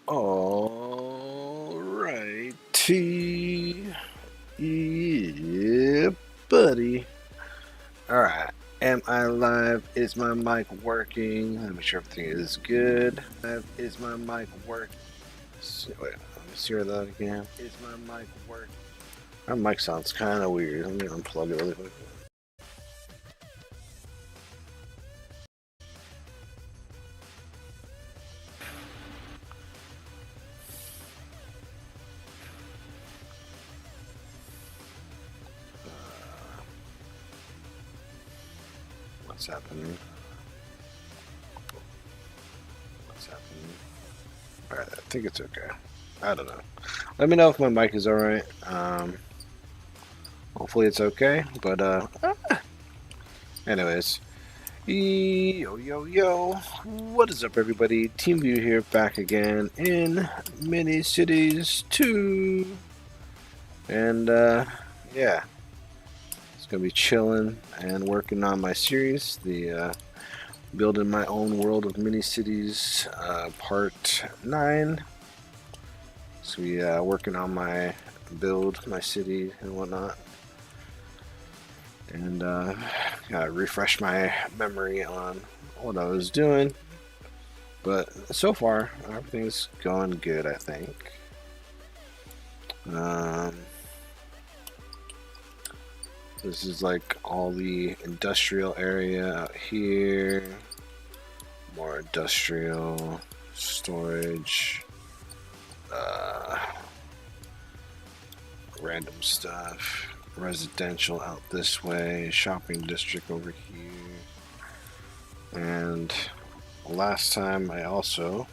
Alrighty. Yeah, buddy. Alright. Am I live? Is my mic working? Let me make sure everything is good. Is my mic working? Wait, let me see that again. Is my mic working? My mic sounds kind of weird. Let me unplug it really quick. What's happening? What's happening? Alright, I think it's okay. I don't know. Let me know if my mic is alright. Hopefully it's okay, but anyways. Yo, yo, yo. What is up, everybody? TeamView here, back again in Mini Cities 2. And, yeah. It's gonna be chilling and working on my series, the Building My Own World of Mini Cities, Part 9. So, working on my build, my city, and whatnot. And gotta refresh my memory on what I was doing. But so far, everything's going good, I think. This is like all the industrial area out here. More industrial storage. Random stuff. Residential out this way. Shopping district over here. And last time I also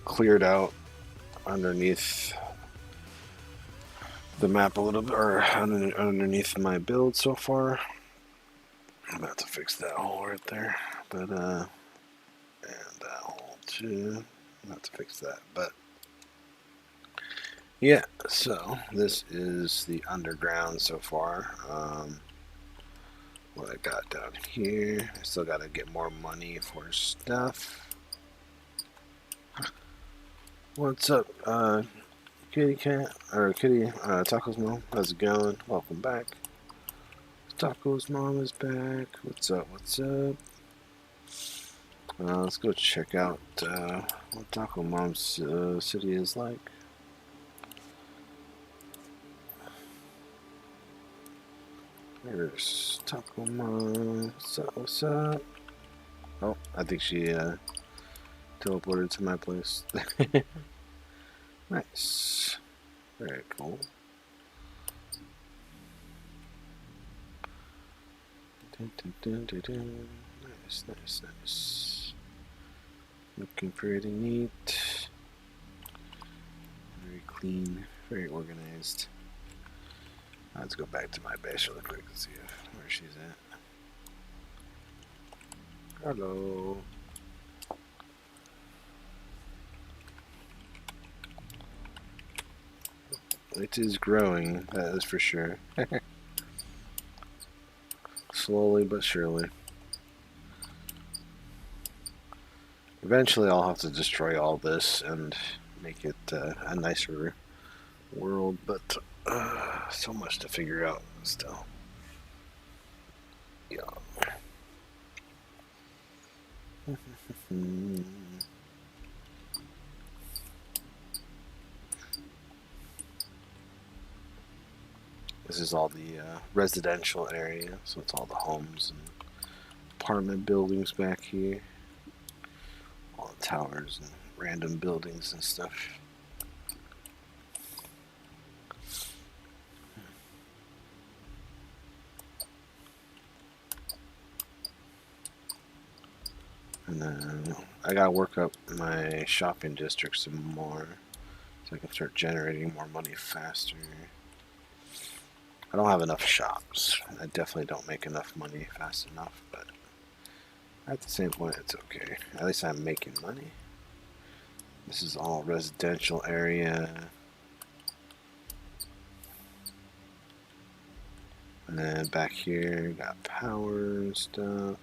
cleared out underneath the map a little bit, or underneath my build so far. I'm about to fix that hole right there, but and that hole too. I'm about to fix that, but yeah. So this is the underground so far. What I got down here. I still gotta get more money for stuff. What's up, kitty cat, or kitty, Taco's mom? How's it going? Welcome back. Taco's mom is back. What's up? What's up? Let's go check out what Taco Mom's city is like. There's Taco Mom. What's up? What's up? Oh, I think she teleported to my place. Nice. Very cool. Dun, dun, dun, dun, dun. Nice, nice, nice. Looking pretty neat. Very clean, very organized. Let's go back to my base really quick and see where she's at. Hello. It is growing, that is for sure. Slowly but surely. Eventually I'll have to destroy all this and make it a nicer world, but so much to figure out still. Yeah. This is all the residential area, so it's all the homes and apartment buildings back here. All the towers and random buildings and stuff. And then I gotta work up my shopping district some more so I can start generating more money faster. I don't have enough shops. I definitely don't make enough money fast enough, but at the same point, it's okay. At least I'm making money. This is all residential area. And then back here, got power and stuff.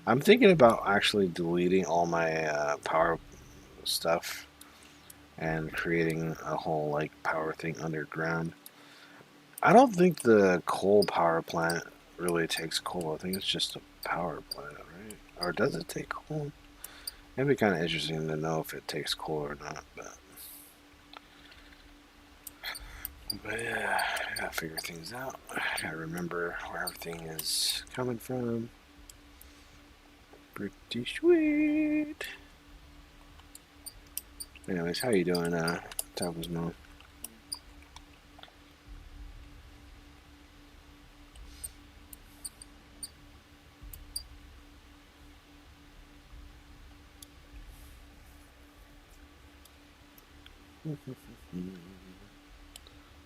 I'm thinking about actually deleting all my power stuff and creating a whole like power thing underground. I don't think the coal power plant really takes coal. I think it's just a power plant, right? Or does it take coal? It'd be kind of interesting to know if it takes coal or not, but yeah, I gotta figure things out. I gotta remember where everything is coming from. Pretty sweet. Anyways, how you doing, Tapa's mom?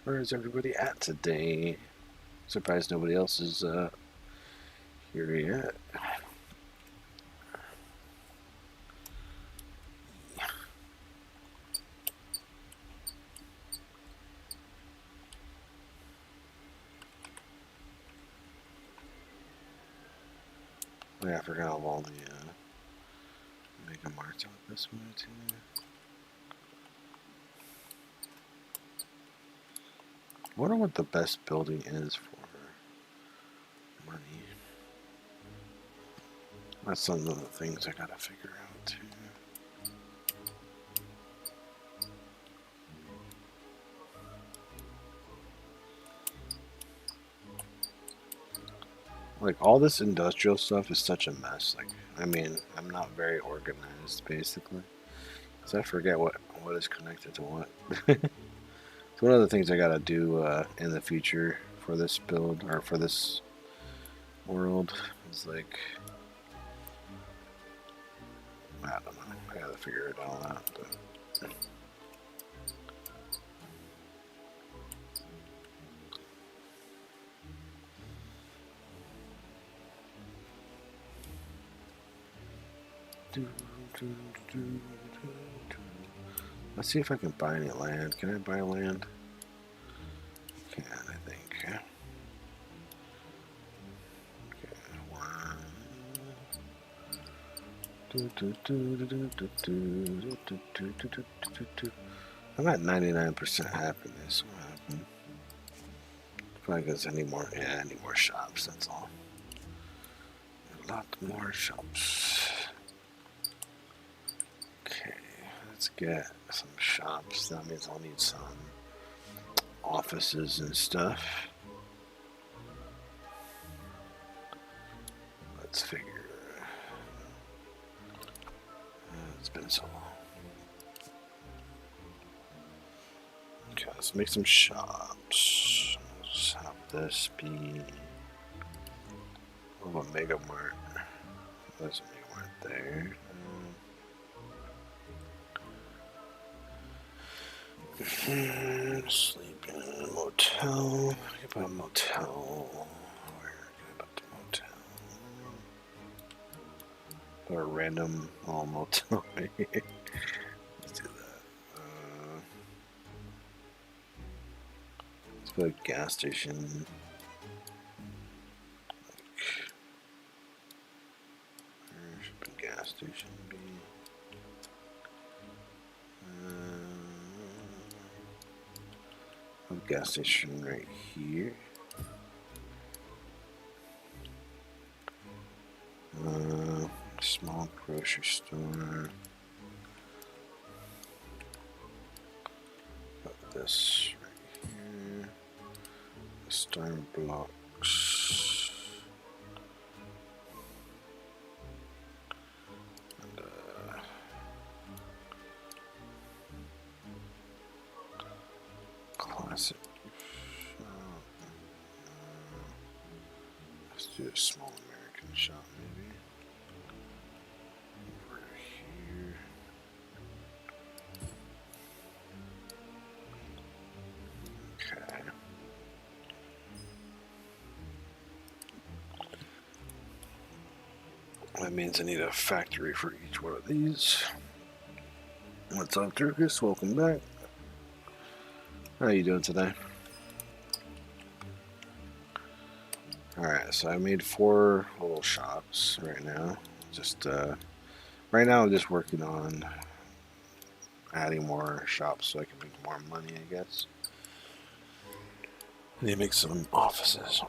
Where is everybody at today? Surprised nobody else is here yet. Oh, yeah, I forgot all the mega marts out this way too. I wonder what the best building is for money. That's some of the things I gotta figure out too. Like, all this industrial stuff is such a mess. Like, I mean, I'm not very organized, basically. Because I forget what is connected to what. It's one of the things I gotta do in the future for this build, or for this world, is like, I don't know, I gotta figure it all out. But let's see if I can buy any land. Can I buy land? Can, I think. Okay, one. I'm at 99% happiness. What happened? Probably because I need more. Yeah, I need more shops. That's all. A lot more shops. Okay, let's get some shops. That means I'll need some offices and stuff. Let's figure. It's been so long. Okay, let's make some shops. Let's have this be a mega mart. There's a mega mart there. Sleep in a motel. I can put a motel. Where can I put the motel? Or a random motel. Let's do that. Let's put a gas station. Where should the gas station be? Gas station right here. Small grocery store. Got this right here. Stone blocks. And classic shop. Let's do a small American shop, maybe. Over here. Okay. That means I need a factory for each one of these. What's up, Turkus? Welcome back. How are you doing today? Alright, so I made 4 little shops right now. Just right now I'm just working on adding more shops so I can make more money, I guess. I need to make some offices.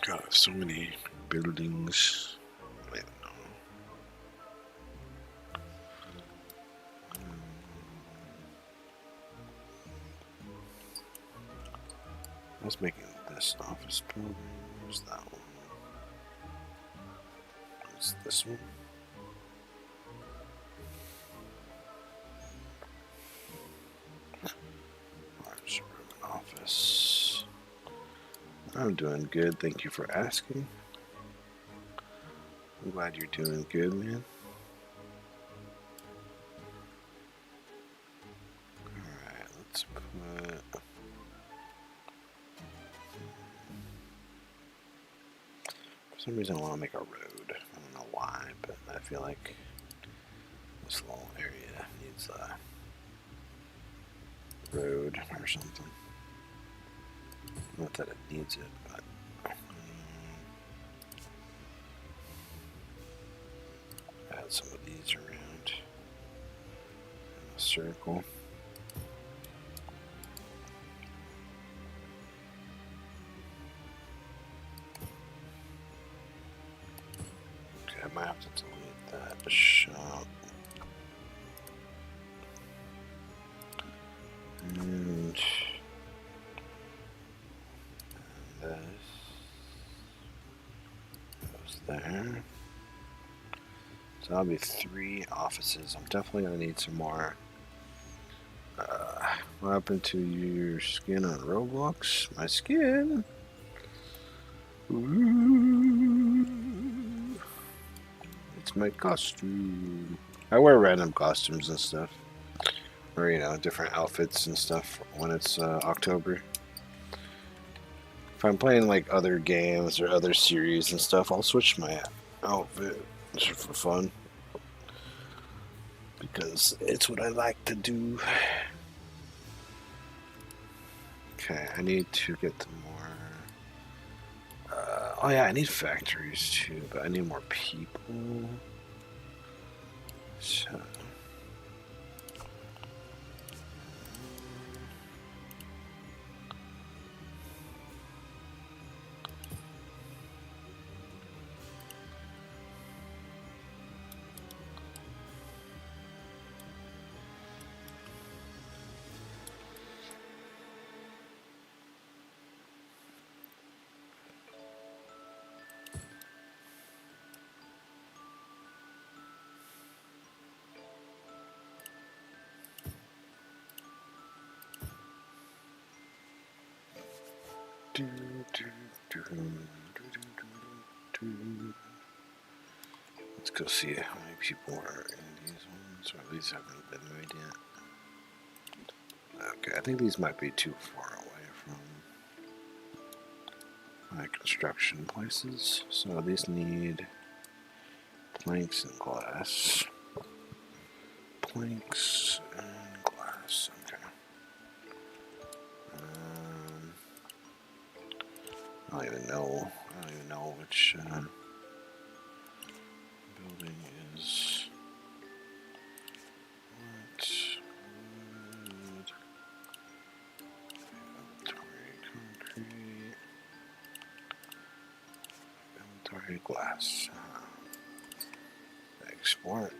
God, so many buildings. I don't know. I was making this office building. Where's that one? What's this one? Large urban office. I'm doing good. Thank you for asking. I'm glad you're doing good, man. Alright, let's put... For some reason I want to make a road. I don't know why, but I feel like this little area needs a road or something. Not that it needs it, but... add some of these around in a circle. Okay, I might have to delete that shop. And this goes there. So that'll be 3 offices. I'm definitely gonna need some more. What happened to your skin on Roblox? My skin. Ooh. It's my costume. I wear random costumes and stuff, or you know, different outfits and stuff when it's October. If I'm playing like other games or other series and stuff, I'll switch my outfit just for fun because it's what I like to do. Okay, I need to get some more. Oh yeah, I need factories too, but I need more people. So. Let's go see how many people are in these ones, or at least haven't been made yet. Okay, I think these might be too far away from my construction places, so these need planks and glass. Planks and glass, okay. I don't even know which building is what. Wood, inventory, concrete, inventory, glass. Export.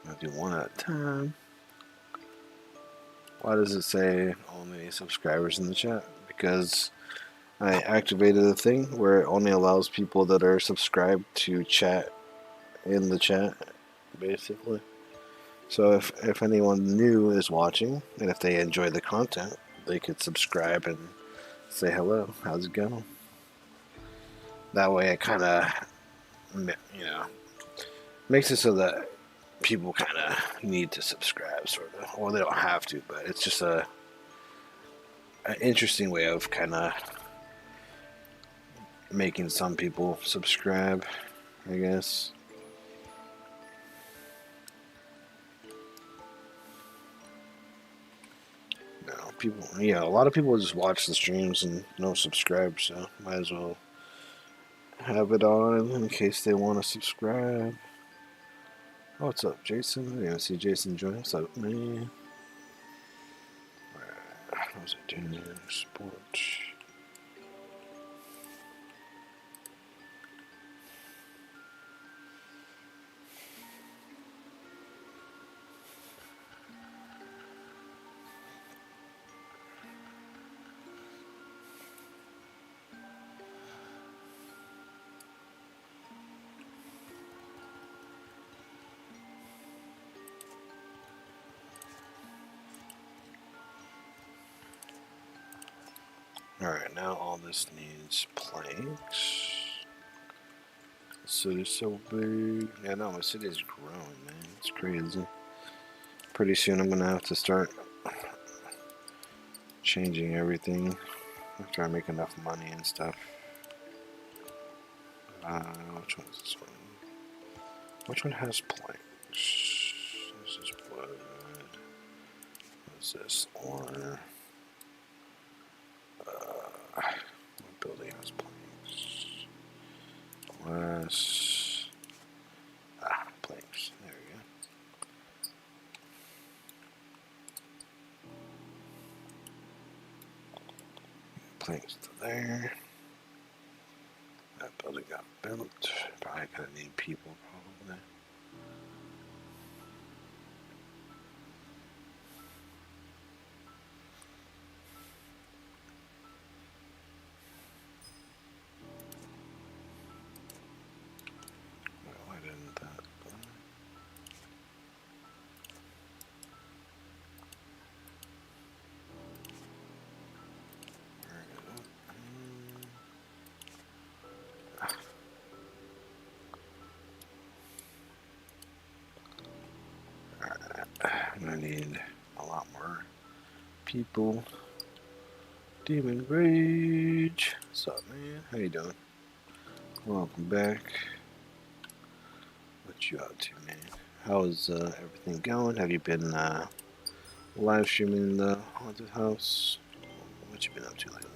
I'll do one at a time. Why does it say only subscribers in the chat? Because I activated a thing where it only allows people that are subscribed to chat in the chat, basically. So if anyone new is watching, and if they enjoy the content, they could subscribe and say hello, how's it going? That way it kind of, you know, makes it so that people kind of need to subscribe, sort of. Well, they don't have to, but it's just an interesting way of kind of making some people subscribe, I guess. No, people, yeah, a lot of people just watch the streams and don't subscribe, so might as well have it on in case they want to subscribe. Oh, what's up, Jason? I didn't even see Jason join. What's up, man? What was I doing here? Sports. Alright, now all this needs planks. The city's so big. Yeah, no, my city's growing, man. It's crazy. Pretty soon I'm gonna have to start changing everything after I make enough money and stuff. Which one is this one? Which one has planks? This is wood. What's this? Or what building has planks? Glass. Planks. There we go. Planks to there. That building got built. Probably gonna need people, probably. Why didn't that? I'm gonna need a lot more people. Demon Rage. What's up, man? How you doing? Welcome back. What you up to, man? How's everything going? Have you been live streaming the haunted house? What you been up to lately?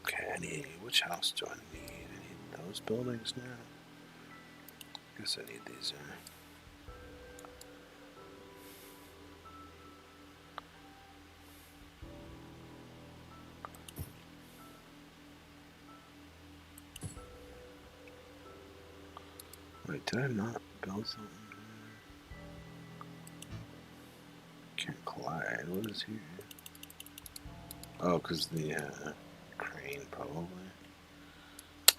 Okay, which house do I need? I need those buildings now. Guess I need these. Wait, did I not build something? Can't collide. What is here? Oh, because the crane, probably.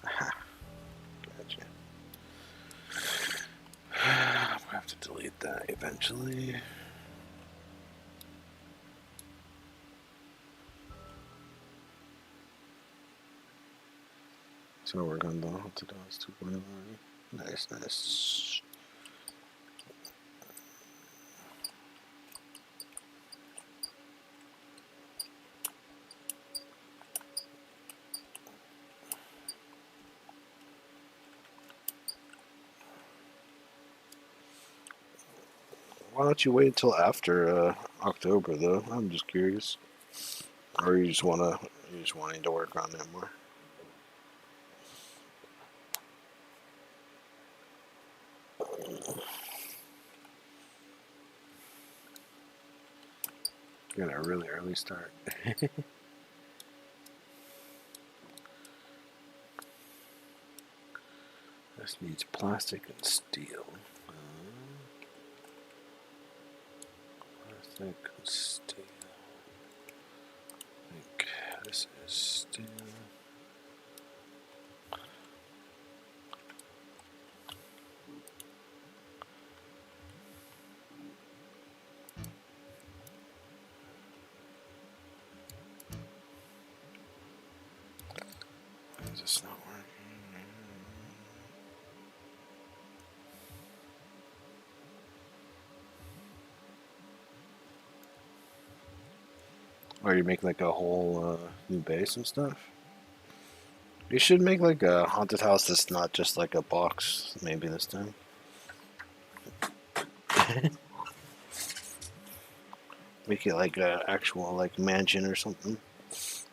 Aha. Gotcha. I'm gonna have to delete that eventually. So we're going to haunted house 2.0. Nice, nice. Why don't you wait until after October, though? I'm just curious. Or you just wanting to work on it more? You got a really early start. This needs plastic and steel. Plastic and steel. I think this is steel. Why is this not working? Or you make like a whole new base and stuff? You should make like a haunted house that's not just like a box, maybe this time. Make it like an actual like mansion or something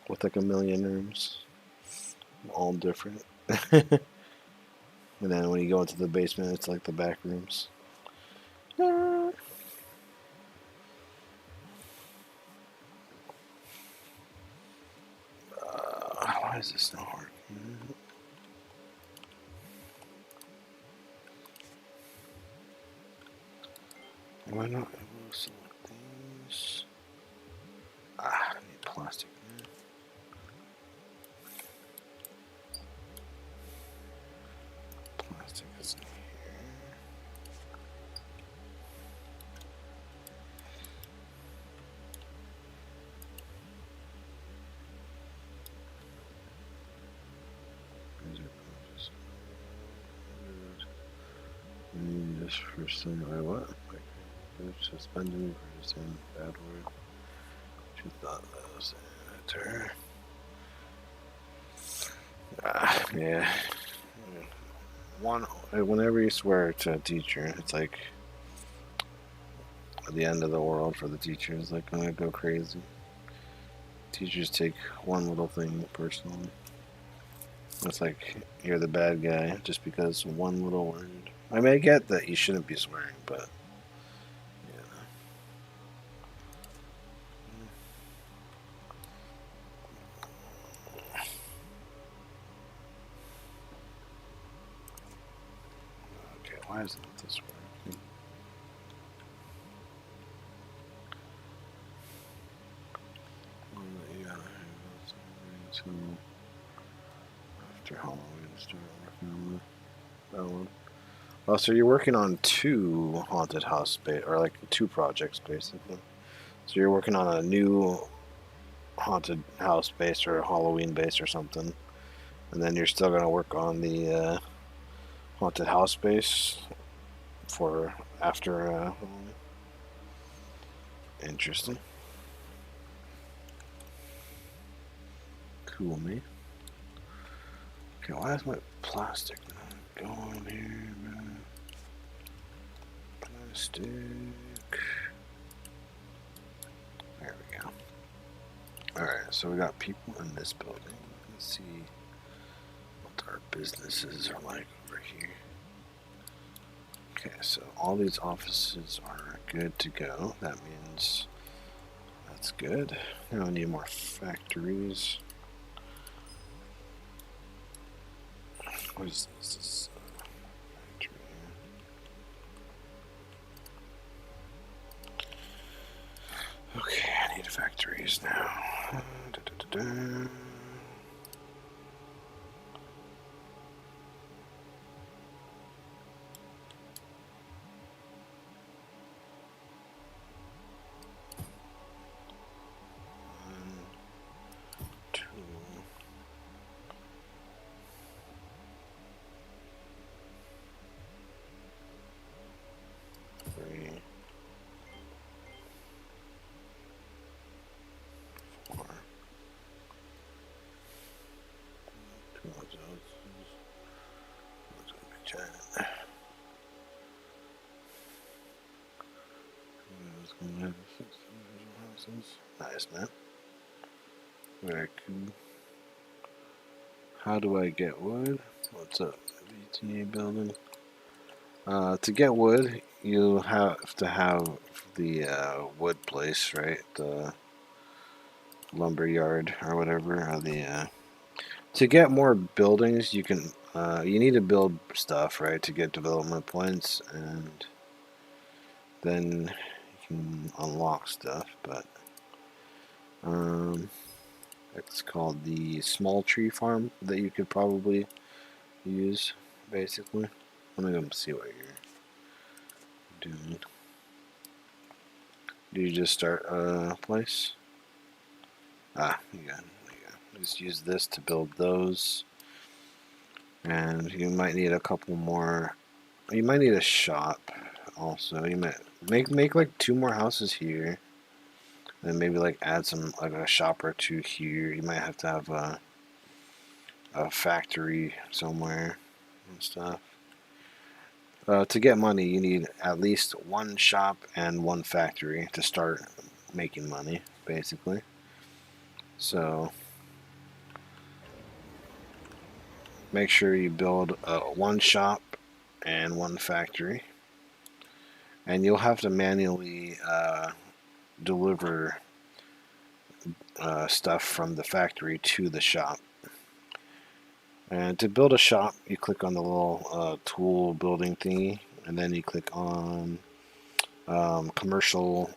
with like 1,000,000 rooms, all different. And then when you go into the basement, it's like the back rooms. Why is this not working? Why not able to select these? I need plastic. Plastic is in here. This for some. What? Suspended for some bad word. She thought that was her. Yeah. Whenever you swear to a teacher, it's like the end of the world for the teachers. Like, gonna go crazy. Teachers take one little thing personally. It's like you're the bad guy just because one little word. I mean, I get that you shouldn't be swearing, but okay, why isn't this working? Yeah, so after Halloween, start working on that one. Oh, so you're working on 2 haunted house or like 2 projects basically. So you're working on a new haunted house base or a Halloween base or something, and then you're still gonna work on the haunted house base for after. Interesting. Cool, me. Okay, why is my plastic not going here, man? Plastic. There we go. Alright, so we got people in this building. Let's see what our businesses are like over here. Okay, so all these offices are good to go. That means that's good. Now we need more factories. What is this? This is factory here. Okay, I need factories now. Da, da, da, da. Nice, man. Very cool. How do I get wood? What's up, VTA building? To get wood, you have to have the wood place, right? The lumber yard or whatever. To get more buildings, you can you need to build stuff, right, to get development points, and then you can unlock stuff. But it's called the small tree farm that you could probably use, basically. Let me go see what you're doing. Do you just start a place? Yeah. Just use this to build those. And you might need a couple more. You might need a shop also. You might make like 2 more houses here. And maybe like add some, like a shop or 2 here. You might have to have a factory somewhere and stuff. To get money, you need at least one shop and one factory to start making money, basically. So make sure you build one shop and one factory, and you'll have to manually deliver stuff from the factory to the shop. And to build a shop, you click on the little tool building thingy, and then you click on commercial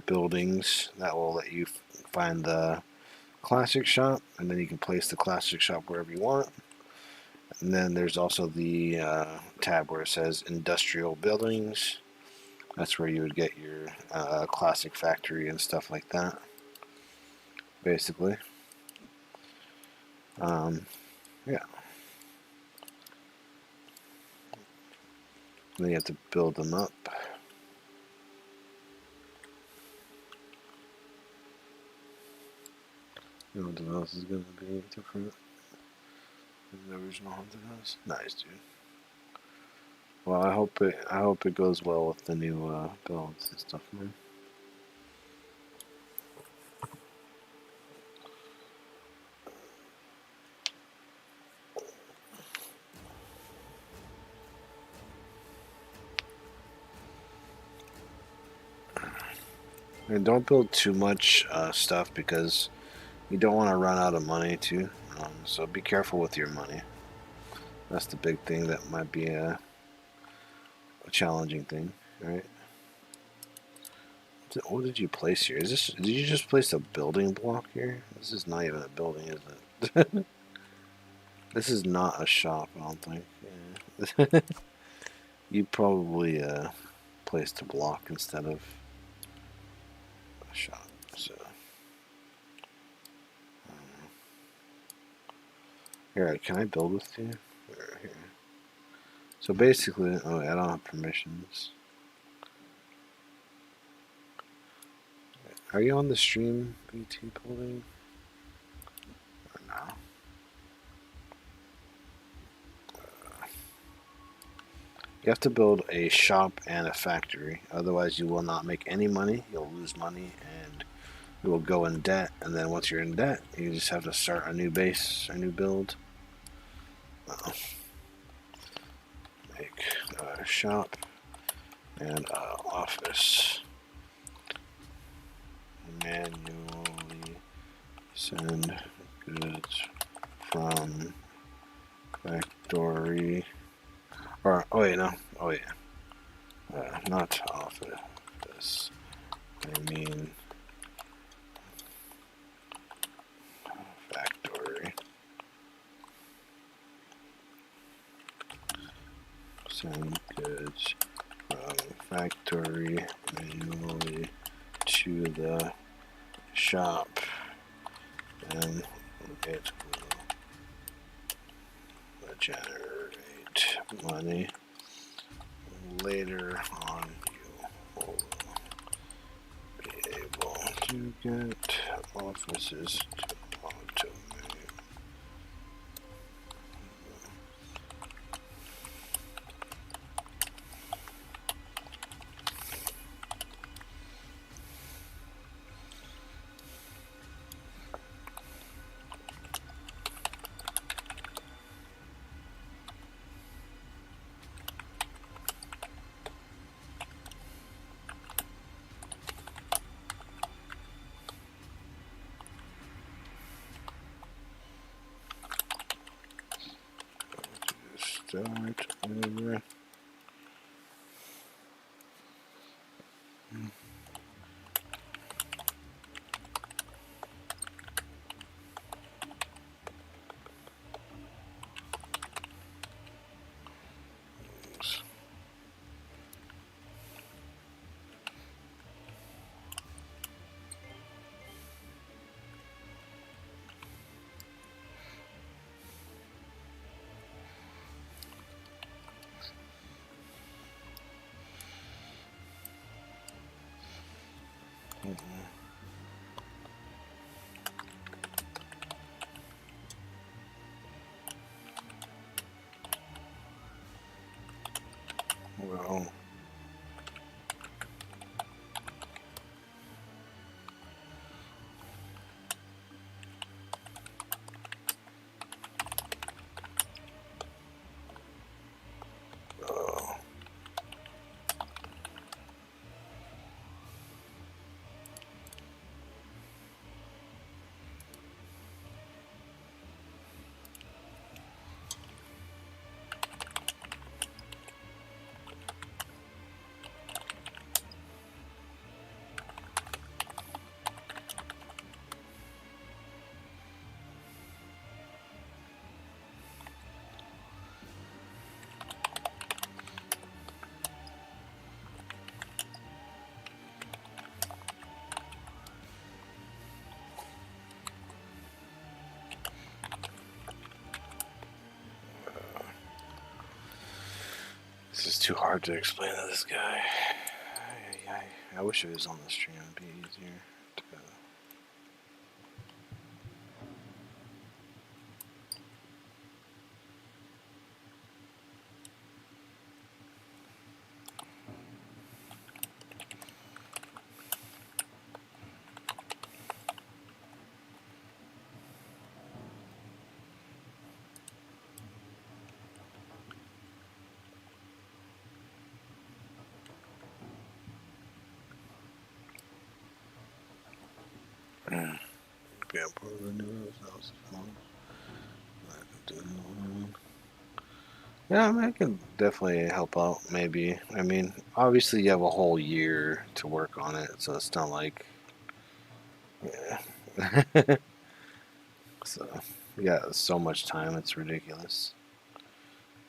buildings. That will let you find the classic shop, and then you can place the classic shop wherever you want. And then there's also the tab where it says industrial buildings. That's where you would get your classic factory and stuff like that, basically. Yeah. Then you have to build them up. You know what the house is going to be different than the original haunted house. Nice, dude. Well, I hope it goes well with the new builds and stuff, man. And don't build too much stuff because you don't want to run out of money too. So be careful with your money. That's the big thing that might be a challenging thing, right? What did you place here? Did you just place a building block here? This is not even a building, is it? This is not a shop, I don't think. Yeah. You probably placed a block instead of a shop. So here, can I build with you? Here. So basically, oh, I don't have permissions. Are you on the stream, BT building? Or no? You have to build a shop and a factory, otherwise you will not make any money. You'll lose money and you will go in debt. And then once you're in debt, you just have to start a new base, a new build. Make a shop and office. Manually send goods from factory. Or, oh wait, no. Oh yeah. Not office. I mean factory. Send goods from factory manually to the shop, and it will generate money. Later on, you will be able to get offices to automate. Start over. Well, oh. This is too hard to explain to this guy. I wish it was on the stream. It'd be easier to go. Yeah, I mean, I can definitely help out, maybe. I mean, obviously you have a whole year to work on it, so it's not like... Yeah. So, you got so much time, it's ridiculous.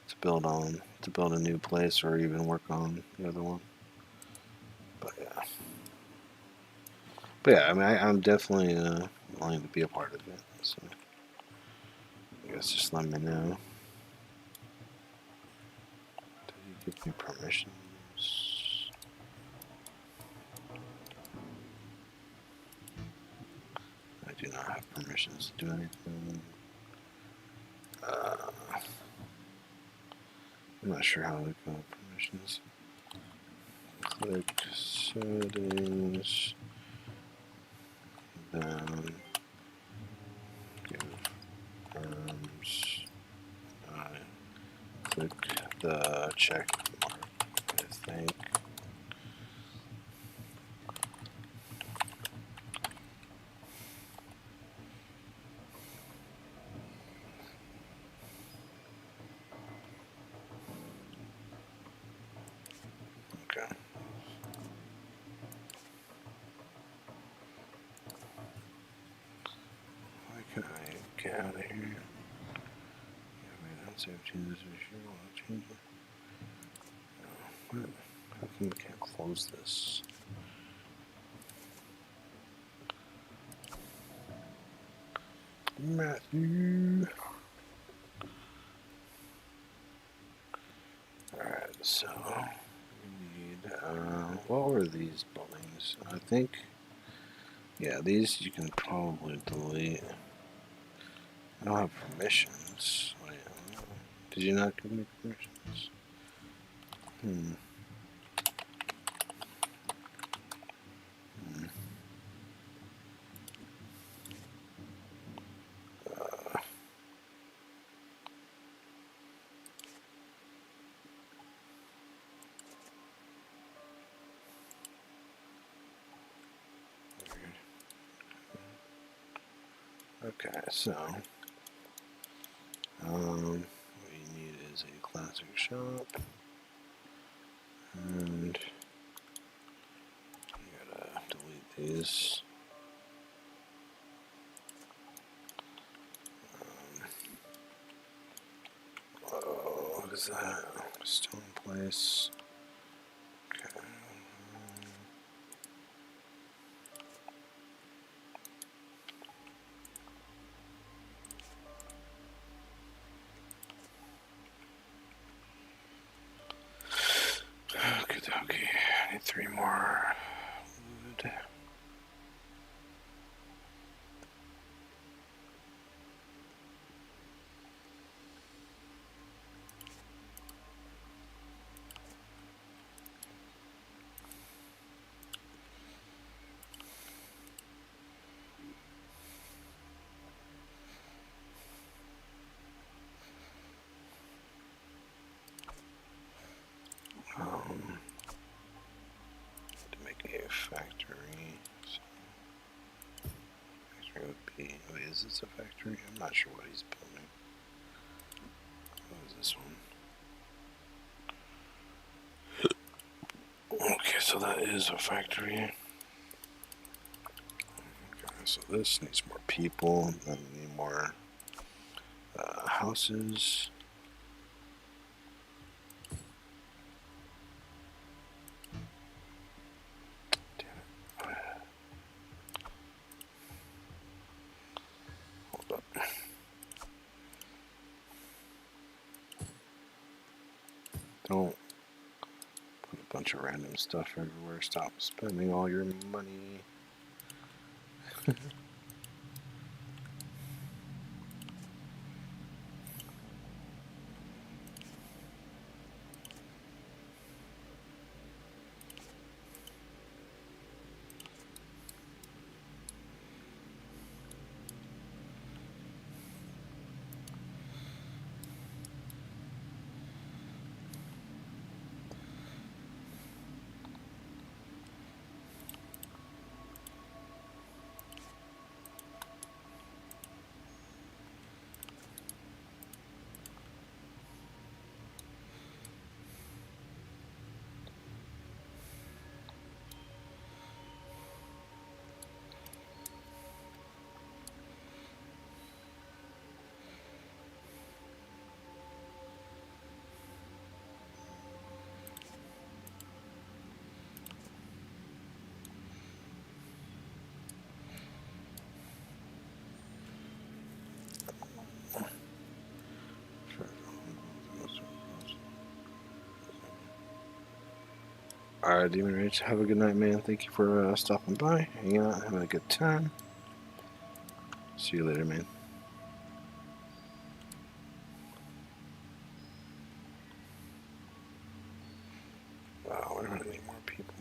To build a new place or even work on the other one. But yeah, I mean, I'm definitely willing to be a part of it. So I guess just let me know. Did you give me permissions? I do not have permissions to do anything. I'm not sure how to go permissions. Click settings. Then give arms. Click the check mark, I think. Okay. Why can I get out of here? That's changes. Change it. What? How come we can't close this? Matthew. Alright, so we need, what were these buildings? I think, yeah, these you can probably delete. I don't have permissions. Wait, did you not give me permissions? Okay, so what you need is a classic shop, and you gotta delete these. Oh, what is that? Stone place. Okay. Okay. I need 3 more wood. factory. So factory would be. Wait, is this a factory? I'm not sure what he's building. What is this one? Okay, so that is a factory. Okay, so this needs more people. Then we need more houses. Don't put a bunch of random stuff everywhere. Stop spending all your money. Alright, Demon Rage, have a good night, man. Thank you for stopping by, hanging out, having a good time. See you later, man. Wow, we're gonna need more people.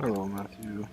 Hello, Matthew.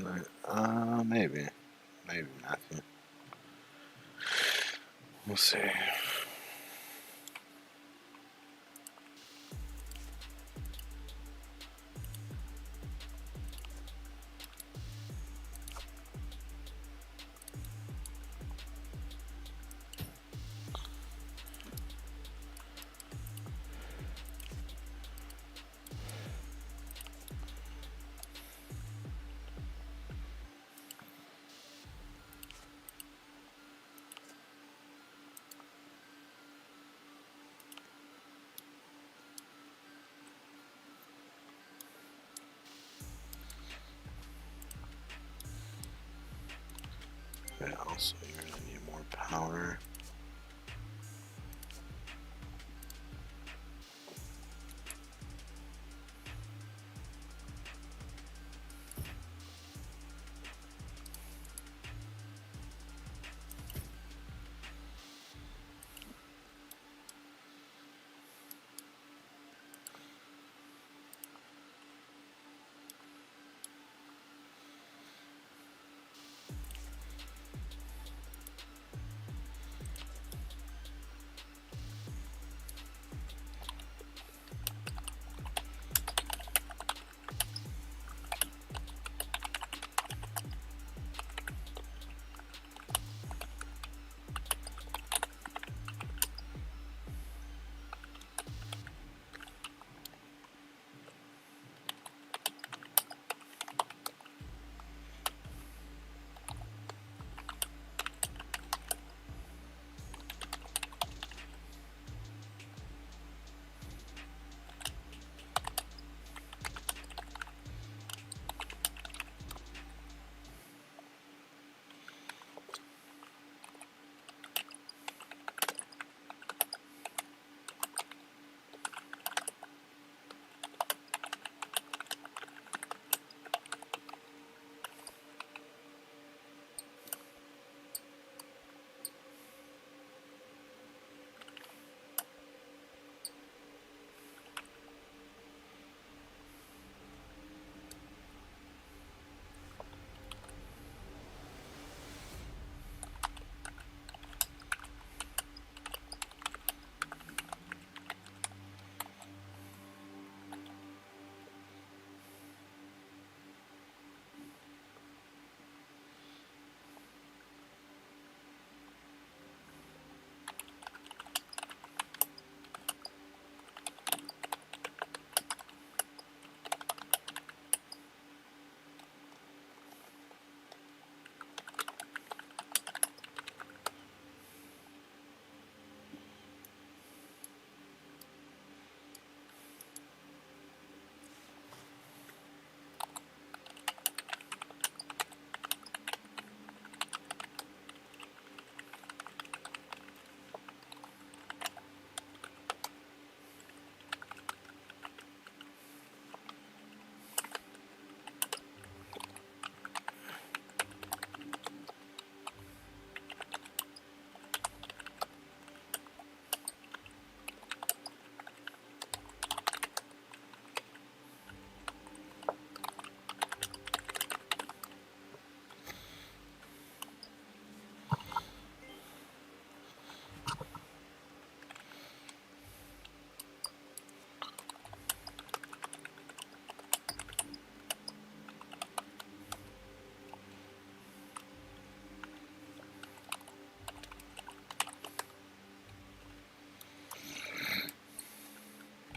tonight. Maybe. Maybe, Matthew. We'll see. Okay, also you're gonna need more power.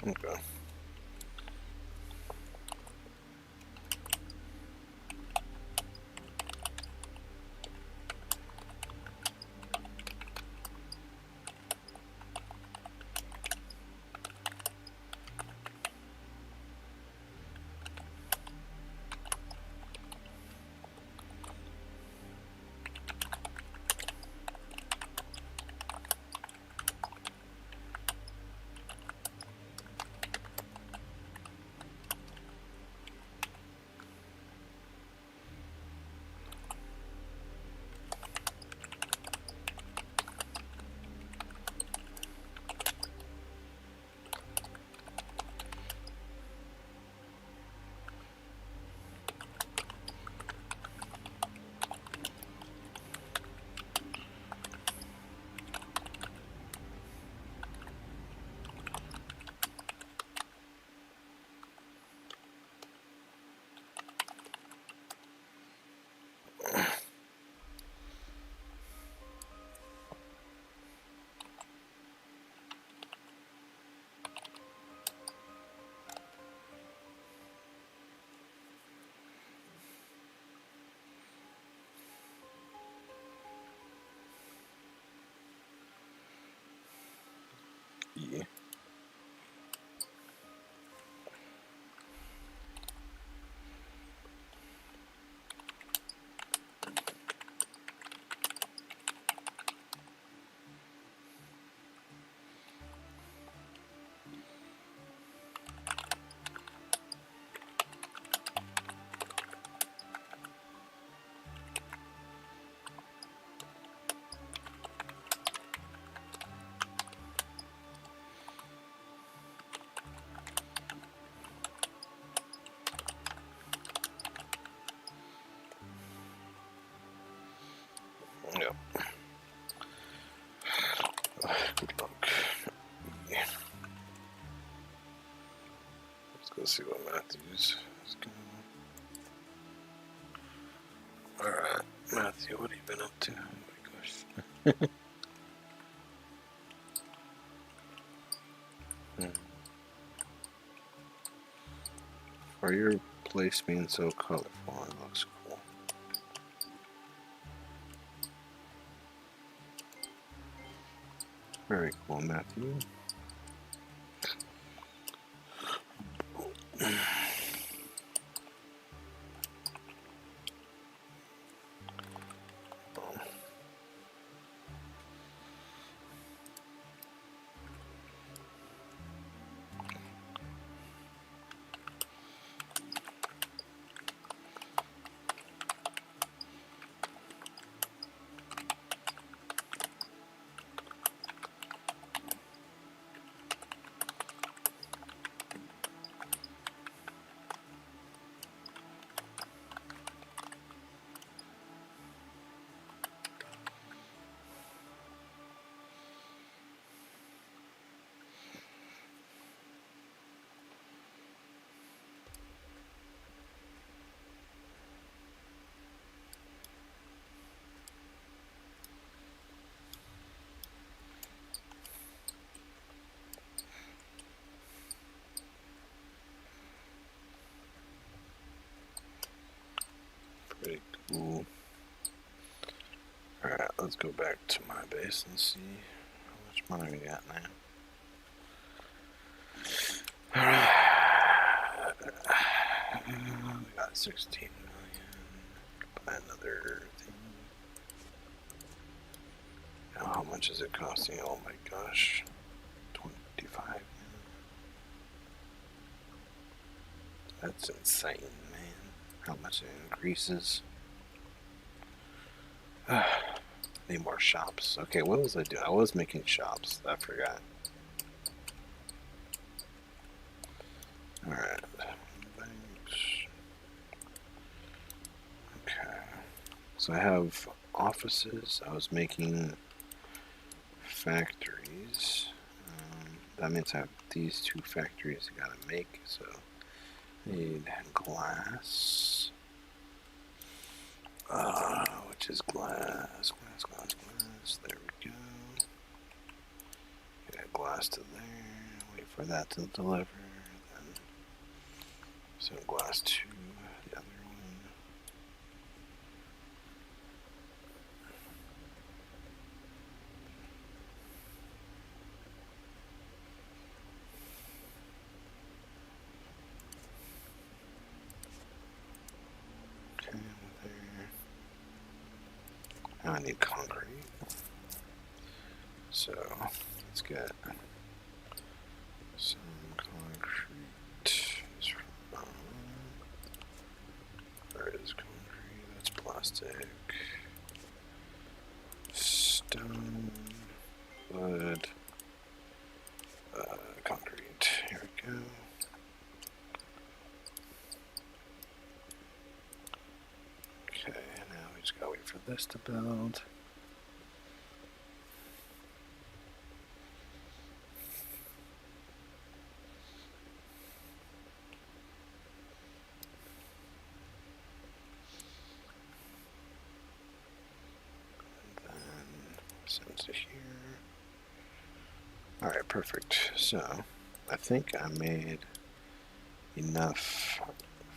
Okay. Yep. Good luck. Yeah. Let's go see what Matthew's is going on. Alright, Matthew, what have you been up to? Oh my gosh. For your place being so colorful, it looks cool. Very cool, Matthew. Pretty cool. Alright, let's go back to my base and see how much money we got now. Alright. We got 16 million. Buy another thing. Now, how much is it costing? Oh my gosh. 25. That's insane, man. How much it increases. Need more shops. Okay, what was I doing? I was making shops. I forgot. Alright. Okay. So I have offices. I was making factories. That means I have these two factories I gotta make. So I need glass. Which is glass. There we go. Get glass to there. Wait for that to deliver. Then send glass to the other one. Okay, there. Now I need concrete. So let's get some concrete. Where is concrete? That's plastic. Stone. Wood. Concrete. Here we go. Okay, now we just gotta wait for this to build. Send to here. Alright, perfect. So, I think I made enough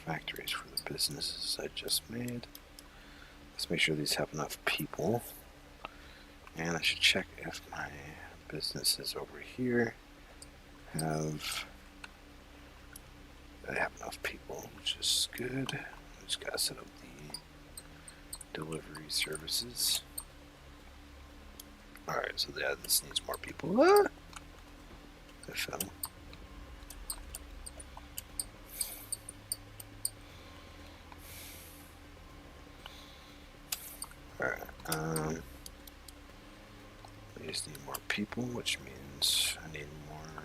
factories for the businesses I just made. Let's make sure these have enough people. And I should check if my businesses over here have enough people, which is good. I just gotta set up the delivery services. Alright, so yeah, this needs more people. Ah! I fell. Alright, I just need more people, which means I need more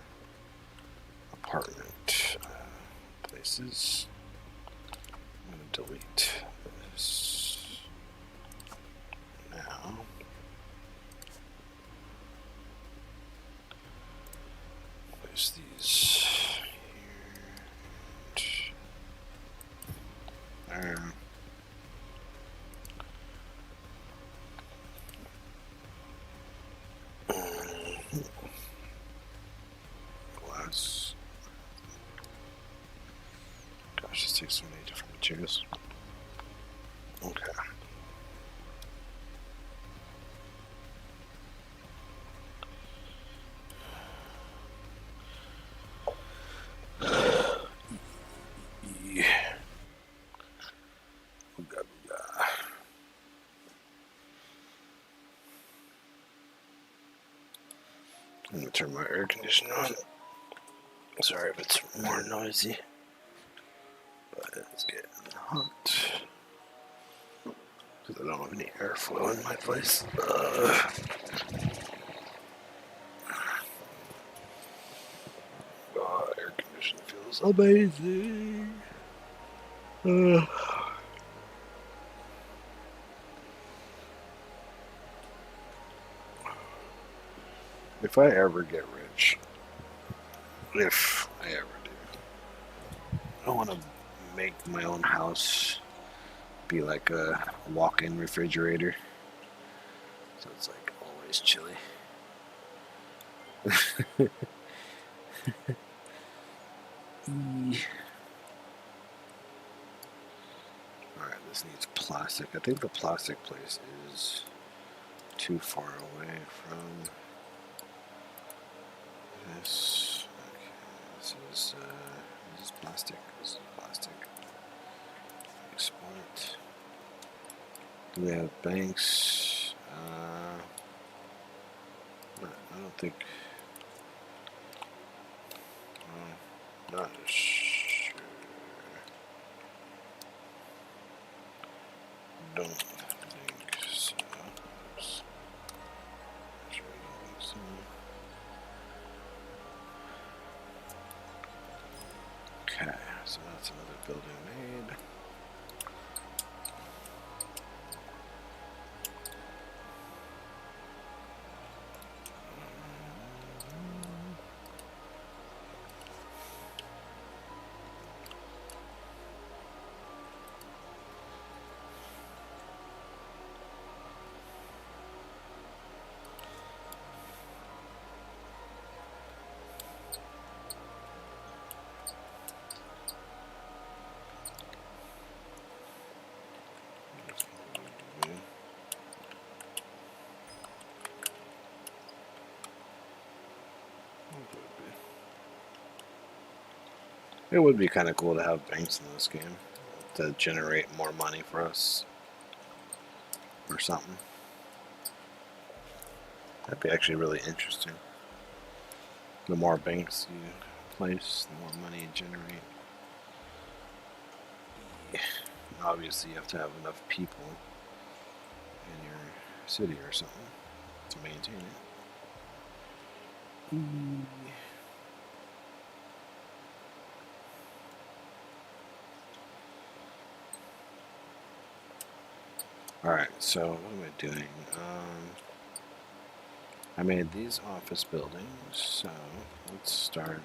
apartment places. I'm going to delete this now. place these here. There. Glass. Gosh, this takes so many different materials. Okay. Yeah. Ooga, ooga. I'm gonna turn my air conditioner on. Sorry if it's more noisy, but it's getting hot because I don't have any airflow in my place. Oh, air conditioning feels amazing. If I ever get rich, if I ever do, I want to make my own house be like a walk-in refrigerator, so it's like always chilly. Alright, this needs plastic. I think the plastic place is too far away from this. Okay, this is plastic. This is plastic. Export. Do we have banks? I don't think. Not sure. Don't think so. Oops. Sure, I don't think so. Okay, so that's another building made. It would be kind of cool to have banks in this game to generate more money for us or something. That'd be actually really interesting. The more banks you place, the more money you generate. Obviously, you have to have enough people in your city or something to maintain it. Alright, so what am I doing? I made these office buildings, so let's start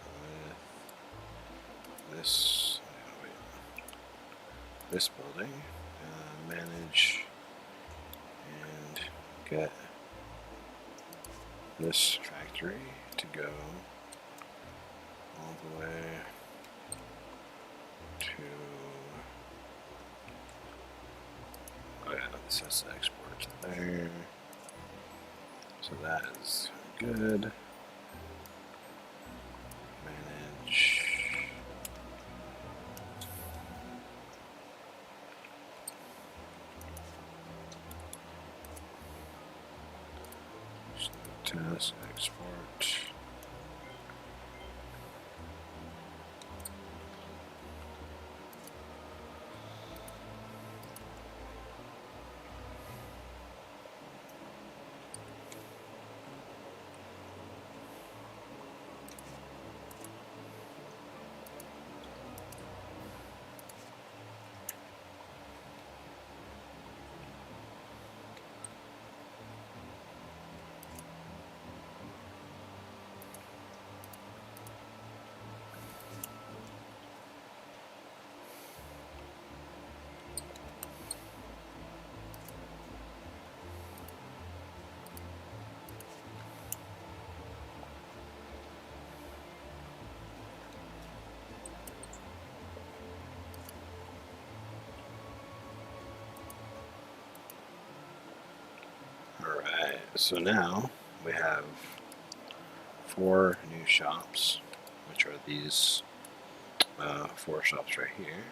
with this. This building. Manage and get this factory to go all the way to. Oh yeah, this has to export to there. So that is good. Manage. Test, export. So now we have 4 new shops, which are these 4 shops right here.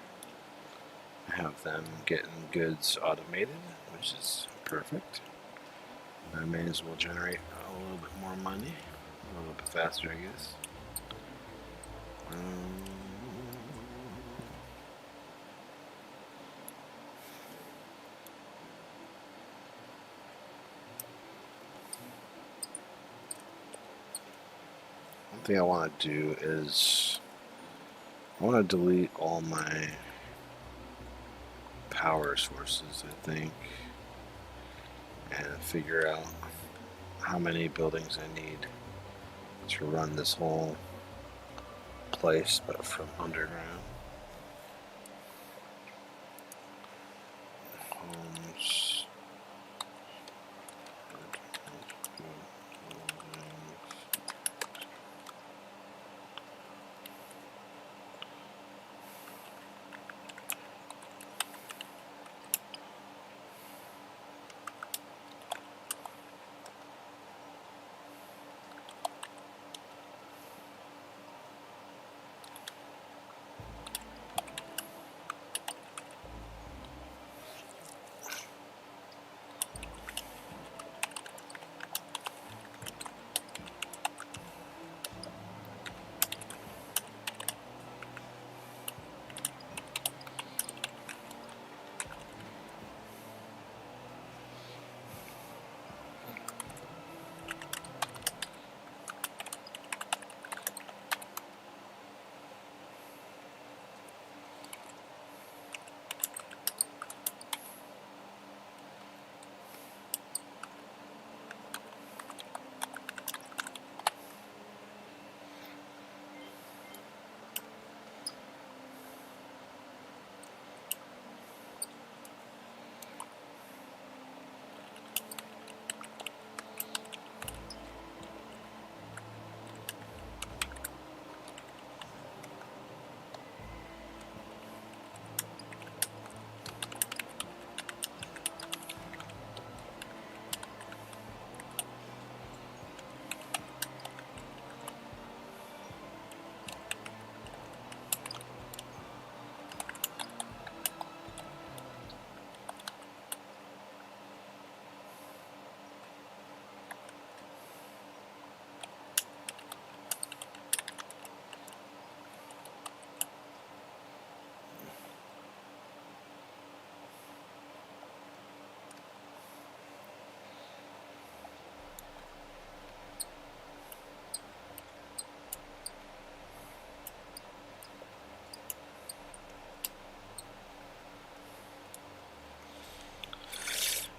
I have them getting goods automated, which is perfect. I may as well generate a little bit more money, a little bit faster, I guess. One thing I want to do is I want to delete all my power sources, I think, and figure out how many buildings I need to run this whole place, but from underground. Homes.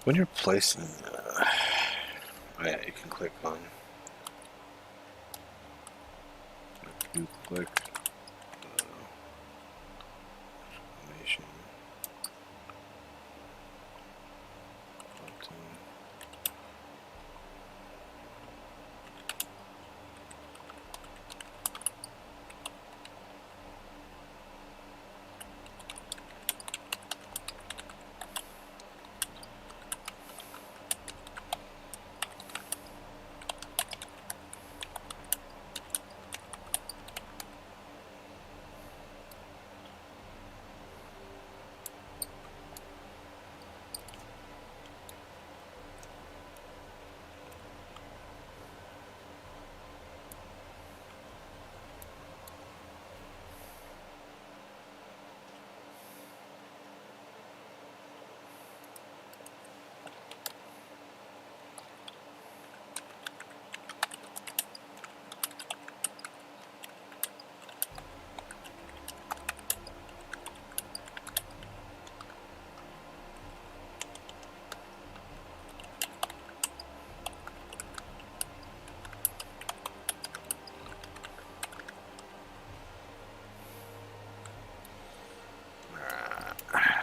When you're placing, oh yeah, you can click on, you click exclamation button.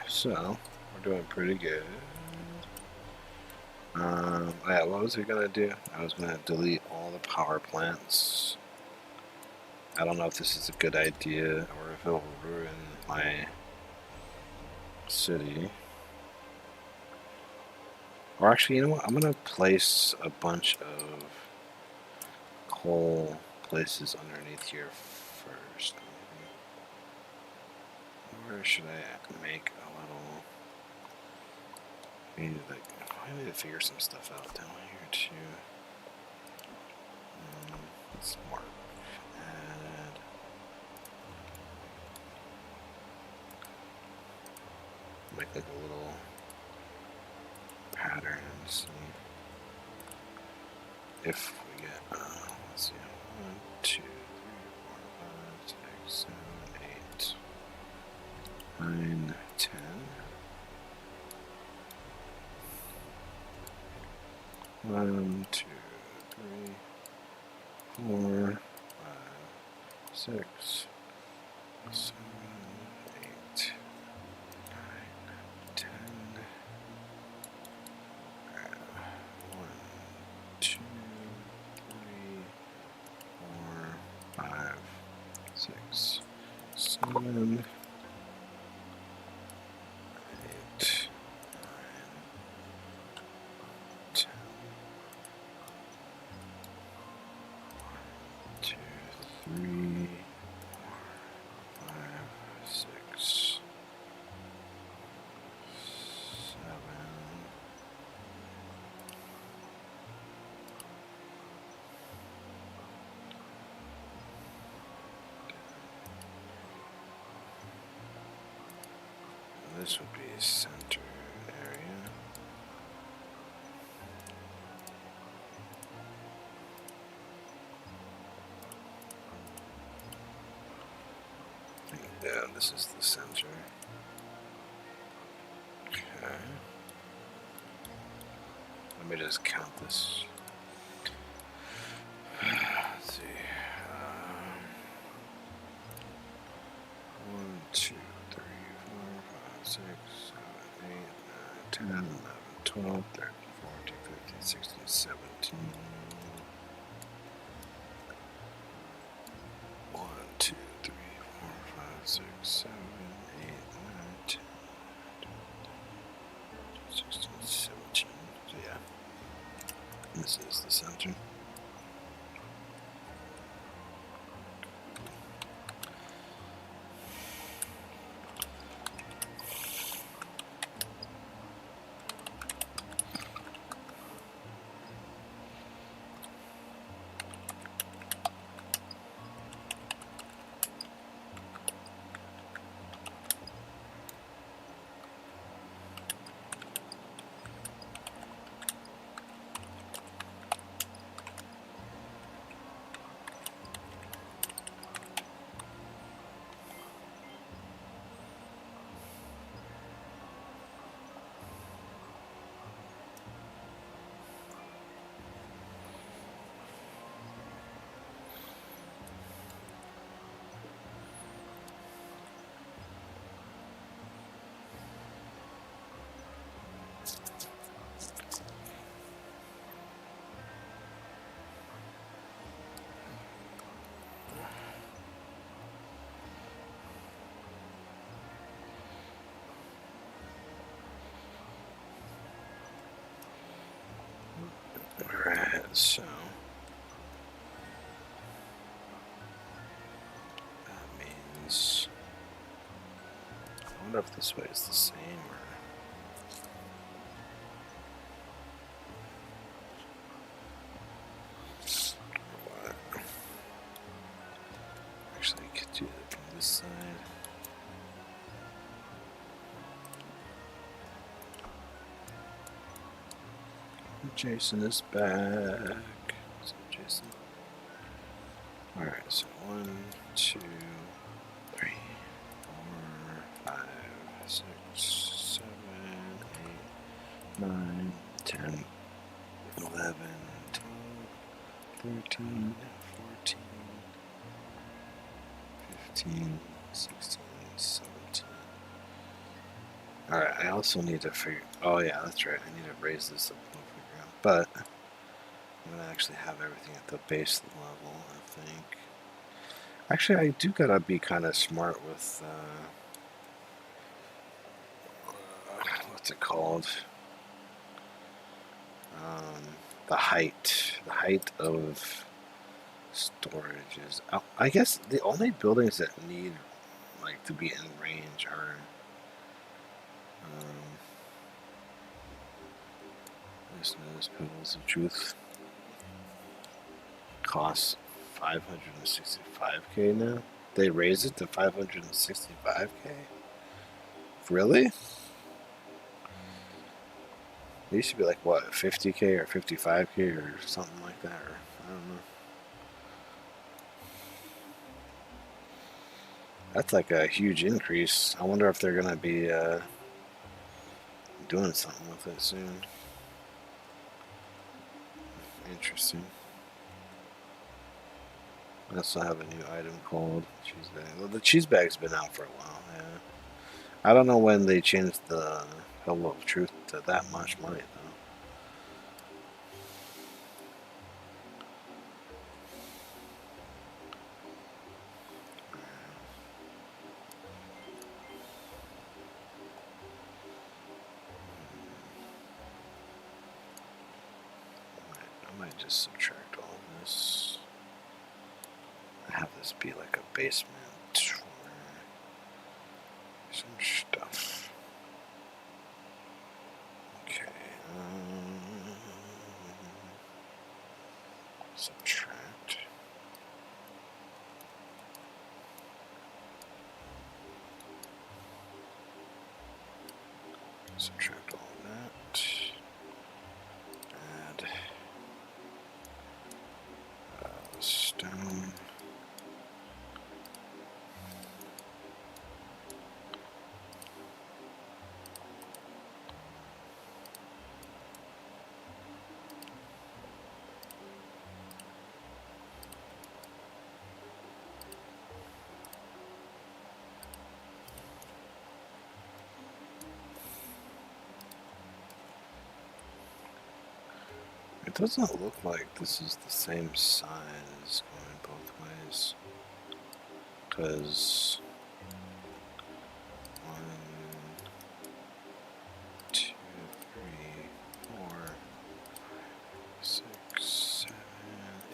So, we're doing pretty good. Yeah, what was I gonna do? I was gonna delete all the power plants. I don't know if this is a good idea or if it will ruin my city. Or actually, you know what? I'm gonna place a bunch of coal places underneath here first. Where should I make a little? I need to figure some stuff out down here too. Let's mark. Add. Make like a little pattern and see if we get. Let's see. 1, 2, 3, 4, 5, 6, 7, 8, 9, 10. 1, 2, 3, 4, 5, 6, 7, 8, 9, 10. 1, 2, 3, 4, 5, 6, 7, 8, 9, 10. 2, 3, 4, 5, 6, 7. This would be center area. Yeah, this is the center. Okay. Let me just count this. Let's see. 1, 2, 3, 4, 5, 6, 7, 8, 9, 10, 11, 12, 13, 14, 15, 16, 17. 1, 2, 3, 4, 5, 6, 7, 8, 9, 10, 16, 17. So yeah, this is the center. Alright, so that means I wonder if this way is the same or what. Actually, I could do it from this side. Jason is back. So Jason. Alright, so 1, 2, 3, 4, 5, 6, 7, 8, 9, 10, 11, 12, 13, 14, 15, 16, 17. Alright, I also need to figure. Oh, yeah, that's right. I need to raise this up. But I'm gonna actually have everything at the base level, I think. Actually, I do gotta be kind of smart with what's it called? the height of storage is. Oh, I guess the only buildings that need like to be in range are this Pebbles of Truth costs 565k now. They raised it to 565k. Really? It used to be like what, 50k or 55k or something like that, or I don't know. That's like a huge increase. I wonder if they're gonna be doing something with it soon. Interesting. I also have a new item called cheese bag. Well, the cheese bag's been out for a while. Yeah. I don't know when they changed the Hello of Truth to that much money though. I might just subtract all of this. Have this be like a basement for some stuff. Okay. Subtract. Subtract all that. Add stone. It doesn't look like this is the same size going both ways. Because 1, 2, 3, 4, 6, 7,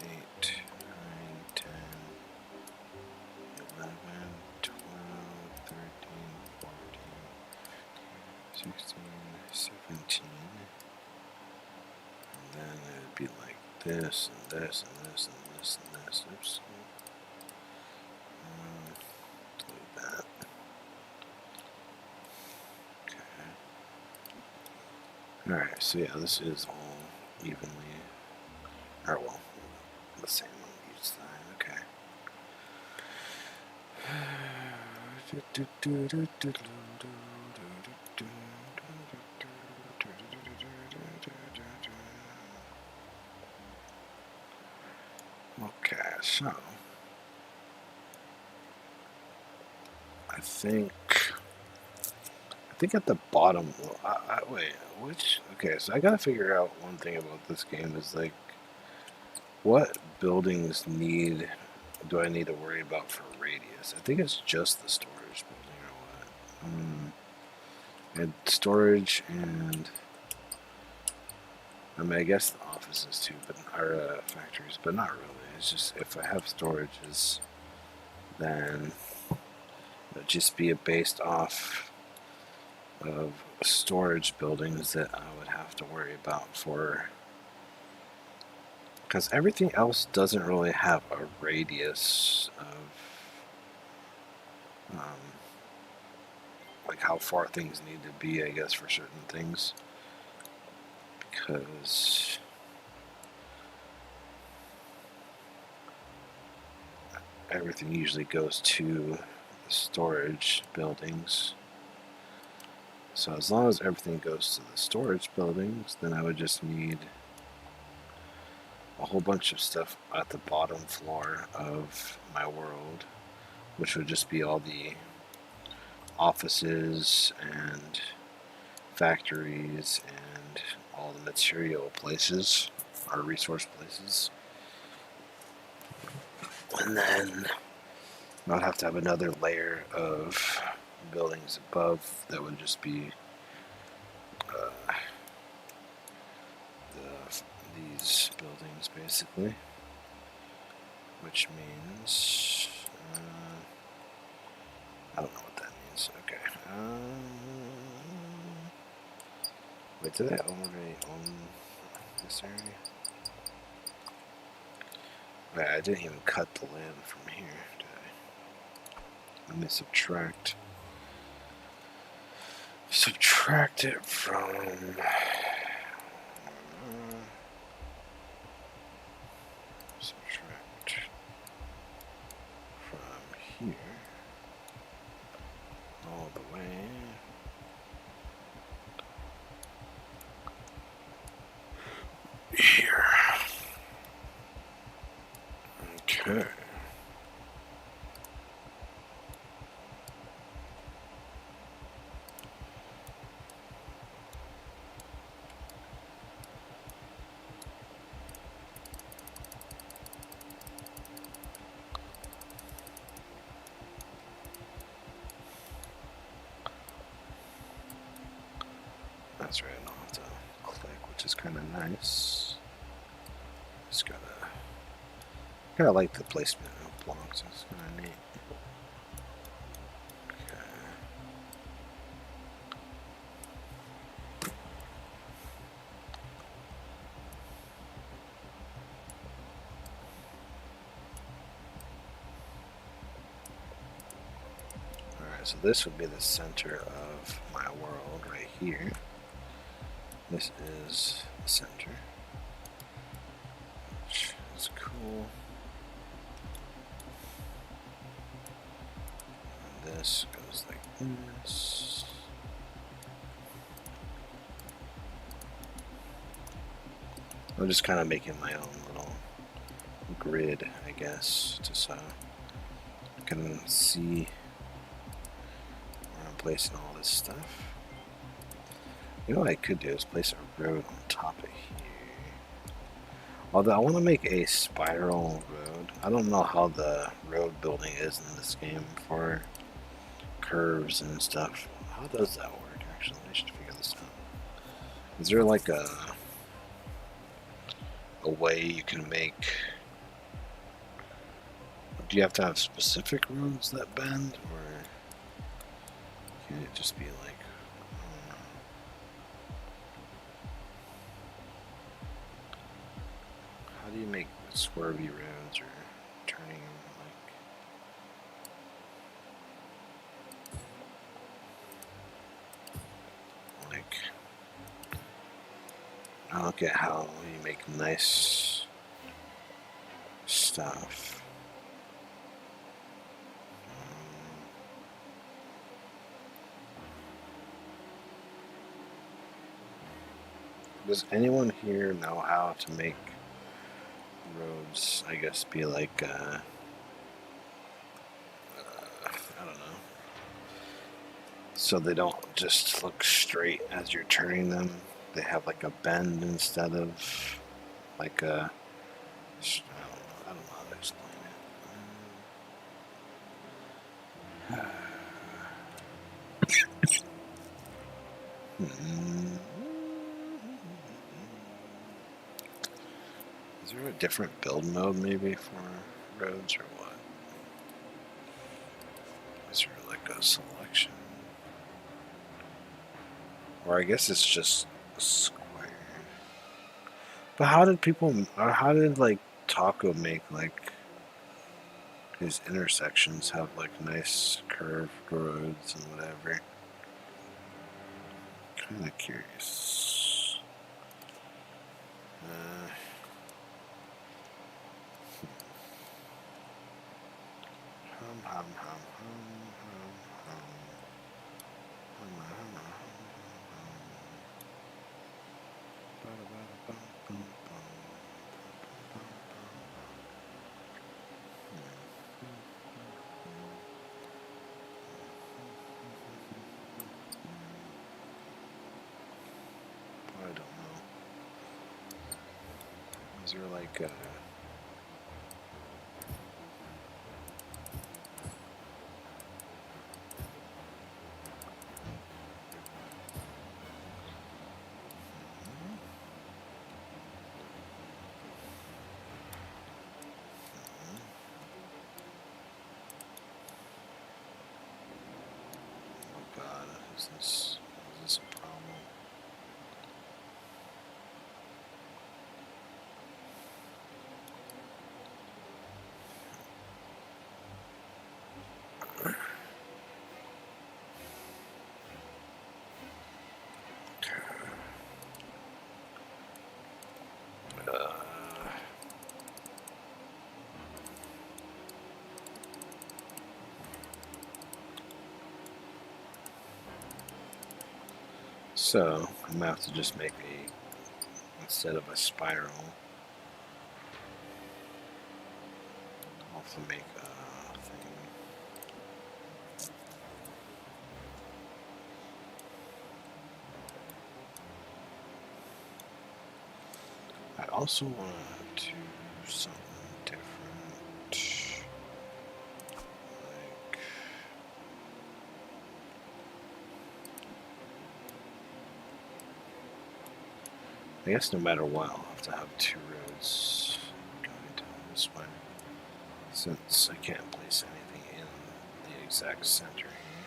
8, 9, 10, 11, 12, 13, 14, 16, 17. And then it would be like this, and this, and this, and this, and this. Oops. Delete that. Okay. Alright, so yeah, this is all evenly, or well, the same on each side. Okay. Okay, so I think at the bottom. Wait, which? Okay, so I gotta figure out one thing about this game is like, what buildings do I need to worry about for radius? I think it's just the storage building or what. And storage and I mean, I guess the offices too, but or factories, but not really. It's just if I have storages, then it'll just be based off of storage buildings that I would have to worry about for, because everything else doesn't really have a radius of like how far things need to be, I guess, for certain things, because everything usually goes to the storage buildings. So as long as everything goes to the storage buildings, then I would just need a whole bunch of stuff at the bottom floor of my world, which would just be all the offices and factories and all the material places, or resource places. And then I'd have to have another layer of buildings above that would just be the these buildings, basically. Which means... I don't know what that means. Okay. Wait, did I already own this area? Wait, I didn't even cut the land from here, did I? Let me subtract. Subtract it from... subtract from here all the way here. Okay. That's right, I don't have to click, which is kind of nice. Just gotta like the placement of blocks, it's kind of neat. Okay. Alright, so this would be the center of my world right here. This is the center, which is cool. And this goes like this. I'm just kind of making my own little grid, I guess, just so I can see where I'm placing all this stuff. You know what I could do is place a road on top of here. Although I want to make a spiral road. I don't know how the road building is in this game for curves and stuff. How does that work, actually? I should figure this out. Is there like a way you can make... Do you have to have specific roads that bend, or can it just be like... How do you make swervy roads or turning like I don't get how you make nice stuff. Does anyone here know how to make roads, I guess, be like, I don't know, so they don't just look straight as you're turning them? They have like a bend instead of like a, I don't know how to explain it. Is there a different build mode maybe for roads or what? Is there like a selection? Or I guess it's just a square. But how did people, or how did like Taco make like these intersections have like nice curved roads and whatever? Kind of curious. I don't know. Is there like a... Is this a problem? So I'm gonna have to just make instead of a spiral, I'll have to make a thing. I also want to do something different. Like, I guess no matter what, I'll have to have two roads going down this way, since I can't place anything in the exact center here.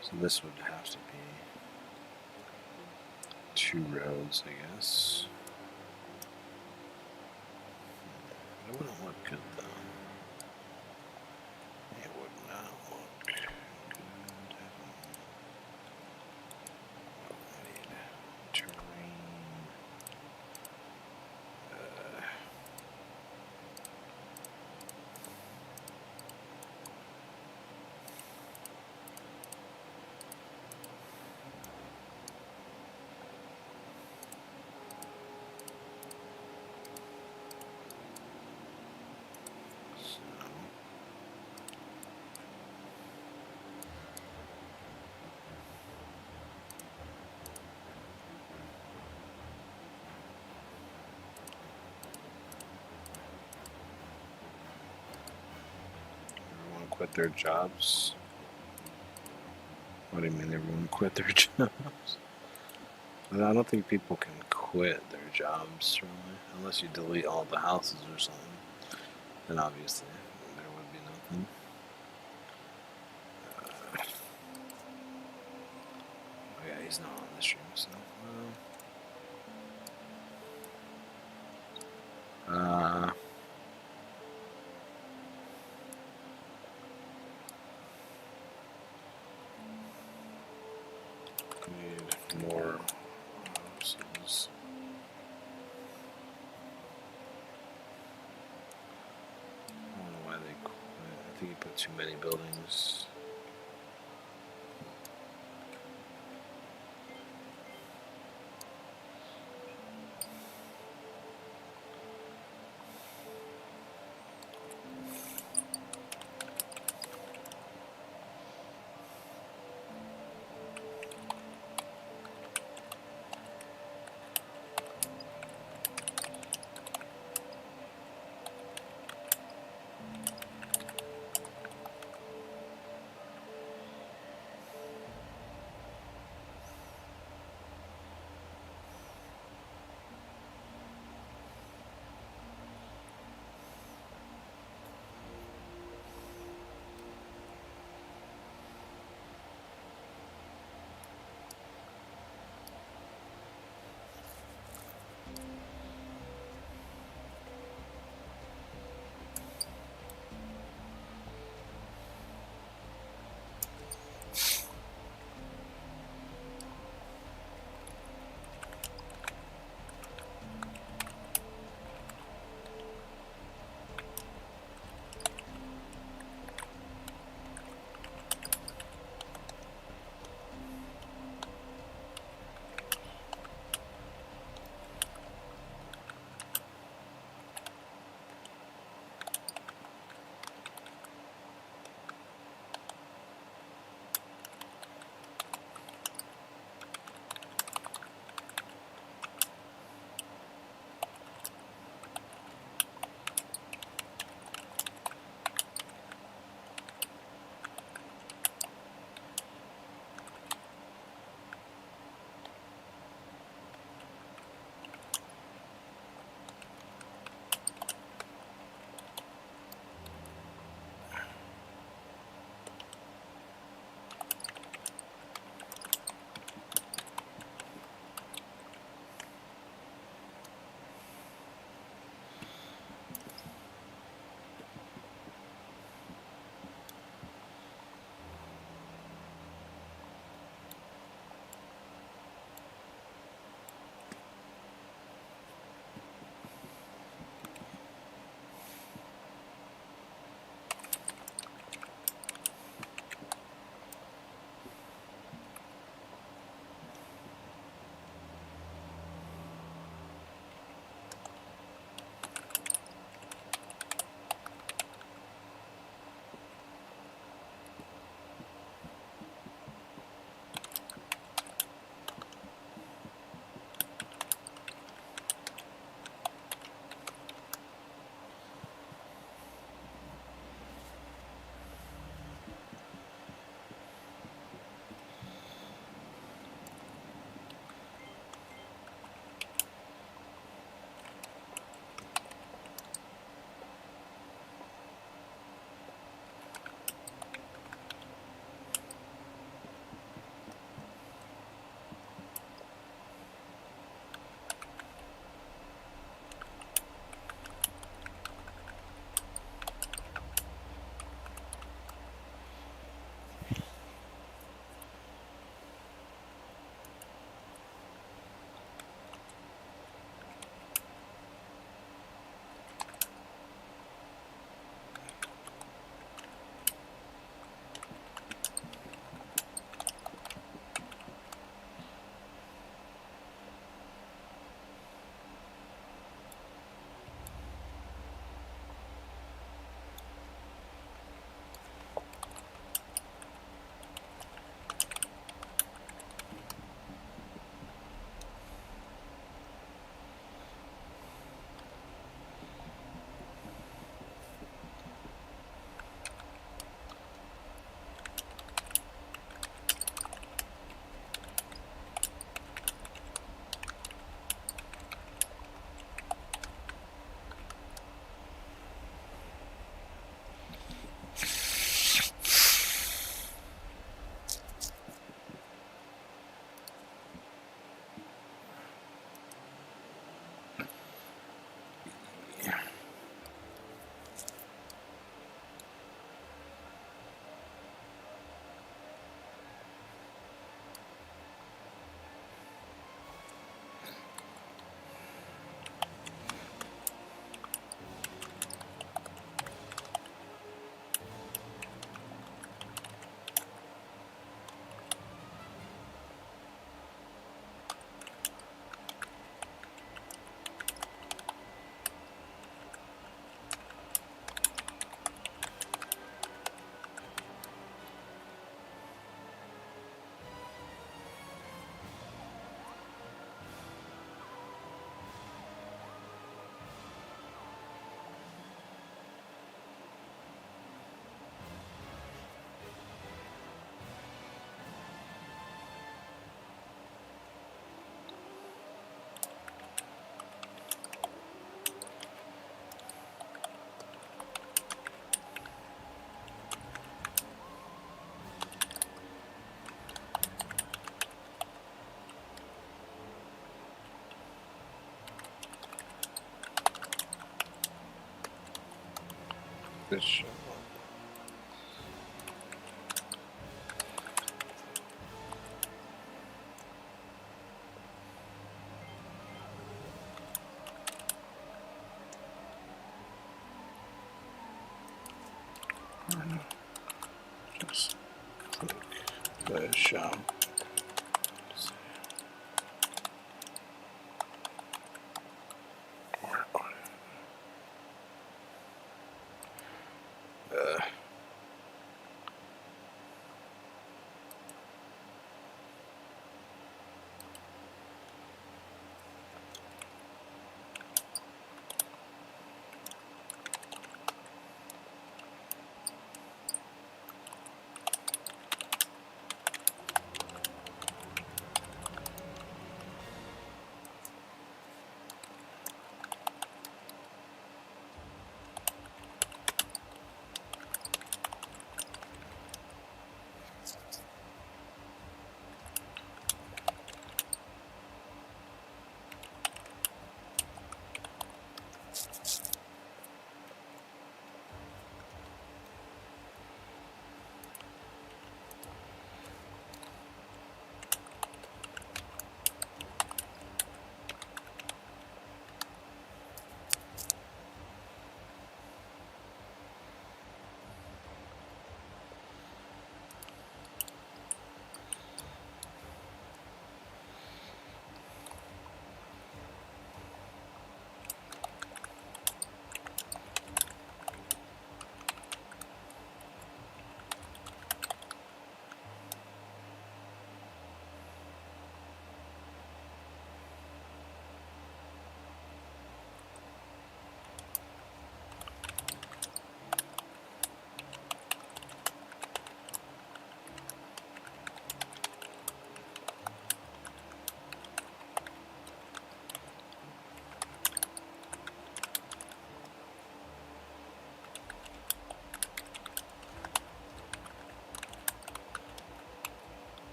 So this would have to be two roads, I guess. It wouldn't look good though. It would not look good. I need terrain. Quit their jobs? What do you mean everyone quit their jobs? I don't think people can quit their jobs, really, unless you delete all the houses or something. Then obviously there would be nothing. Oh yeah, he's not on the stream, so. Need more houses. I don't know why they quit. I think you put too many buildings. Fish. Just click the shop.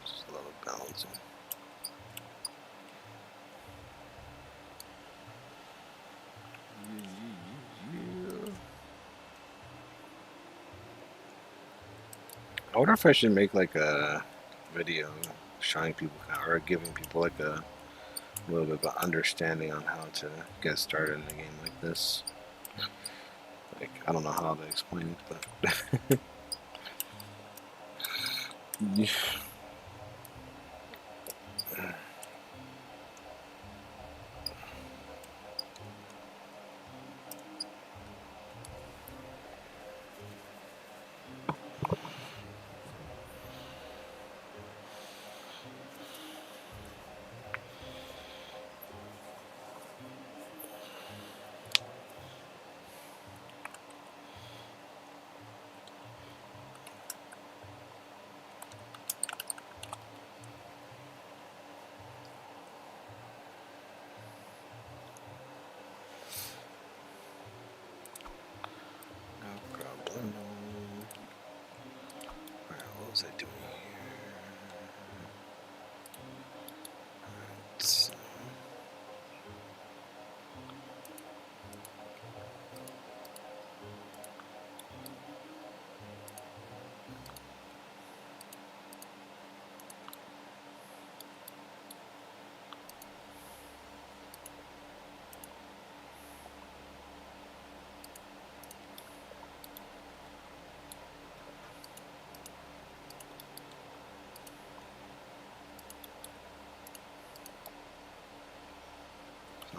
Just love it balancing. I wonder if I should make like a video showing people or giving people like a little bit of an understanding on how to get started in a game like this. Like, I don't know how to explain it, but yeah.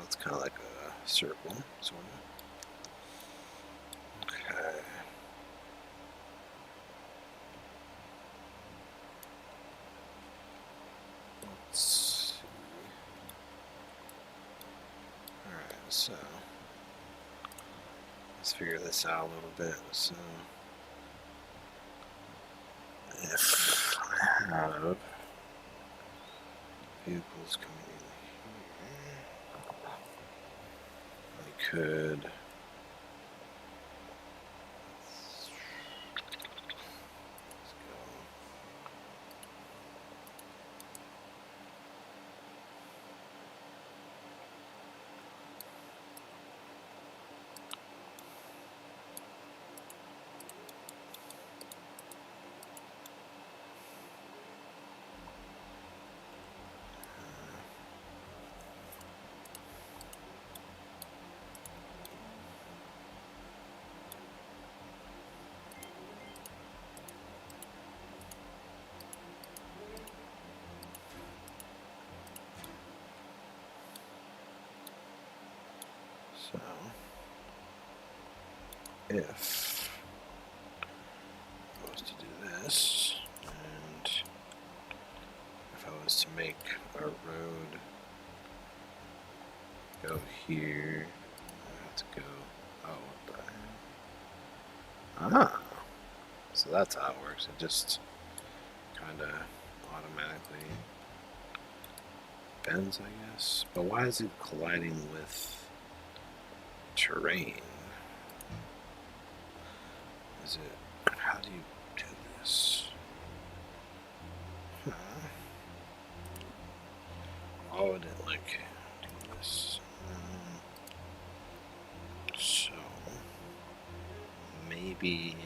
it's kind of like a circle, sort of. Okay. Let's see. Alright, so let's figure this out a little bit. So if I have vehicles coming in here, I could So, if I was to do this, and if I was to make a road go here, I have to go, oh, what the heck? Ah, so that's how it works. It just kind of automatically bends, I guess. But why is it colliding with terrain? Is it, how do you do this? Huh. Why would it like do this? So maybe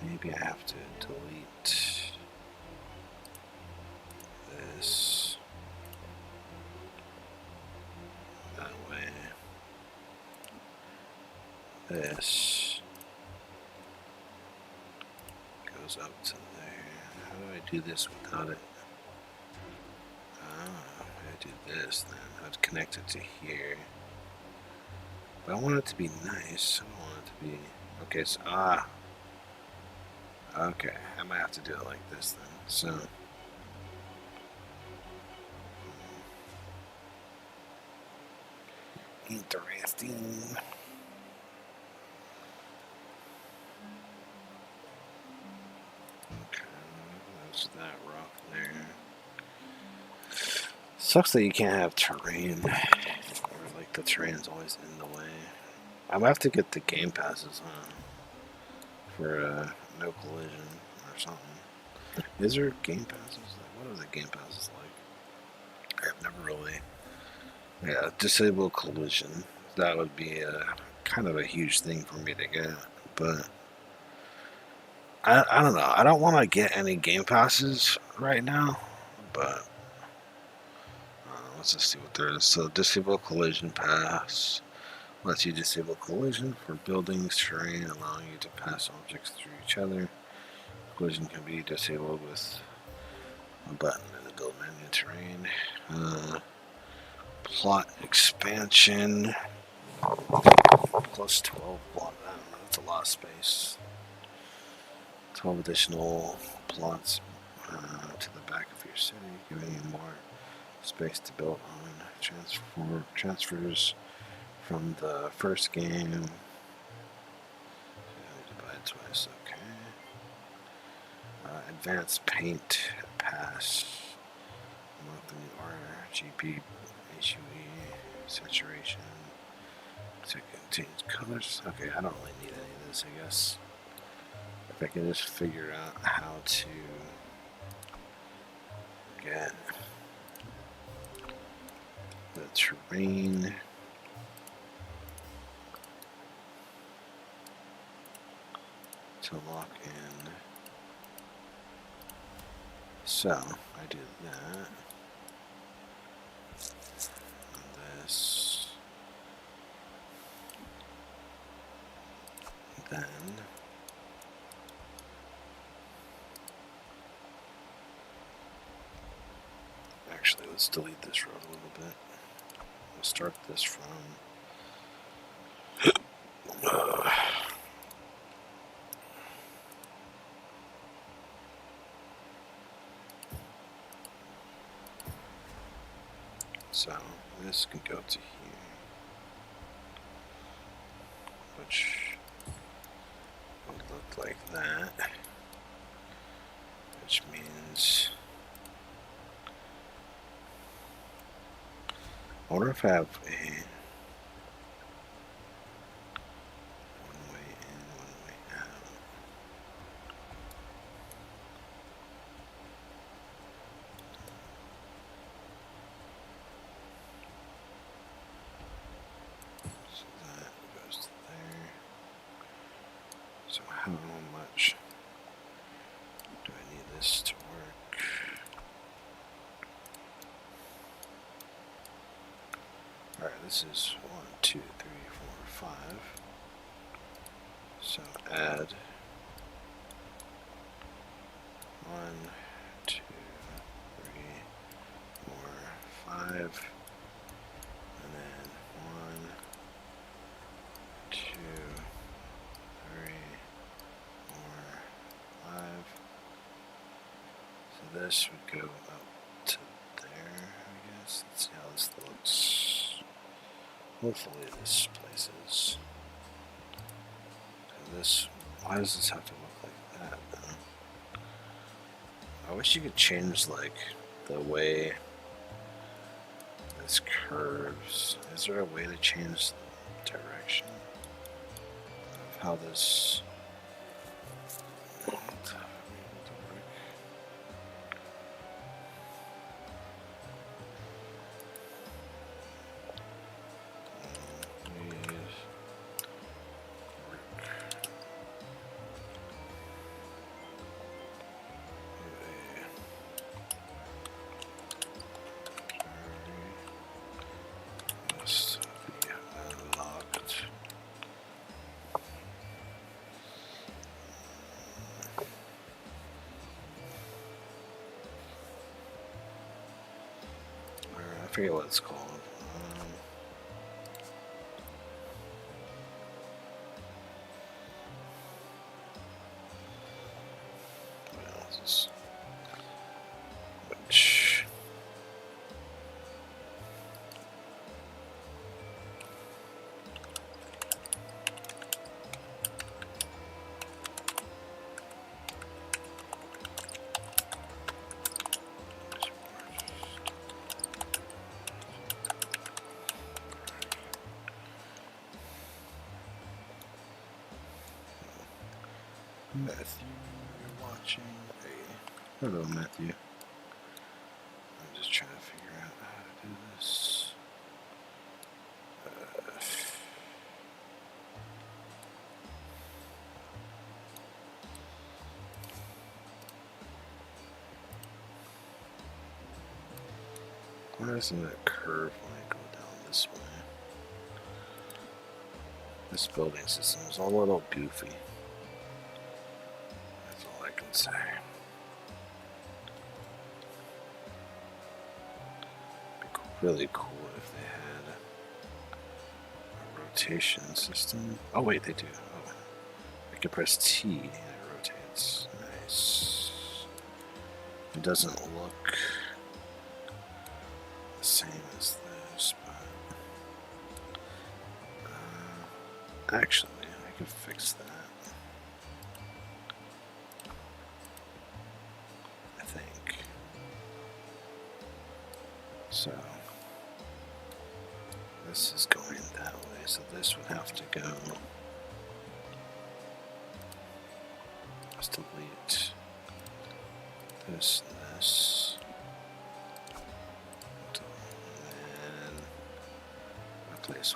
I have to delete this that way. This goes up to there. How do I do this without it? I do this then. I'd connect it to here. But I want it to be nice. I don't want it to be... Okay, so... Okay, I might have to do it like this then. So... Interesting. Okay, there's that rock there. Sucks that you can't have terrain. Or like the terrain's always in the way. I might have to get the game passes, huh? For no collision or something. Is there game passes? Like, what are the game passes like? I've never really... Yeah, disable collision. That would be kind of a huge thing for me to get. But I don't know. I don't want to get any game passes right now. But let's just see what there is. So disable collision pass lets you disable collision for buildings, terrain, allowing you to pass objects through each other. Collision can be disabled with a button in the build menu. Terrain. Plot expansion. Plus 12 plot. I don't know, that's a lot of space. 12 additional plots to the back of your city, giving you more space to build on. Transfers from the first game. Divide twice, okay. Advanced paint pass. Unlock the new order. GP, HUE, saturation. To change colors. Okay, I don't really need any of this, I guess. If I can just figure out how to get the terrain to lock in. So I do that. And this. Then actually, let's delete this road a little bit. We'll start this from. So this can go to here, which would look like that, which means I wonder if I have a one way in, one way out. So that goes to there. So how much do I need this to work? Alright, this is 1, 2, 3, 4, 5. So add 1, 2, 3, 4, 5, and then 1, 2, 3, 4, 5. So this would go up to there, I guess. Let's see how this looks. Hopefully this places. This, why does this have to look like that though? I wish you could change like the way this curves. Is there a way to change the direction of how this I forget what it's called. What else is which? Matthew, you're watching. Hey, hello, Matthew. I'm just trying to figure out how to do this. Why doesn't that curve when I go down this way? This building system is all a little goofy. That's all I can say. It'd be really cool if they had a rotation system. Oh wait, they do. Oh, I can press T and it rotates. Nice. It doesn't look the same as this, but actually, I can fix that. I think. So, this is going that way, so this would have to go. Let's delete this and this. And replace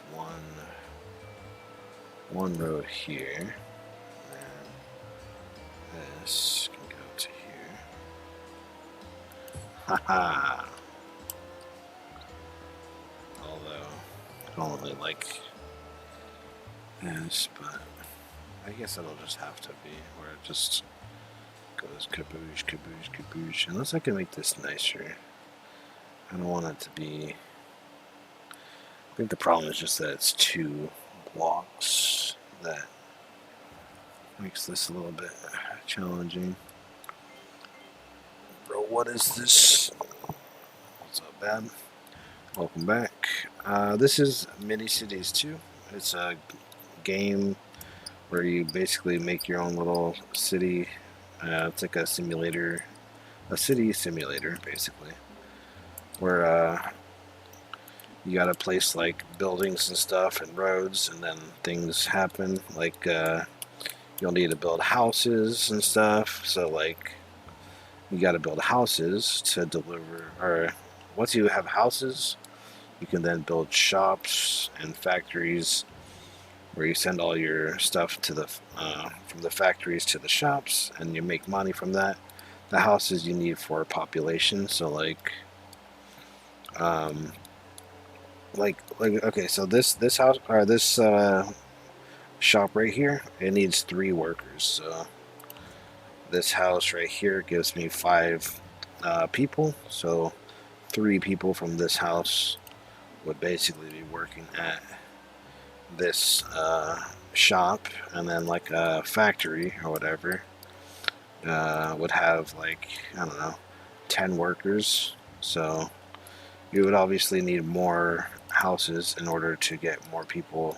one road here. And this can go to here. Haha! Although, I don't really like this, but I guess it'll just have to be where it just goes kaboosh, kaboosh, kaboosh. Unless I can make this nicer. I don't want it to be. I think the problem is just that it's 2 blocks that makes this a little bit challenging. Bro, what is this? What's up, Bab? Welcome back. This is Mini Cities 2. It's a game where you basically make your own little city. It's like a simulator, a city simulator, basically, where you gotta place like buildings and stuff and roads, and then things happen. Like you'll need to build houses and stuff. So like you gotta build houses to deliver, or once you have houses, you can then build shops and factories where you send all your stuff to the from the factories to the shops, and you make money from that. The houses you need for population, so um, like okay, so this house or this shop right here, it needs 3 workers. So this house right here gives me 5 people, so 3 people from this house would basically be working at this shop, and then like a factory or whatever would have like, I don't know, 10 workers. So you would obviously need more houses in order to get more people,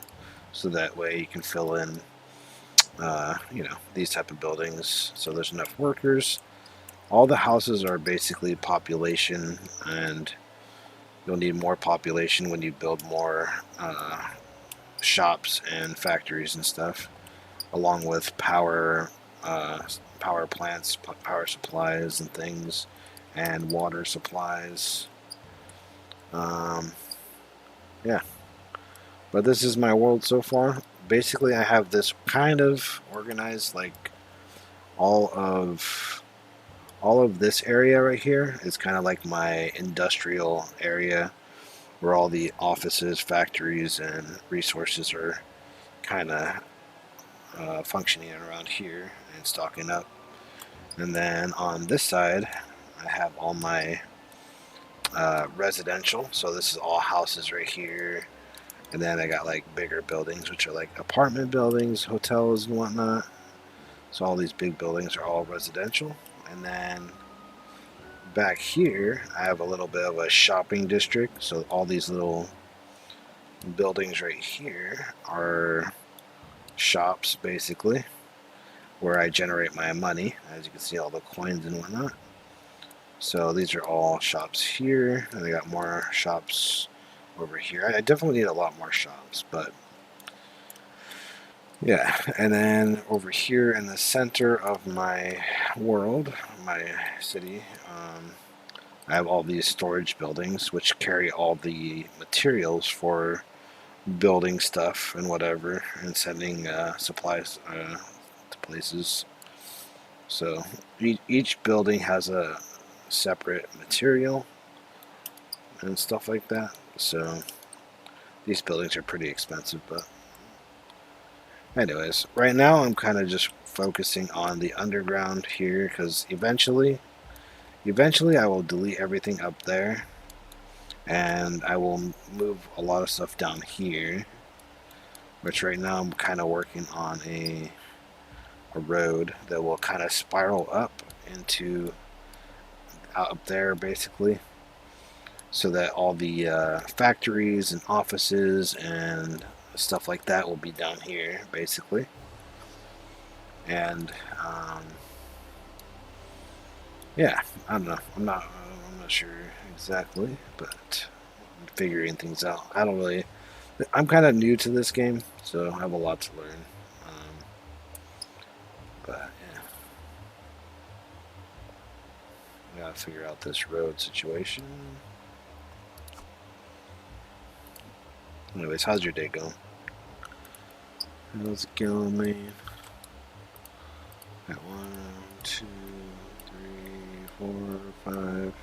so that way you can fill in these type of buildings, so there's enough workers. All the houses are basically population, and you'll need more population when you build more shops and factories and stuff, along with power plants, power supplies and things, and water supplies. Yeah, but this is my world so far. Basically, I have this kind of organized, like all of this area right here is kind of like my industrial area, where all the offices, factories, and resources are kind of functioning around here and stocking up. And then on this side, I have all my residential. So this is all houses right here. And then I got like bigger buildings, which are like apartment buildings, hotels, and whatnot. So all these big buildings are all residential. And then back here, I have a little bit of a shopping district. So all these little buildings right here are shops, basically, where I generate my money. As you can see, all the coins and whatnot. So these are all shops here, and I got more shops over here. I definitely need a lot more shops, but yeah. And then over here in the center of my world, my city, I have all these storage buildings which carry all the materials for building stuff and whatever, and sending supplies to places. So each building has a separate material and stuff like that. So these buildings are pretty expensive, but anyways, right now I'm kind of just focusing on the underground here, because eventually I will delete everything up there, and I will move a lot of stuff down here, which right now I'm kind of working on a road that will kind of spiral up into out up there, basically, so that all the factories and offices and stuff like that will be down here, basically. And yeah, I don't know. I'm not sure exactly, but I'm figuring things out. I'm kind of new to this game, so I have a lot to learn. But yeah, I gotta figure out this road situation. Anyways, how's your day going? How's it going, man? Got 1, 2, 3, 4, 5. 1,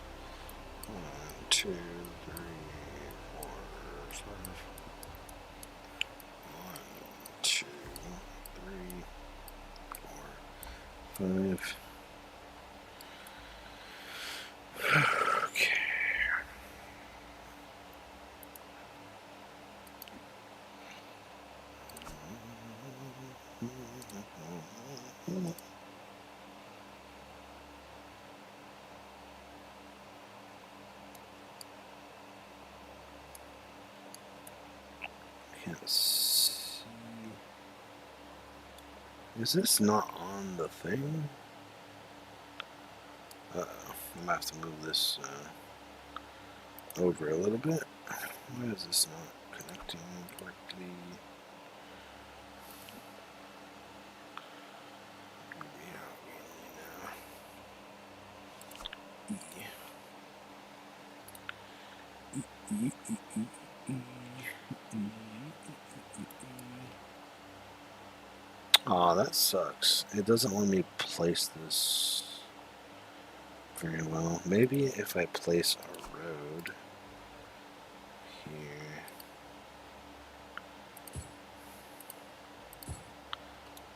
2, 3, 4, 5. 1, 2, 3, 4, 5. Okay. Can't see. Is this not on the thing? Uh-oh. I'm gonna have to move this over a little bit. Why is this not connecting correctly? Oh, that sucks. It doesn't let me place this very well. Maybe if I place a road here.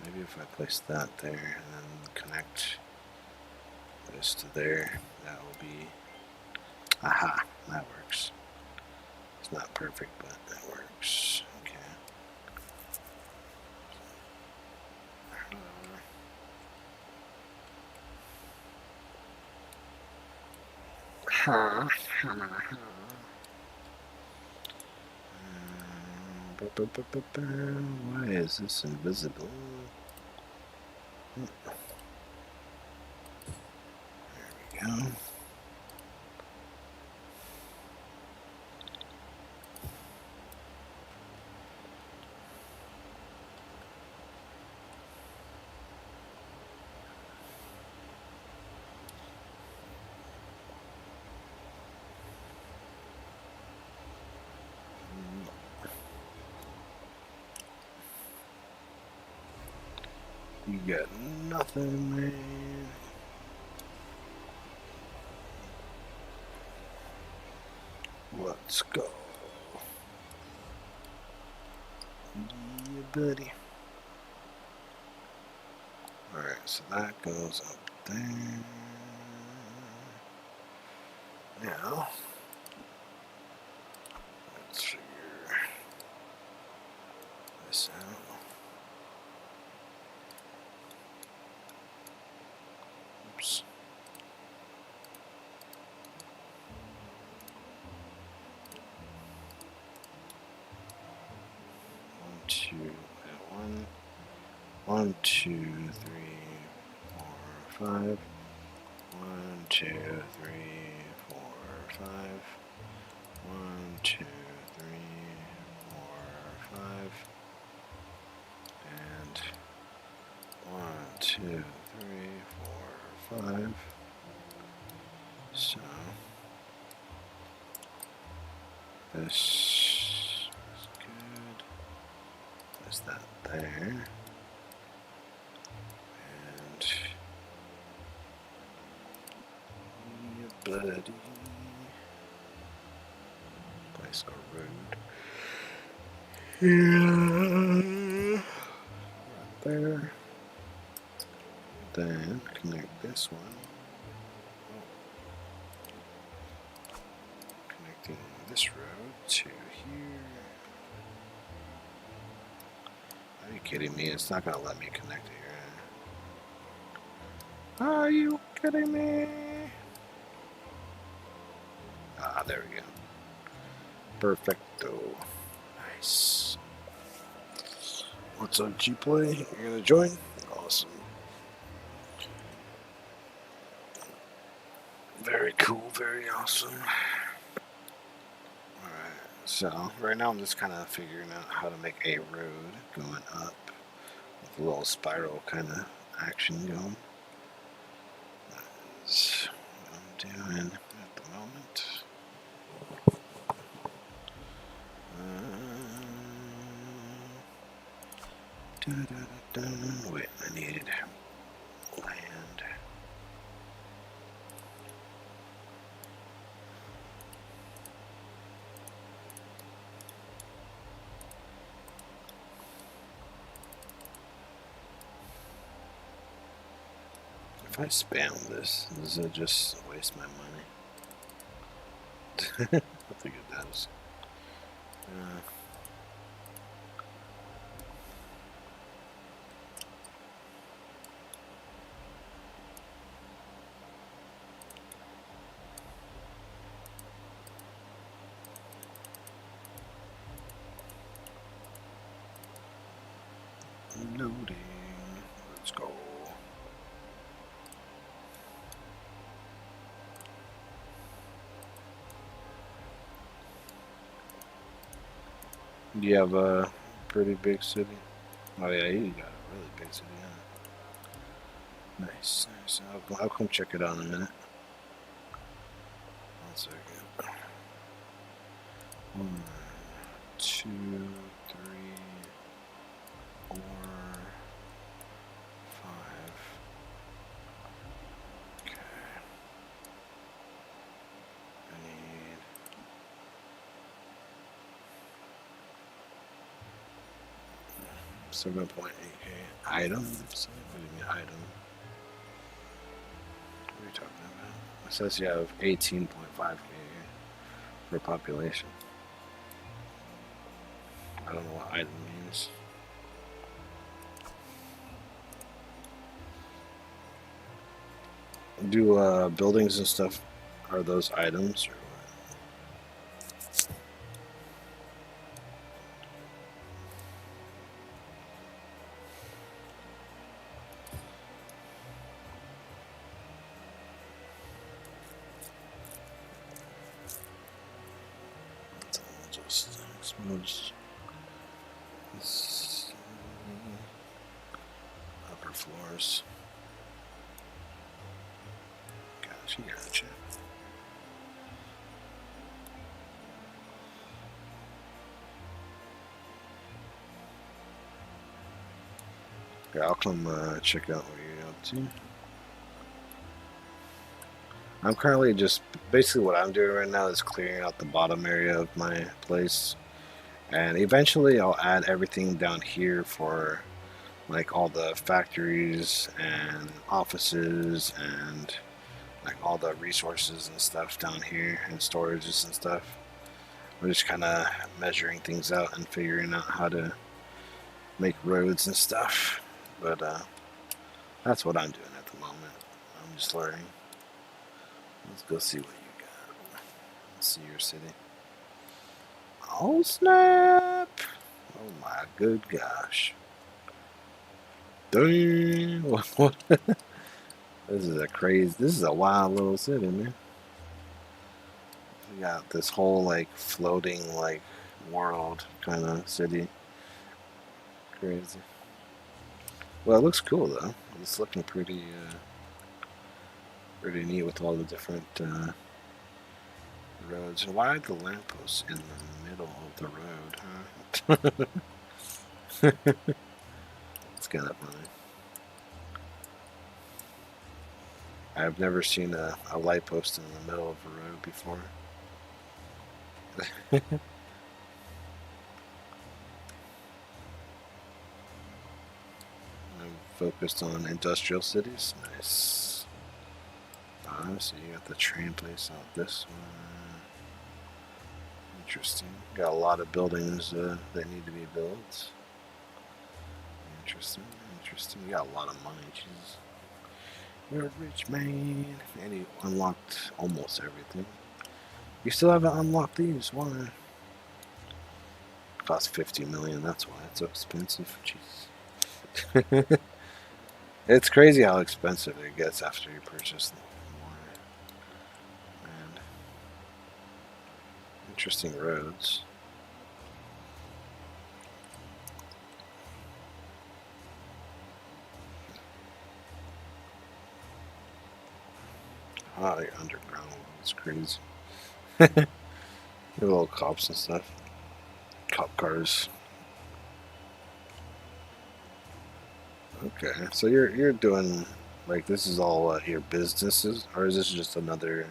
Maybe if I place that there and then connect this to there, that will be... Aha! That works. It's not perfect, but it works. Okay. Why is this invisible? There we go. You got nothing, man. Let's go. Yeah, buddy. Alright, so that goes up there. Now, let's figure this out. Oops. One, two, three, four, five. 1, 2, 3, 4, 5. 1, 2, 3, 4, 5. And 1, 2, 3, 4, 5. So this is good. There's that there. And yeah, buddy. Place a road. Yeah. Right there. Then connect this one. Connecting this road to here. Are you kidding me? It's not gonna let me connect here. Are you kidding me? Ah, there we go. Perfecto. Nice. What's up, G-Play? You're gonna join? Awesome. Very cool, very awesome. Alright, so right now I'm just kind of figuring out how to make a road going up with a little spiral kind of action going. That is what I'm doing at the moment. Wait, I need land. If I spam this, does it just waste my money? I think it does. Do you have a pretty big city? Oh yeah, you got a really big city, huh? Nice, nice. I'll come check it out in a minute. 1 second. 1, 2, 3, 4, 5. Okay. I need 7.8k items. What do you mean item? What are you talking about? It says you have 18.5k for population. I don't know what item means. Do buildings and stuff, are those items or what? Just smudge this upper floors. Gosh, you gotcha. Yeah, I'll come check out what you're up to. I'm currently just basically what I'm doing right now is clearing out the bottom area of my place, and eventually I'll add everything down here for like all the factories and offices and like all the resources and stuff down here and storages and stuff. We're just kind of measuring things out and figuring out how to make roads and stuff. But that's what I'm doing at the moment. I'm just learning. Let's go see what you got. Let's see your city. Oh snap! Oh my good gosh. Dang! This is a crazy. This is a wild little city, man. We got this whole like floating like world kind of city. Crazy. Well, it looks cool though. It's looking pretty neat with all the different roads. And why are the lampposts in the middle of the road, huh? It's kind of funny. I've never seen a light post in the middle of a road before. I'm focused on industrial cities. Nice. So you got the train place out this one. Interesting. Got a lot of buildings that need to be built. Interesting. Interesting. You got a lot of money. Jesus. You're a rich man. And you unlocked almost everything. You still haven't unlocked these. Why? Cost 50 million. That's why it's so expensive. Jesus. It's crazy how expensive it gets after you purchase more. And interesting roads. Oh, you're underground. It's crazy. Little cops and stuff. Cop cars. Okay, so you're doing like this is all your businesses, or is this just another?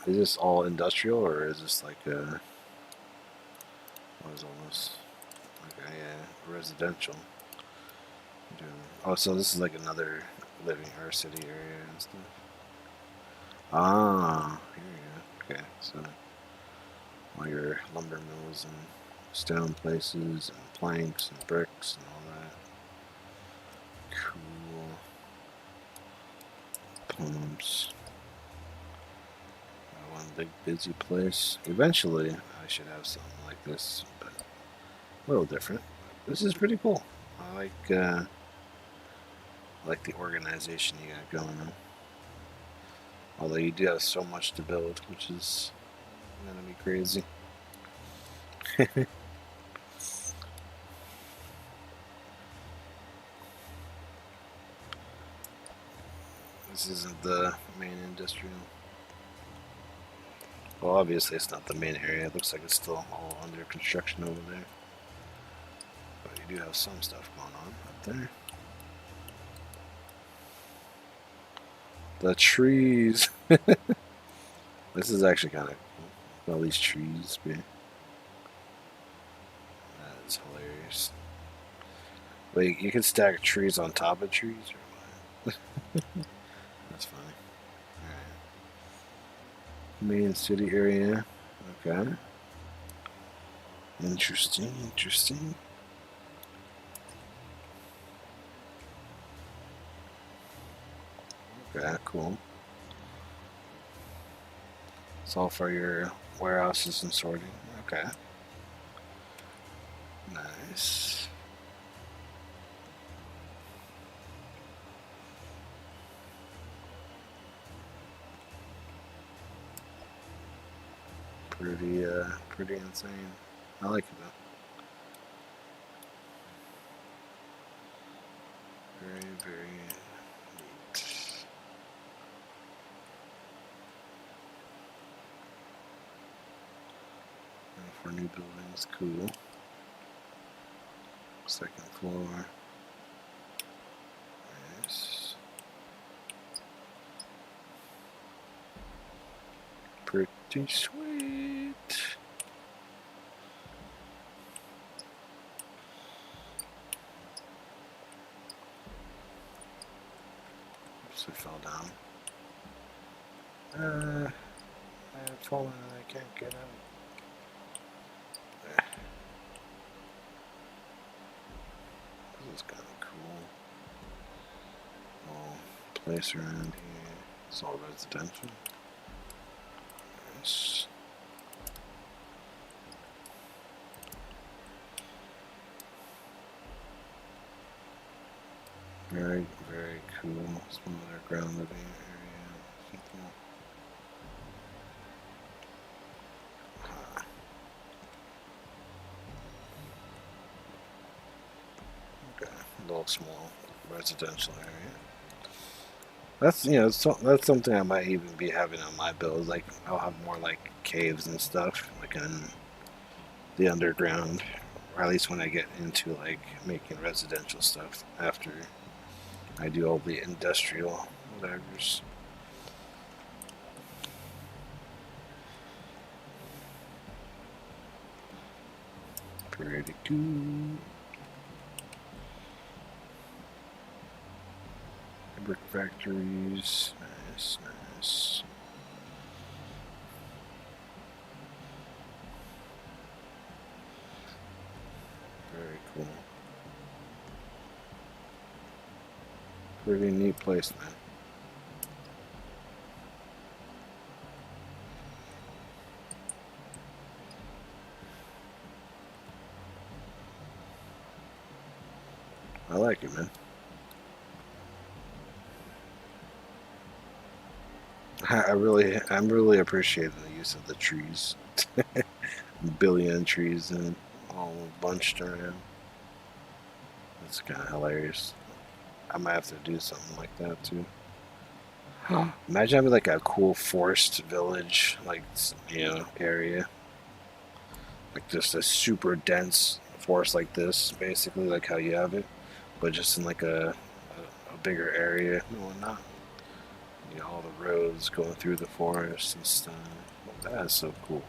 Is this all industrial, or is this like a what is all this? Like a residential? Oh, so this is like another living or city area and stuff. Ah, here you go. Okay, so all your lumber mills and stone places and planks and bricks and all that. Cool. Pumps. One big busy place. Eventually, I should have something like this, but a little different. This is pretty cool. I like the organization you got going on. Although you do have so much to build, which is gonna be crazy. This isn't the main industrial. Well, obviously it's not the main area. It looks like it's still all under construction over there. But you do have some stuff going on up there. The trees. This is actually kind of cool. All these trees. That is hilarious. Wait, you can stack trees on top of trees? Or what? That's funny. Alright. Main city area. Okay. Interesting, interesting. Okay, cool. It's all for your warehouses and sorting. Okay. Nice. Pretty insane. I like it though. Very neat. And for new buildings, cool. Second floor. Nice. Pretty sweet. Oops, I fell down. I've fallen and I can't get out. This is kind of cool. Little place around here. It's all residential. Nice. Very cool. Some underground living area. Something. Okay, a little small residential area. That's that's something I might even be having on my build. Like I'll have more like caves and stuff, like in the underground, or at least when I get into like making residential stuff after I do all the industrial whatever's. Pretty cool. Brick factories. Nice. Very cool. Pretty neat place, man. I like it, man. I'm really appreciating the use of the trees. Billion trees and all bunched around. It's kind of hilarious. I might have to do something like that too. Imagine having like a cool forest village, like area, like just a super dense forest like this, basically like how you have it, but just in like a bigger area. No, not all the roads going through the forest and stuff. That's so cool.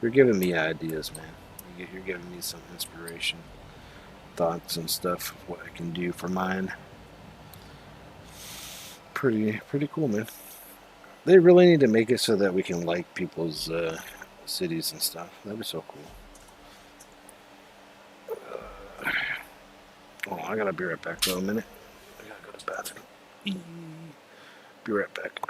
You're giving me ideas, man. You're giving me some inspiration, thoughts and stuff of what I can do for mine. Pretty cool, man. They really need to make it so that we can like people's cities and stuff. That'd be so cool. I gotta be right back for a minute. I gotta go to the bathroom. Be right back.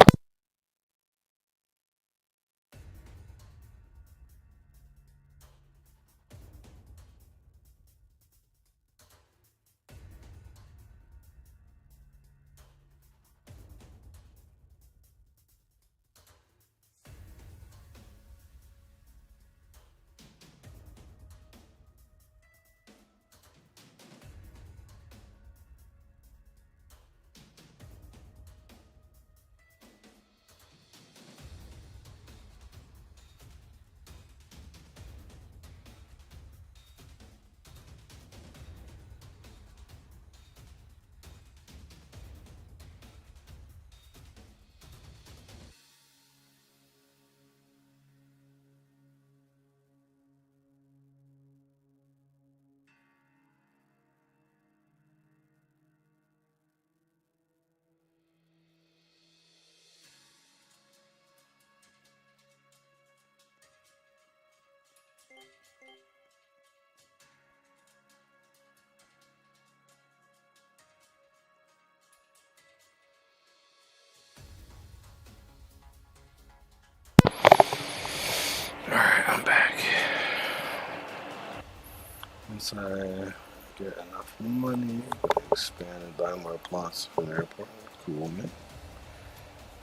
Once I get enough money, expand and buy more plots for the airport. Cool, man.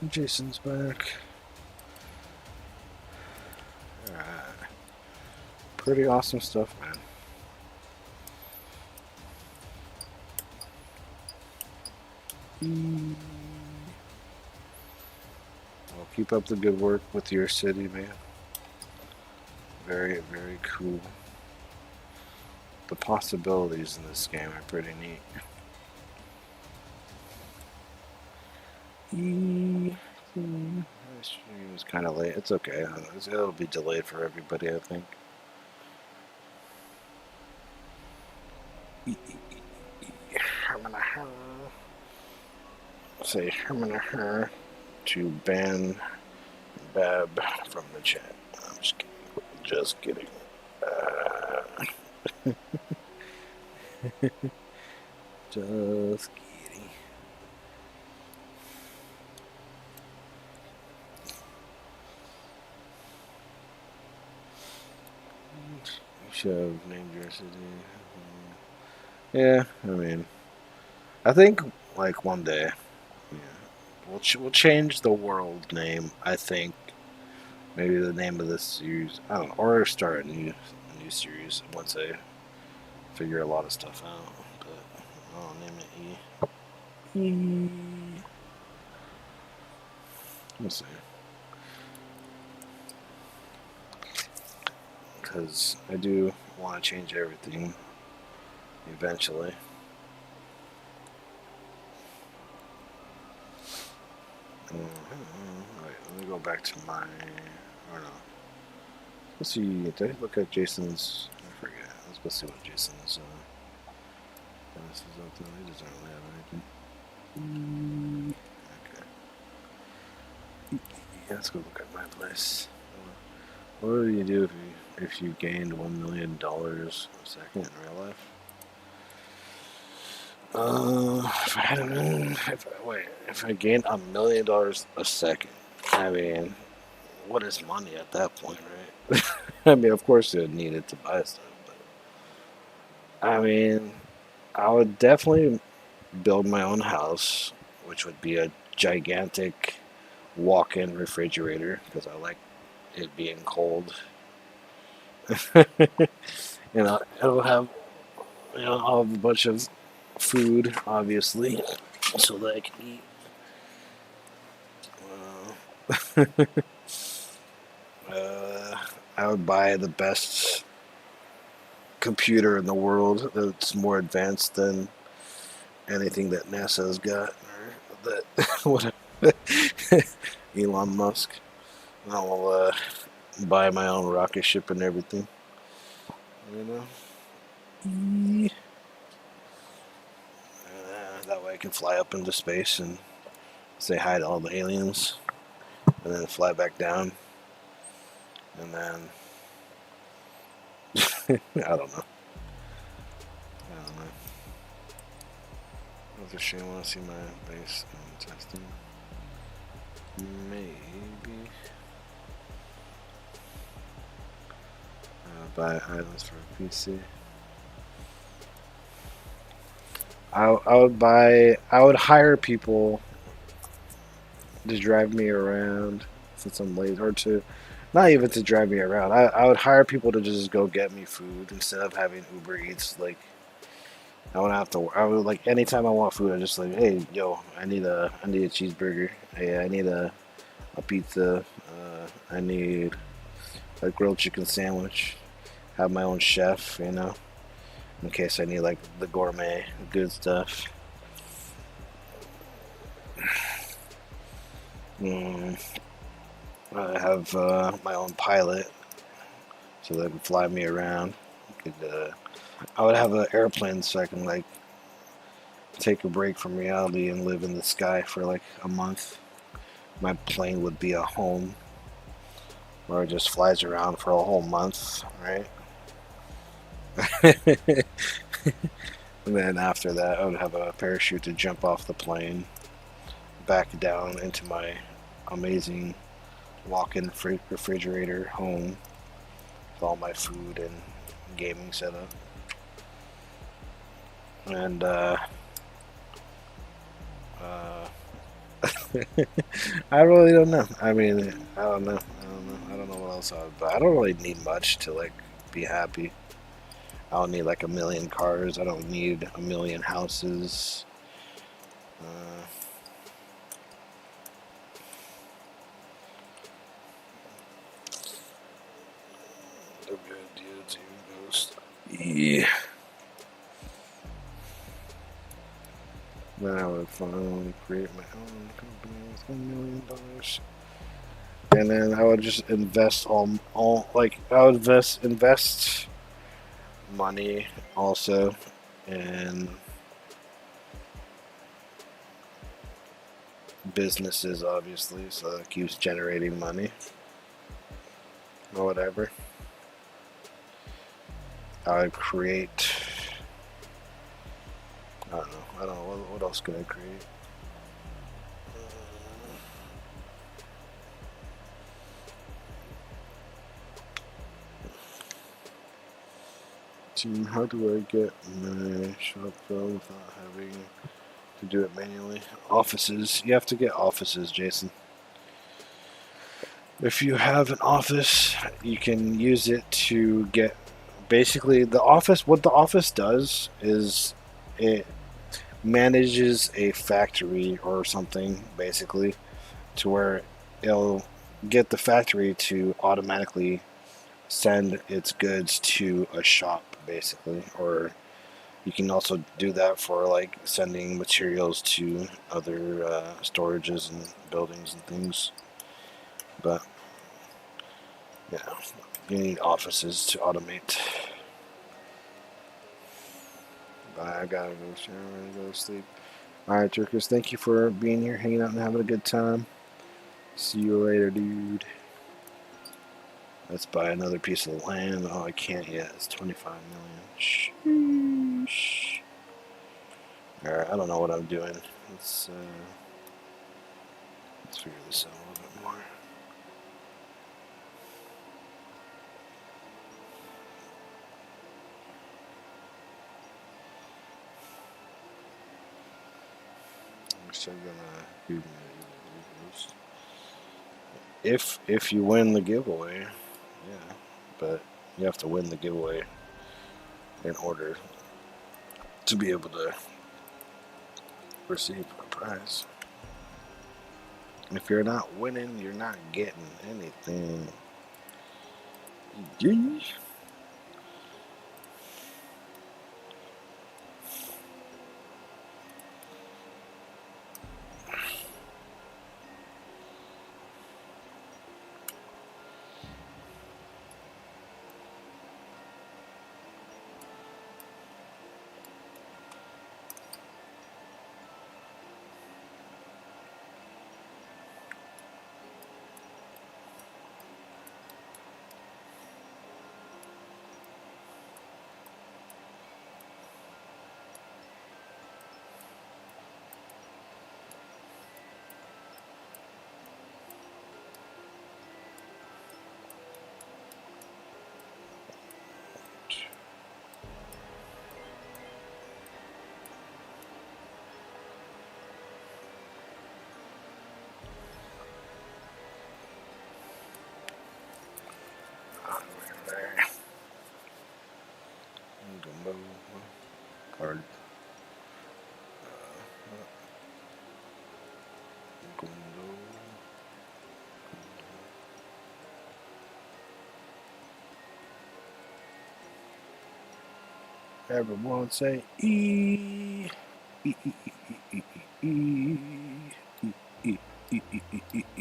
Jason's back. Alright. Pretty awesome stuff, man. Well, keep up the good work with your city, man. Very, very cool. The possibilities in this game are pretty neat. This stream is kind of late. It's okay. It'll be delayed for everybody, I think. Say her to ban Bab from the chat. I'm just kidding. Just kidding. Just kidding. You should have named your city. Yeah, I mean, I think like one day, yeah, we'll change the world name. I think maybe the name of this series, I don't know, or start a new series once I figure a lot of stuff out. But I'll name it E. We'll see. Because I do want to change everything eventually. Wait, let me go back to my. Or no. Let's see. Did I look at Jason's? I forget. Let's go see what Jason's. This is up there. He doesn't really have anything. Okay. Yeah, let's go look at my place. What do you do if you gained $1 million a second in real life? If I had if I gained $1 million a second, I mean, what is money at that point, right? I mean, of course it needed to buy stuff, but I mean, I would definitely build my own house, which would be a gigantic walk-in refrigerator because I like it being cold. It'll have, I'll have a bunch of food, obviously, so that I can eat. I would buy the best computer in the world that's more advanced than anything that NASA's got, or that whatever. Elon Musk. I'll buy my own rocket ship and everything. That way I can fly up into space and say hi to all the aliens, and then fly back down, and then I don't know. That's a shame. I want to see my base and testing. Maybe buy items for a PC. I would hire people to drive me around since I'm late, or to not even to drive me around. I would hire people to just go get me food instead of having Uber Eats. Like, I wouldn't have to. I would, like, anytime I want food, I just like, hey, yo, I need a cheeseburger. Hey, I need a pizza. I need a grilled chicken sandwich. Have my own chef, in case I need like the gourmet good stuff. I have my own pilot, so they can fly me around. I would have an airplane so I can like take a break from reality and live in the sky for like a month. My plane would be a home, where it just flies around for a whole month, right? And then after that, I would have a parachute to jump off the plane, back down into my amazing walk-in refrigerator home with all my food and gaming setup. And I really don't know. I mean, I don't know. I don't know what else but I don't really need much to like be happy. I don't need like a million cars. I don't need a million houses. They're good dudes, even ghost. Yeah. Then I would finally create my own company with $1 million. And then I would just invest all like I would invest money also in businesses, obviously, so it keeps generating money or whatever. I would create. I don't know. I don't know what else could I create. How do I get my shop filled without having to do it manually? Offices. You have to get offices, Jason. If you have an office, you can use it to get. Basically, the office. What the office does is it manages a factory or something, basically, to where it'll get the factory to automatically send its goods to a shop, basically, or you can also do that for like sending materials to other storages and buildings and things. But yeah, you need offices to automate. But I gotta go shower and go to sleep. Alright, Turkus, thank you for being here, hanging out, and having a good time. See you later, dude. Let's buy another piece of land. Oh, I can't yet. It's 25 million. Sheesh. Alright, I don't know what I'm doing. Let's figure this out a little bit more. I'm still gonna do if you win the giveaway, yeah. But you have to win the giveaway in order to be able to receive a prize. If you're not winning, you're not getting anything. Yeesh. Card. Everyone say E. E. E. E. E. E. E. E. E. E.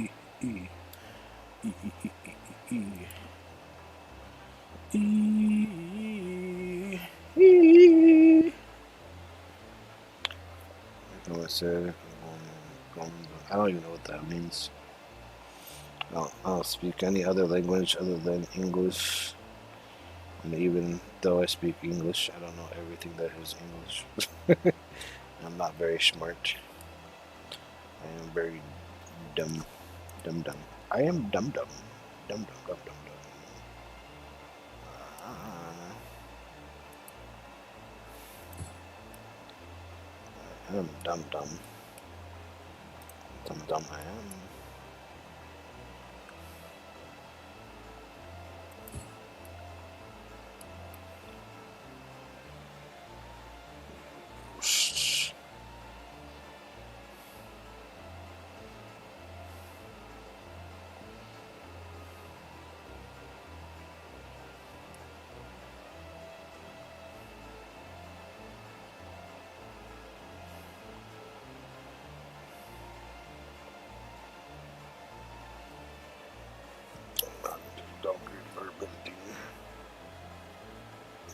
E. E. E. I said, I don't even know what that means. I don't speak any other language other than English. And even though I speak English, I don't know everything that is English. I'm not very smart. I am very dumb. Dumb. I am dumb. Dumb. I'm dumb. Dumb I am.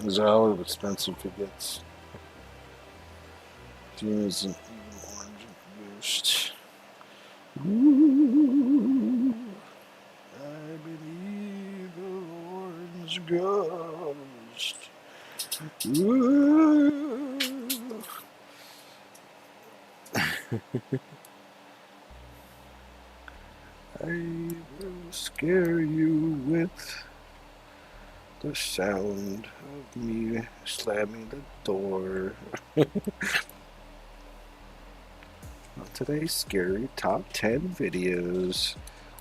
Is how expensive it gets. Team is an evil orange ghost. Ooh, I'm an evil orange ghost. Ooh. I will scare you with the sound of me slamming the door. On today's scary top 10 videos,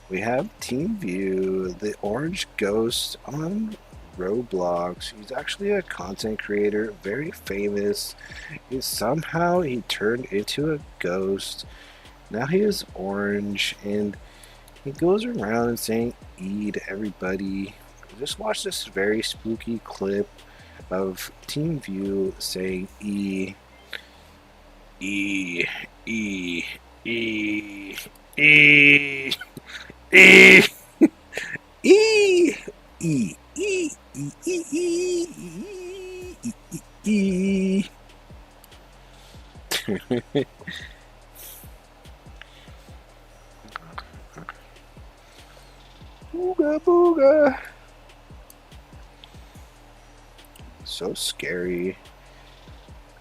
we have Team View, the orange ghost on Roblox. He's actually a content creator, very famous. Somehow he turned into a ghost. Now he is orange, and he goes around saying "E" to everybody. Just watch this very spooky clip of Team View saying "E, E, E, E, E, E, E, E, E, E, E, E, E. Booga booga. So scary.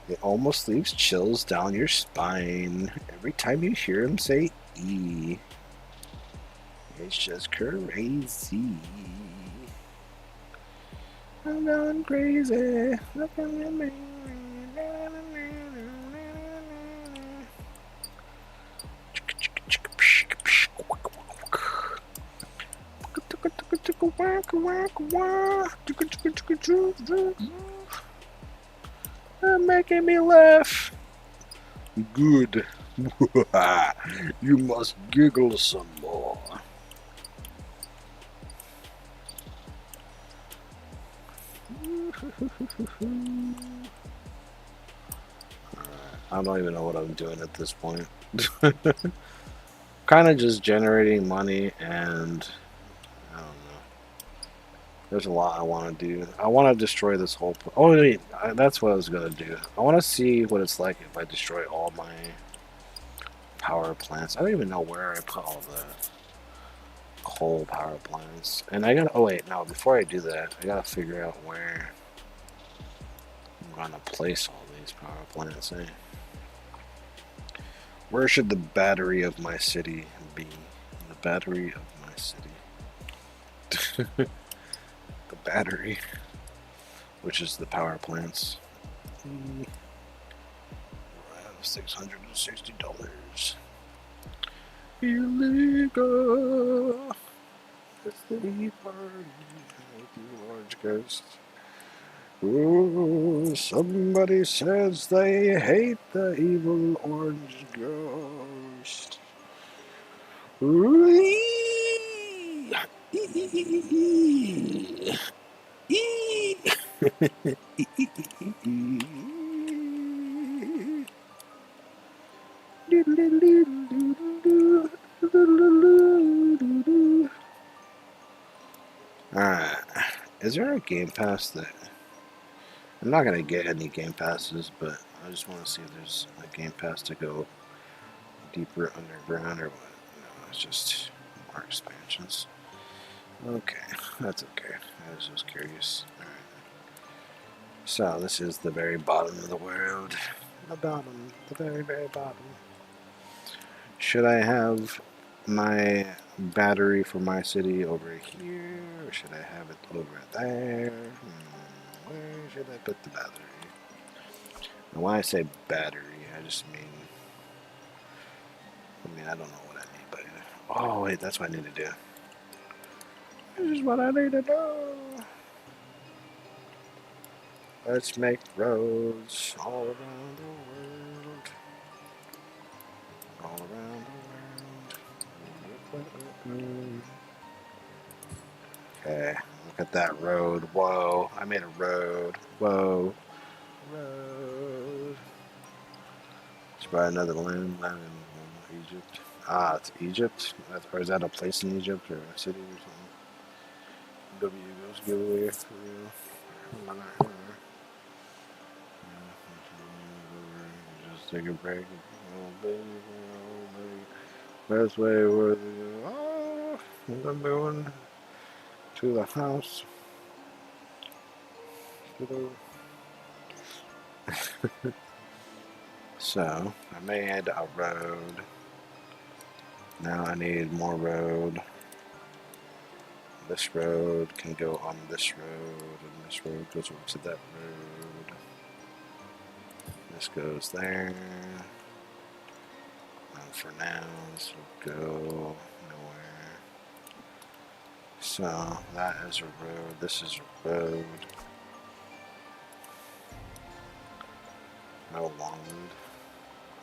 It almost leaves chills down your spine every time you hear him say E. It's just crazy. I'm going crazy. Look at me. Making me laugh. Good. You must giggle some more. I don't even know what I'm doing at this point. Kind of just generating money, and I don't know. There's a lot I want to do. I want to destroy this whole. Oh wait, that's what I was gonna do. I want to see what it's like if I destroy all my power plants. I don't even know where I put all the coal power plants. And I gotta. Oh wait, no. Before I do that, I gotta figure out where I'm gonna place all these power plants. Eh? Where should the battery of my city be? The battery of my city. The battery, which is the power plants. I have $660. Illegal. It's the party. You orange ghost. Ooh, somebody says they hate the evil orange ghost. Ooh, Alright, is there a game pass that... I'm not gonna get any game passes, but I just want to see if there's a game pass to go deeper underground or what. No, it's just more expansions. Okay, that's okay. I was just curious. Alright. So, this is the very bottom of the world. The bottom. The very, very bottom. Should I have my battery for my city over here, or should I have it over there? Where should I put the battery? And when I say battery, I I just mean, I don't know what I mean, but oh wait, that's what I need to do. This is what I need to do. Let's make roads all around the world. All around the world. Okay, look at that road. Whoa, I made a road. Whoa, road. It's probably another land in Egypt. Ah, it's Egypt? Or is that a place in Egypt or a city or something? W goes giveaway for real. Just take a break. Oh, baby, oh, baby. Best way where oh, I'm going to the house. So, I made a road. Now I need more road. This road can go on this road, and this road goes over to that road. This goes there. And for now, this will go nowhere. So, that is a road. This is a road. No long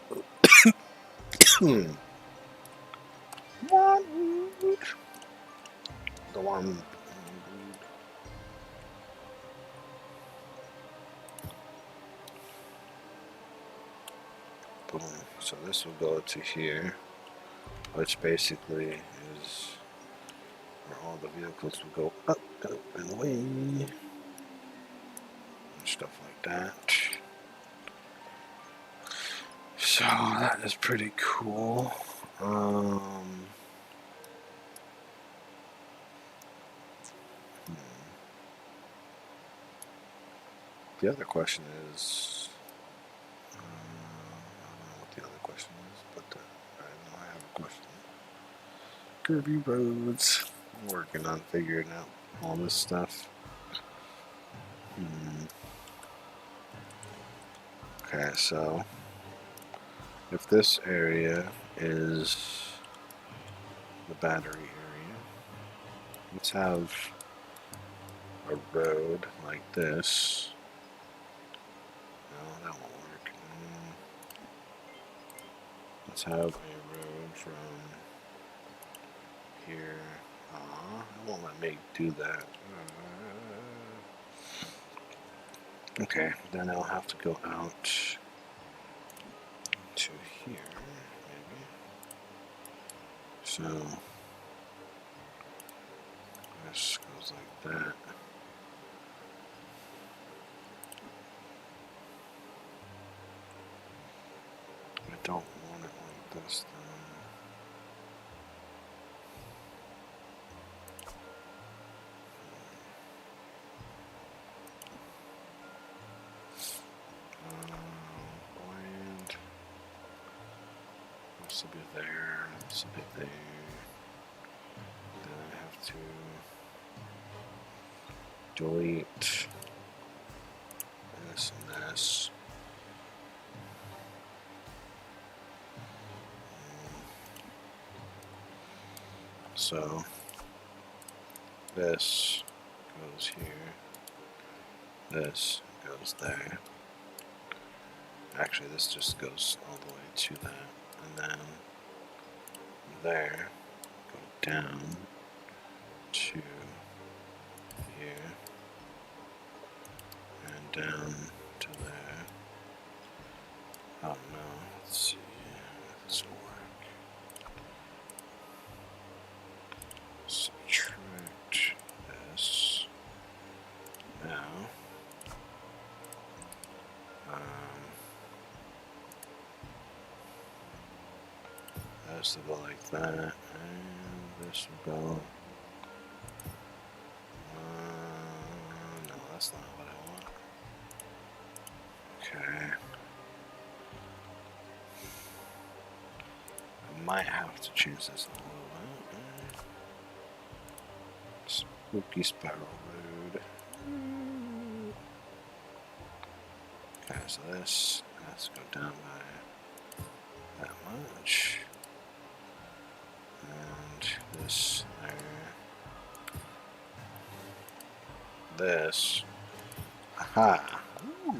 road. One road. The one. Boom. So this will go to here, which basically is where all the vehicles will go up, and away, and stuff like that. So that is pretty cool. The other question is, I don't know what the other question is, but I know I have a question. Curvy roads. I'm working on figuring out all this stuff. Okay, so if this area is the battery area, let's have a road like this. No, that won't work. Let's have a road from here. It won't let me do that. Okay, then I'll have to go out to here, maybe. So this goes like that. I don't want it like this though. Bland. This will be there. This will be there. Then I have to delete this and this. So this goes here, this goes there. Actually, this just goes all the way to that, and then there, go down to here, and down to there. Oh no, let's see if this will work. Subtract this. Now, this will go like that, and this will go. No, that's not what I want. Okay. I might have to change this a little bit. Spooky Spiral Road. Okay, so this has to go down by that much. And this there. This. Aha. Ooh,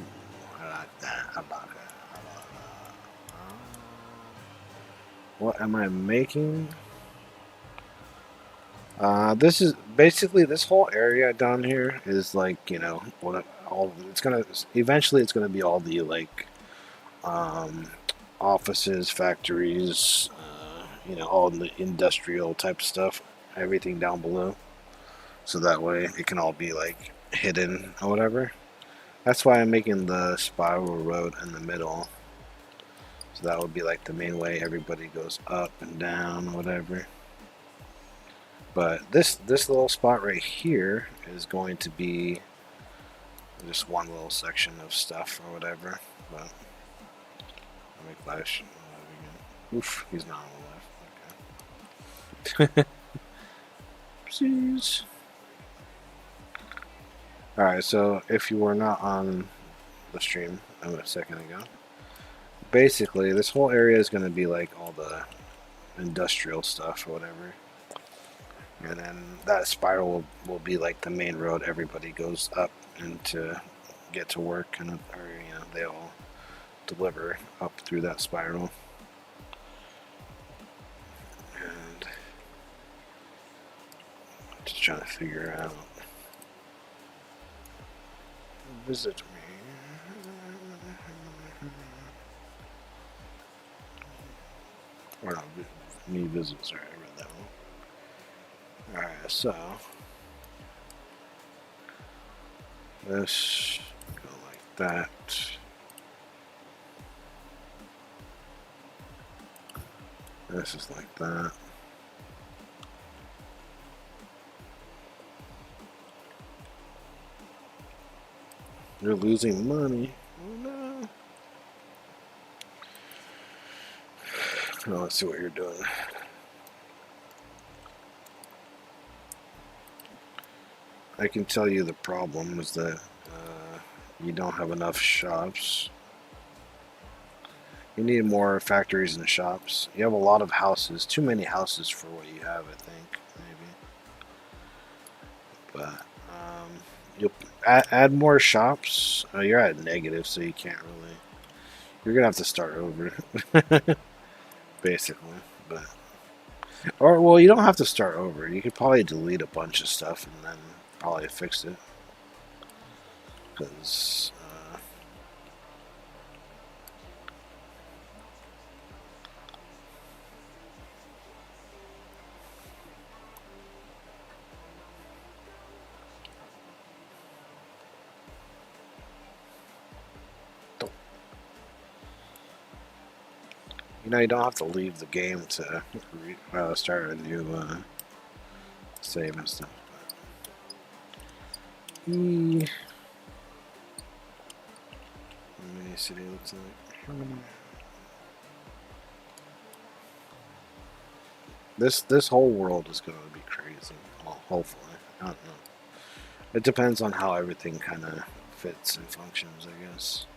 I like that. I like that. I like that. What am I making? This is basically this whole area down here is like, you know, what all it's gonna eventually it's gonna be all the like um, offices, factories, you know, all the industrial type stuff, everything down below. So that way it can all be like hidden or whatever. That's why I'm making the spiral road in the middle. So that would be like the main way everybody goes up and down, whatever. But this little spot right here is going to be just one little section of stuff or whatever. But let me flash. Oof, he's not alive. Okay. Oopsies. Alright, so if you were not on the stream a second ago, basically this whole area is going to be like all the industrial stuff or whatever. And then that spiral will be like the main road everybody goes up and to get to work, and or you know, they all deliver up through that spiral. And I'm just trying to figure out. Visit me. Or not, me visit, sorry, I read that one. Alright, so this go like that. This is like that. You're losing money. Oh no. Oh, let's see what you're doing. I can tell you the problem is that you don't have enough shops. You need more factories and shops. You have a lot of houses. Too many houses for what you have, I think, maybe. But you'll add more shops. Oh, you're at negative, so you can't really. You're gonna have to start over, basically. But or well, you don't have to start over. You could probably delete a bunch of stuff and then probably fix it. Because you know, you don't have to leave the game to start a new save and stuff. Mini city looks like. This whole world is going to be crazy. Well, hopefully, I don't know. It depends on how everything kind of fits and functions, I guess.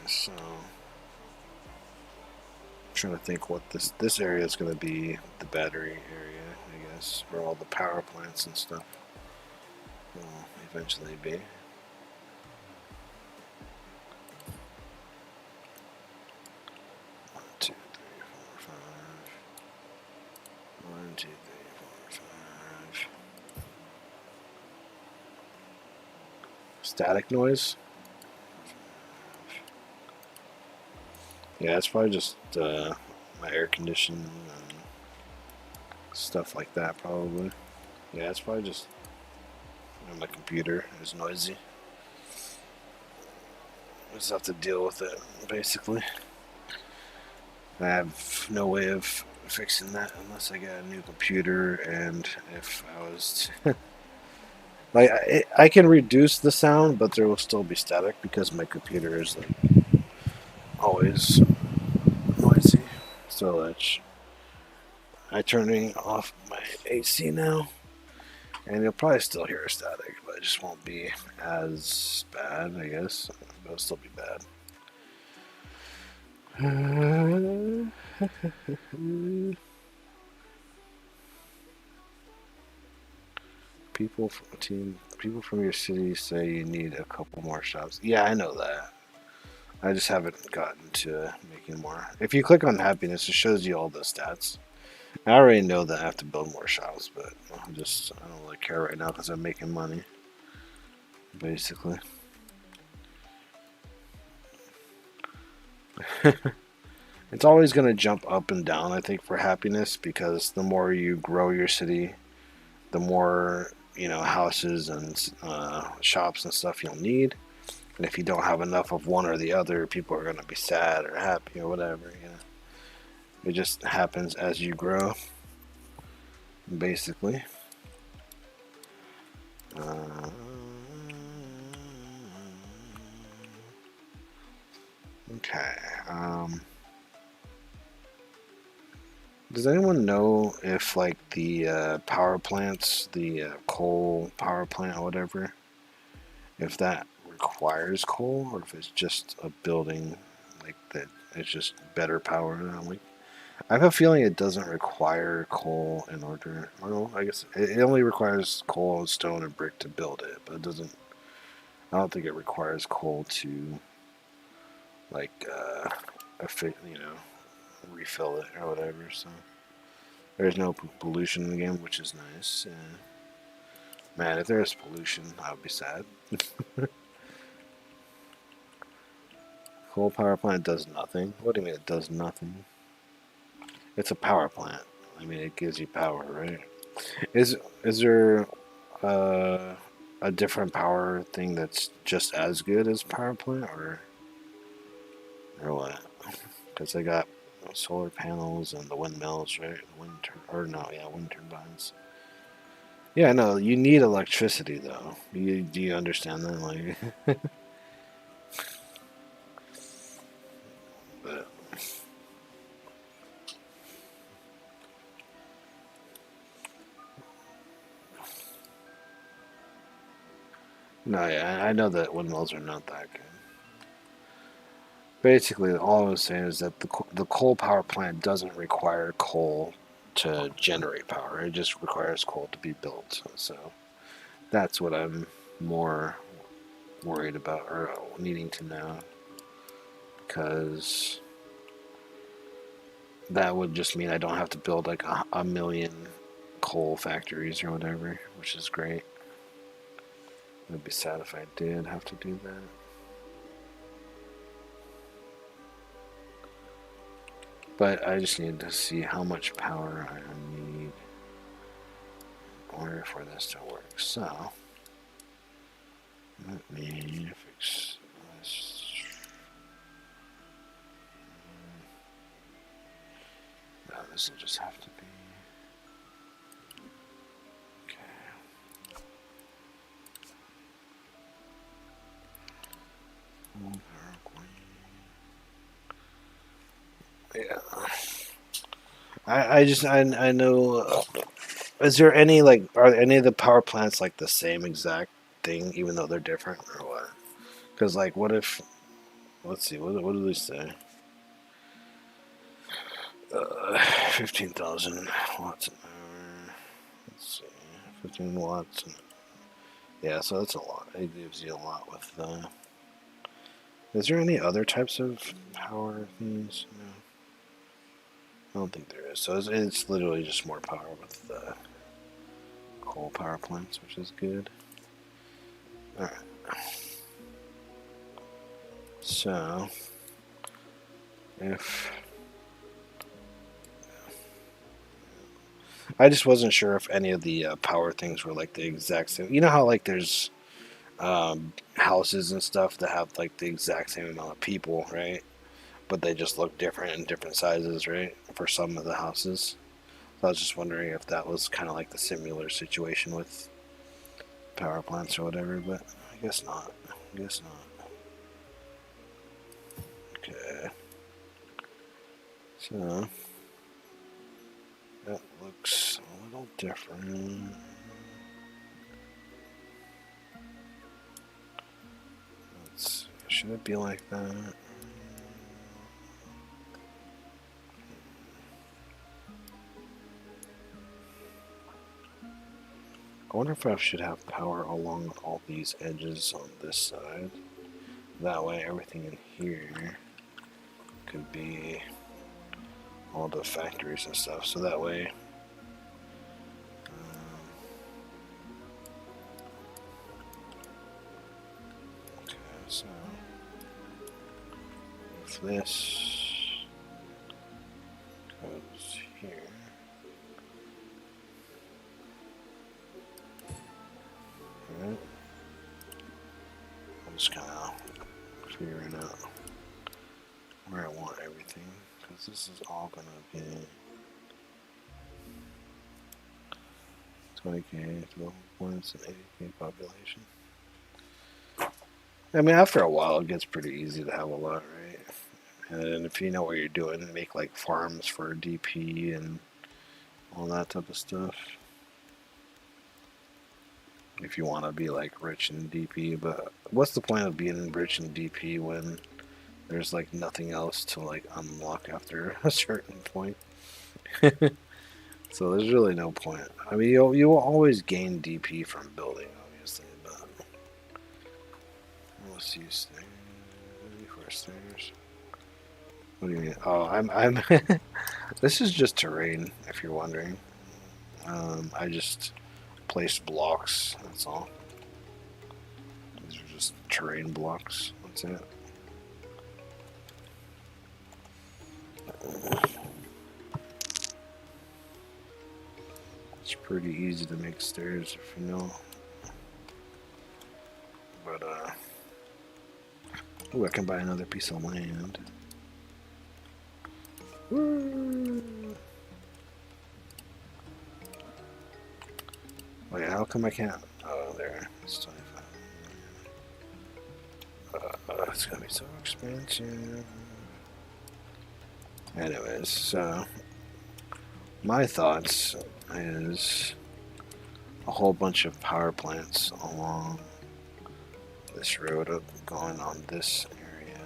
So, I'm trying to think what this area is going to be. The battery area, I guess, where all the power plants and stuff will eventually be. 1, 2, 3, 4, 5. 1, 2, 3, 4, 5. Static noise. Yeah, it's probably just my air conditioning and stuff like that, probably. Yeah, it's probably just my computer is noisy. I just have to deal with it, basically. I have no way of fixing that unless I get a new computer, and if I was to like, I can reduce the sound, but there will still be static because my computer is like always noisy. So I'm turning off my AC now, and you'll probably still hear static, but it just won't be as bad, I guess. But it'll still be bad. People from your city say you need a couple more shops. Yeah, I know that. I just haven't gotten to making more. If you click on happiness, it shows you all the stats. I already know that I have to build more shops, but I don't really care right now because I'm making money, basically. It's always going to jump up and down, I think, for happiness, because the more you grow your city, the more, houses and shops and stuff you'll need. And if you don't have enough of one or the other, people are going to be sad or happy or whatever. It just happens as you grow, basically. Okay. Does anyone know if, like, the power plants, the coal power plant or whatever, if that requires coal, or if it's just a building, like, that it's just better power? Like, I have a feeling it doesn't require coal in order. Well, I guess it only requires coal and stone and brick to build it, but it doesn't. I don't think it requires coal to, like, refill it or whatever. So there's no pollution in the game, which is nice. Man, if there's pollution, I would be sad. Coal power plant does nothing. What do you mean it does nothing? It's a power plant. I mean, it gives you power, right? Is there uh, a different power thing that's just as good as power plant, or what? Because they got solar panels and the windmills, right? Wind turbines. Yeah, no, you need electricity though. Do you understand that? Like, but no, yeah, I know that windmills are not that good. Basically, all I was saying is that the coal power plant doesn't require coal to generate power. It just requires coal to be built. So that's what I'm more worried about, or needing to know, because that would just mean I don't have to build like a million coal factories or whatever, which is great. I'd be sad if I did have to do that. But I just need to see how much power I need in order for this to work. So let me fix this. No, this will just have to be. Yeah. I know. Is there any, like, are any of the power plants like the same exact thing, even though they're different, or what? Because, like, what if? Let's see. What do they say? 15,000 watts an hour. Let's see. 15 watts. Yeah, so that's a lot. It gives you a lot with. Is there any other types of power things? No. I don't think there is. So it's literally just more power with the coal power plants, which is good. Alright. So, if... I just wasn't sure if any of the power things were like the exact same. You know how, like, there's houses and stuff that have like the exact same amount of people, right? But they just look different in different sizes, right? For some of the houses. So I was just wondering if that was kind of like the similar situation with power plants or whatever, but I guess not. Okay. So, yeah, all different. Let's see. Should it be like that? I wonder if I should have power along all these edges on this side. That way everything in here could be all the factories and stuff. So that way okay, so if this goes here, right? I'm just kind of figuring out where I want everything, because this is all going to be 20k, 12 points, and 80k population. I mean, after a while, it gets pretty easy to have a lot, right? And if you know what you're doing, make like farms for DP and all that type of stuff. If you want to be like rich in DP, but what's the point of being rich in DP when there's like nothing else to like unlock after a certain point? So there's really no point. I mean, you will always gain DP from building, obviously, but let's use stairs. For stairs. What do you mean? Oh, I'm. This is just terrain, if you're wondering. I just placed blocks. That's all. These are just terrain blocks. That's it. It's pretty easy to make stairs if you know. But ooh, I can buy another piece of land. Woo! Wait, how come I can't? Oh, there. It's 25. It's gonna be so expensive. Anyways, so my thoughts is a whole bunch of power plants along this road up going on this area.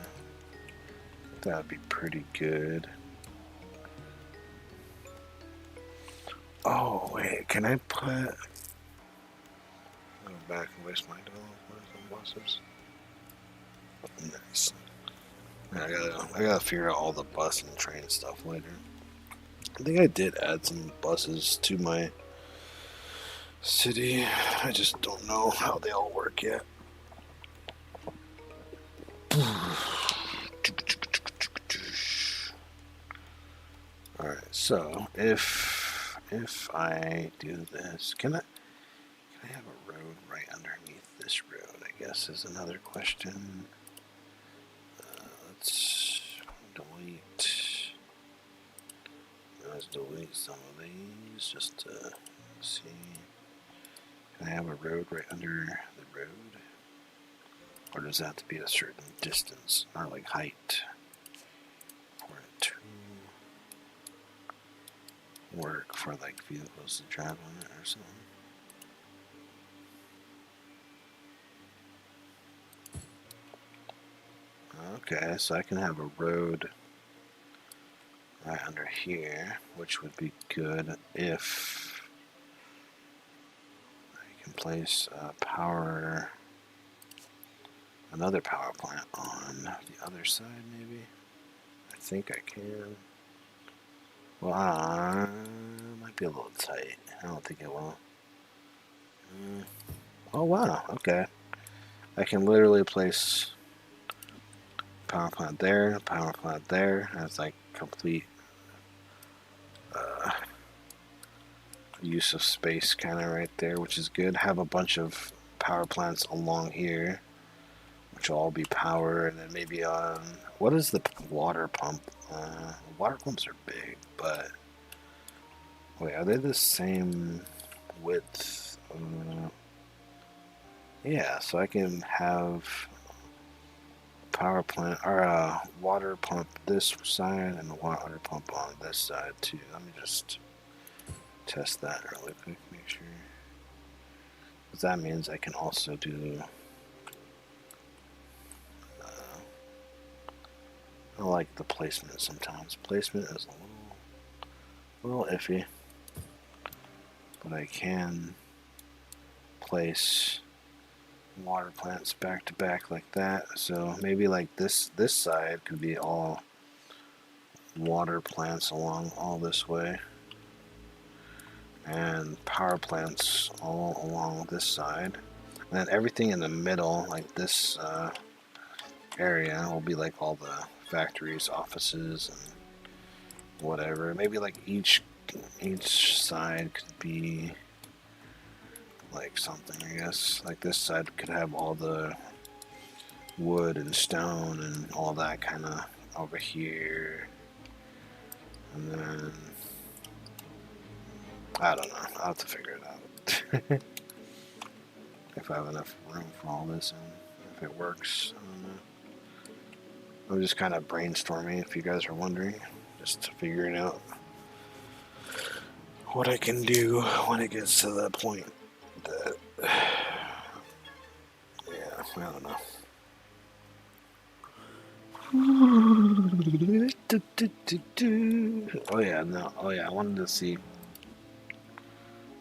That'd be pretty good. Oh wait, can I put? Go back and waste my development on buses. Nice. I gotta figure out all the bus and train stuff later. I think I did add some buses to my city. I just don't know how they all work yet. Alright, so if I do this, can I have a road right underneath this road, I guess is another question. Let's delete. Let's delete some of these just to see. Can I have a road right under the road? Or does that have to be a certain distance or like height for it to work for like vehicles to drive on it or something? Okay, so I can have a road right under here, which would be good if I can place another power plant on the other side, maybe. I think I can. Well, it might be a little tight. I don't think it will. Oh wow, okay. I can literally place power plant there, power plant there. That's like complete use of space kind of right there, which is good. Have a bunch of power plants along here, which will all be power, and then maybe on what is the water pump? Water pumps are big, but wait, are they the same width? Yeah, so I can have power plant or a water pump this side and a water pump on this side too. Let me just test that really quick, make sure. Because that means I can also do. I like the placement sometimes. Placement is a little iffy, but I can place water plants back to back like that. So maybe like this side could be all water plants along all this way, and power plants all along this side, and then everything in the middle, like this area, will be like all the factories, offices, and whatever. Maybe like each side could be like something, I guess. Like this side could have all the wood and stone and all that kind of over here. And then I don't know. I'll have to figure it out. If I have enough room for all this and if it works. I don't know. I'm just kind of brainstorming, if you guys are wondering, just figuring out what I can do when it gets to that point. That, yeah, I don't know. Oh yeah, no. Oh yeah, I wanted to see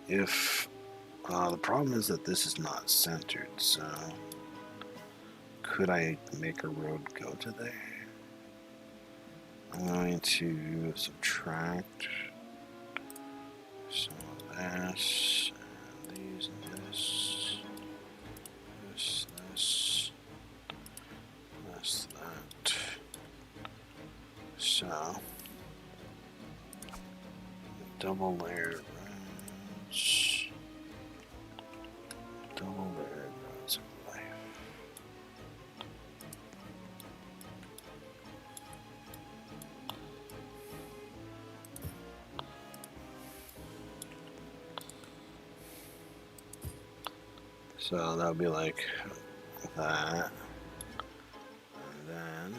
if the problem is that this is not centered. So could I make a road go to there? I'm going to subtract some of this, and these, and this, that. So, double layered roads, double layered roads of life. So that would be like that, and then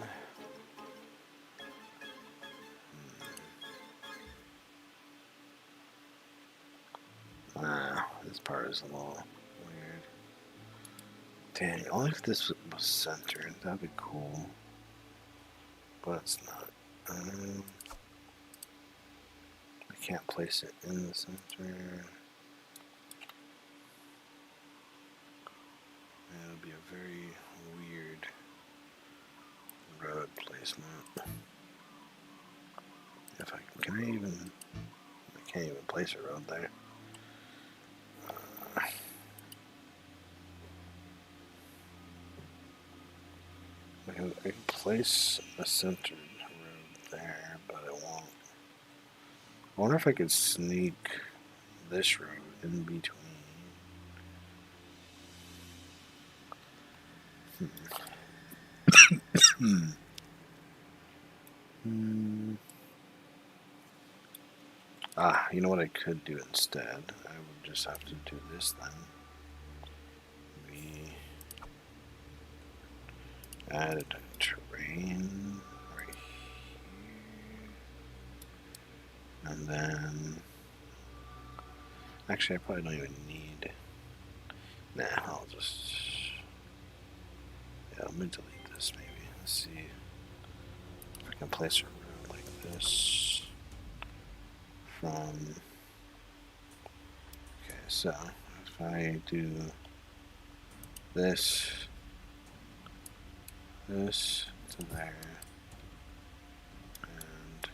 this part is a little weird. Dang, only if this was centered, that'd be cool, but it's not. I can't place it in the center. It'll be a very weird road placement. If I can, I can't even place a road there. I can place a centered road there, but it won't. I wonder if I could sneak this road in between. You know what I could do instead? I would just have to do this then. We added a terrain right here. And then, actually I probably don't even need, nah, I'll just, yeah, let me delete this maybe. Let's see if I can place a road like this from, okay, so if I do this to there, and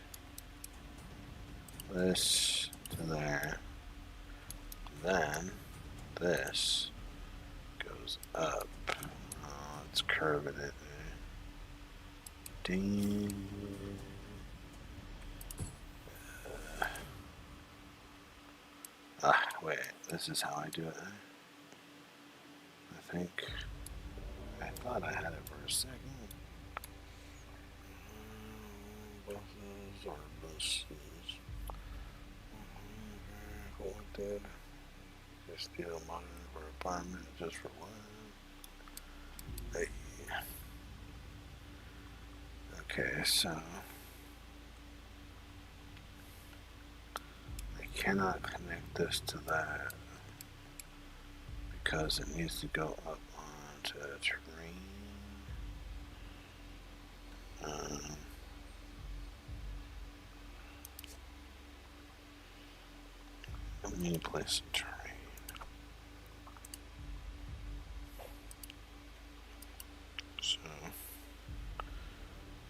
this to there, then this goes up. Oh, it's curving it. Ding. Wait, this is how I do it. I think I thought I had it for a second. Buses are buses. Collected. Just steal money for apartment just for one. Hey. Okay, so I cannot connect this to that because it needs to go up onto terrain. Let me place a terrain. So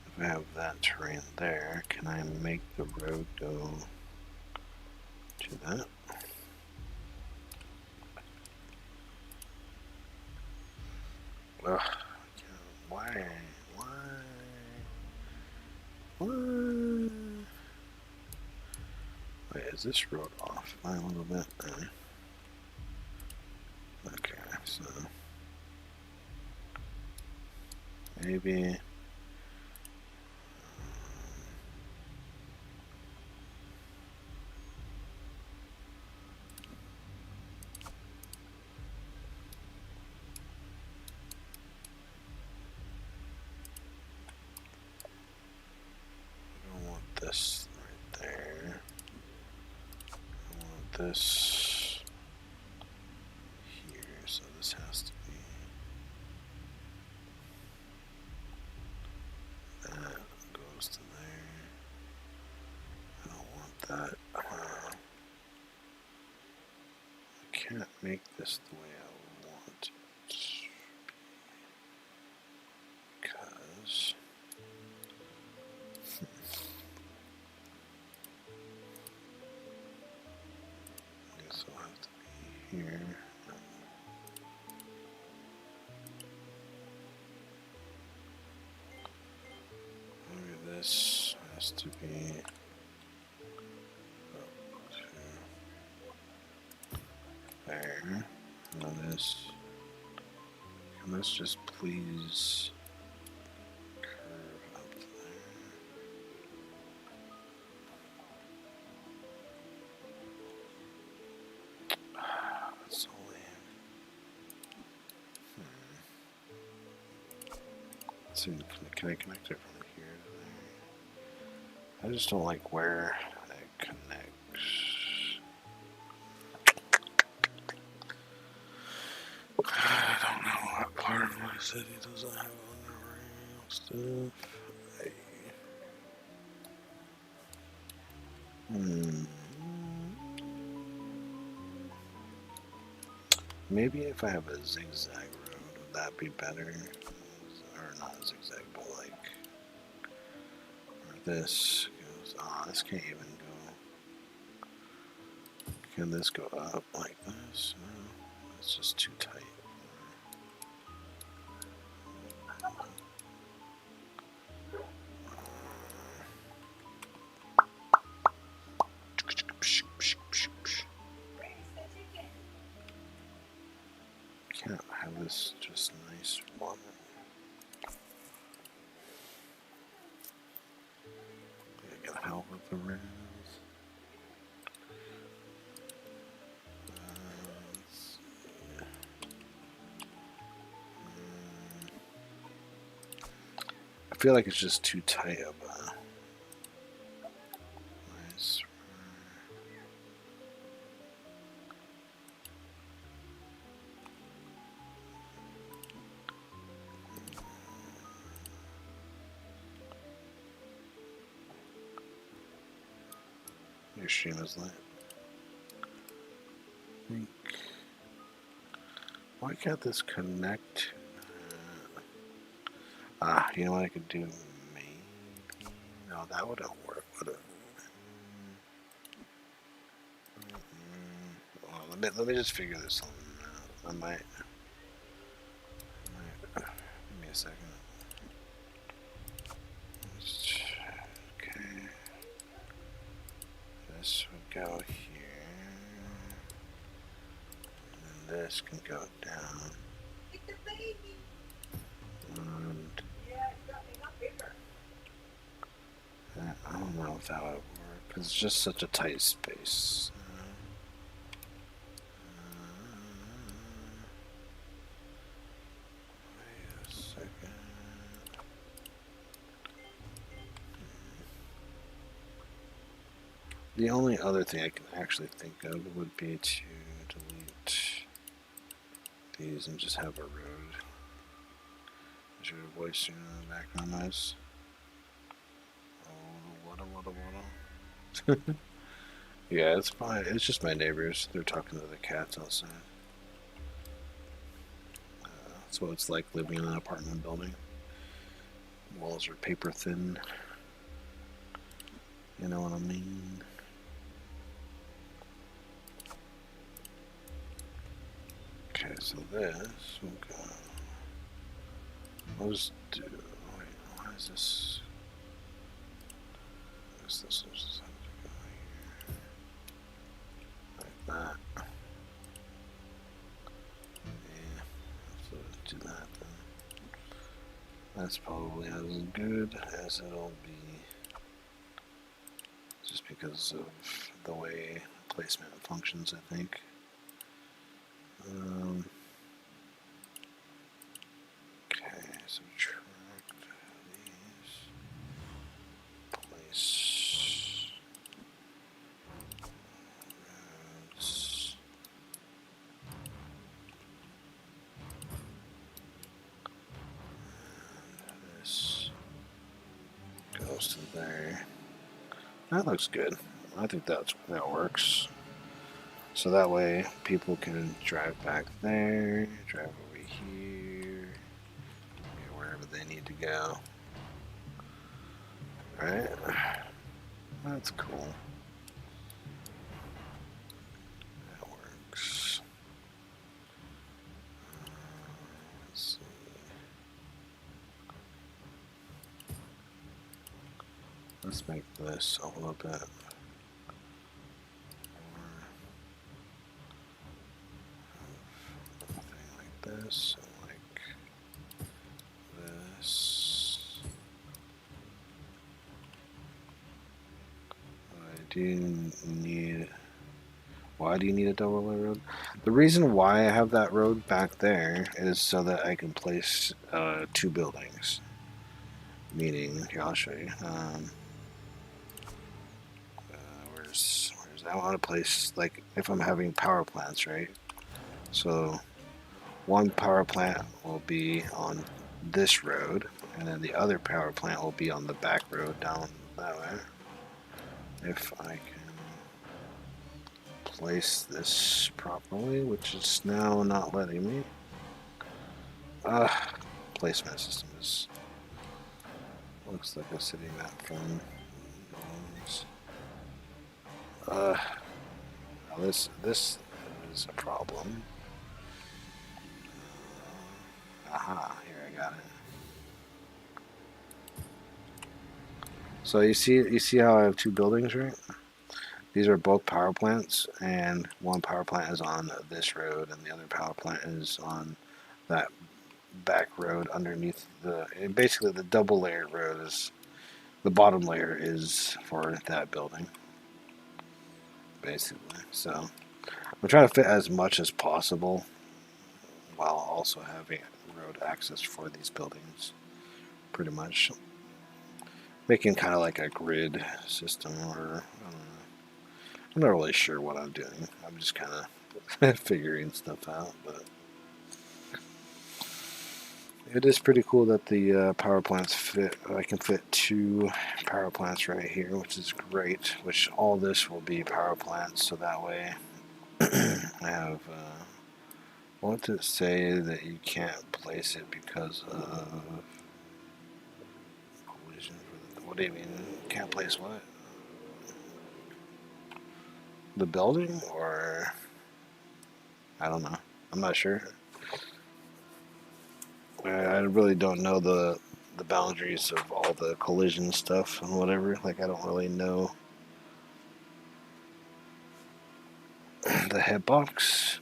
if I have that terrain there, can I make the road go to that? Ugh, why? Wait, is this road off by a little bit? Okay, so maybe I don't want this right there. I want this here, so this has to be that goes to there. I don't want that. I can't make this the way I want it because I guess I'll have to be here. Maybe this has to be up to there. Now this. Can this just please curve up to there? That's so lame. Let's see, can I connect it from here to there? I just don't like where it connects. I don't know what part of my city doesn't have underrail stuff. Maybe if I have a zigzag road, would that be better? Or not zigzag, but like where this goes. Oh, this can't even go. Can this go up like this? No, it's just too tight. Can't have this just nice one. I gotta help with the rails. I feel like it's just too tight of a nice. Your stream is lit. Why can't this connect? You know what I could do? Maybe. No, that wouldn't work, would it? Well, let me just figure this out. I might. Give me a second. Okay. This would go here. And then this can go down. And I don't know if that would work because it's just such a tight space. Wait a second. The only other thing I can actually think of would be to delete these and just have a road. Is your voice in the background noise? Oh, what? Yeah, it's fine. It's just my neighbors. They're talking to the cats outside. That's what it's like living in an apartment building. Walls are paper thin. You know what I mean? Okay, so this will go. I'll just do. Wait, why is this? This will just have to go here. Like that. Yeah, so do that then. That's probably as good as it'll be. Just because of the way placement functions, I think. Okay, subtract these. Place roads. And this goes to there. That looks good. I think that works. So that way people can drive back there, drive over here, wherever they need to go. Right? That's cool. That works. Let's see. Let's make this a little bit this and like this. I do need. Why do you need a double layer road? The reason why I have that road back there is so that I can place two buildings. Meaning, here I'll show you. Where's I want to place, like if I'm having power plants, right? So one power plant will be on this road, and then the other power plant will be on the back road down that way. If I can place this properly, which is now not letting me. Placement system is looks like a city map from this is a problem. Aha, here I got it. So you see how I have two buildings, right? These are both power plants, and one power plant is on this road, and the other power plant is on that back road underneath the. Basically, the double layered road is the bottom layer is for that building, basically. So I'm trying to fit as much as possible while also having road access for these buildings, pretty much. Making kind of like a grid system, or I'm not really sure what I'm doing. I'm just kind of figuring stuff out, but it is pretty cool that the power plants fit. I can fit two power plants right here, which is great. Which all this will be power plants, so that way I have. What does it say that you can't place it because of collision? What do you mean? Can't place what? The building, or I don't know. I'm not sure. I really don't know the boundaries of all the collision stuff and whatever. Like, I don't really know the hitbox.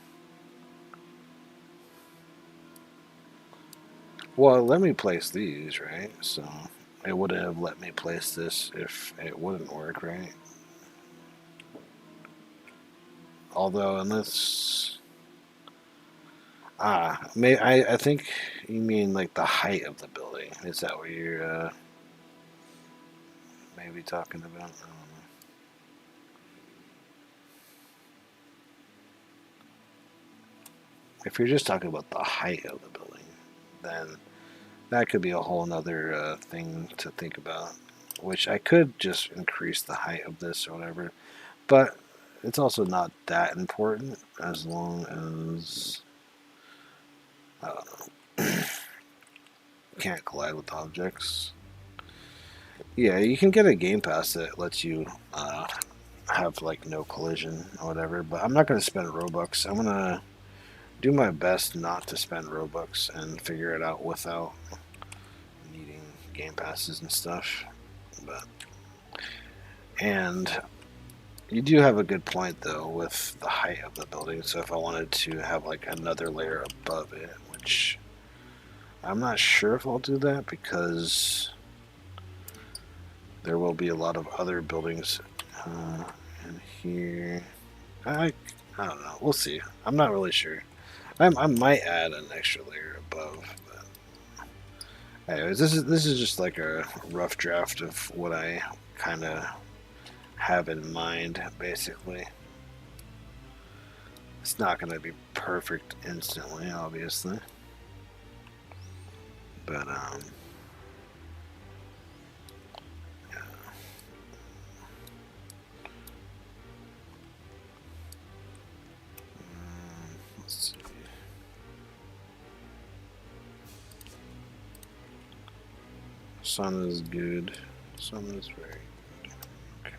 Well, let me place these, right? So it wouldn't have let me place this if it wouldn't work, right? Although, unless I think you mean like the height of the building. Is that what you're maybe talking about? I don't know. If you're just talking about the height of the building, then that could be a whole nother thing to think about. Which I could just increase the height of this or whatever, but it's also not that important as long as I don't know, can't collide with objects. Yeah, you can get a game pass that lets you have like no collision or whatever, but I'm not going to spend Robux. I'm going to do my best not to spend Robux and figure it out without needing game passes and stuff. And you do have a good point though with the height of the building. So if I wanted to have like another layer above it, which I'm not sure if I'll do that because there will be a lot of other buildings in here. I don't know. We'll see. I'm not really sure. I might add an extra layer above. But anyways, this is just like a rough draft of what I kind of have in mind, basically. It's not going to be perfect instantly, obviously. But, yeah. Let's see. Sun is good. Sun is very good. Okay.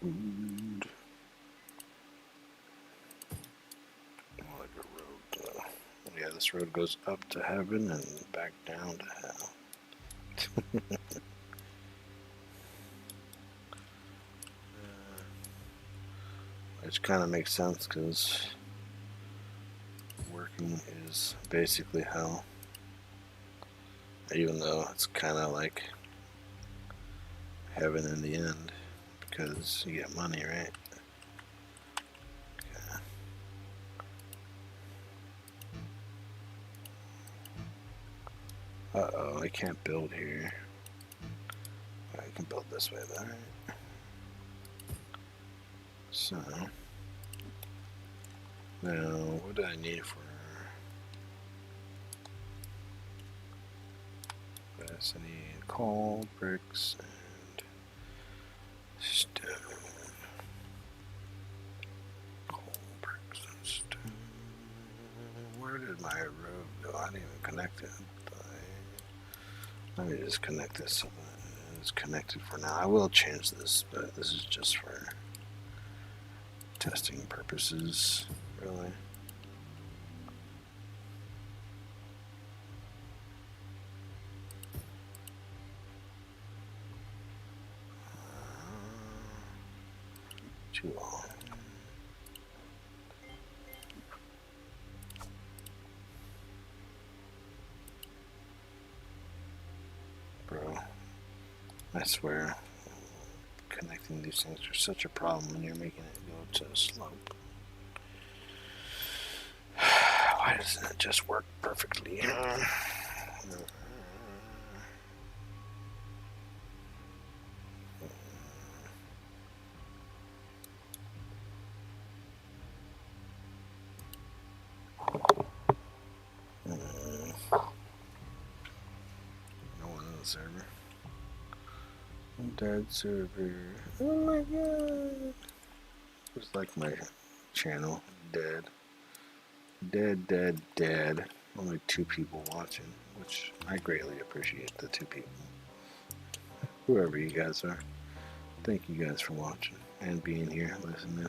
Road. Like a road. Yeah, this road goes up to heaven and back down to hell. Which kind of makes sense because working is basically hell. Even though it's kind of like heaven in the end because you get money, right? Okay. Uh-oh, I can't build here. I can build this way though, right? So, now what do I need for this? I need coal, bricks, and stone. Coal, bricks, and stone. Where did my road go? I didn't even connect it. Let me just connect this so that it's connected for now. I will change this, but this is just for testing purposes, really. Too long. Bro, I swear, connecting these things are such a problem when you're making it go to a slope. Why doesn't it just work perfectly? Server. Dead server. Oh my god. It's like my channel. Dead. Dead. Only 2 people watching, which I greatly appreciate the 2 people. Whoever you guys are. Thank you guys for watching and being here, listening.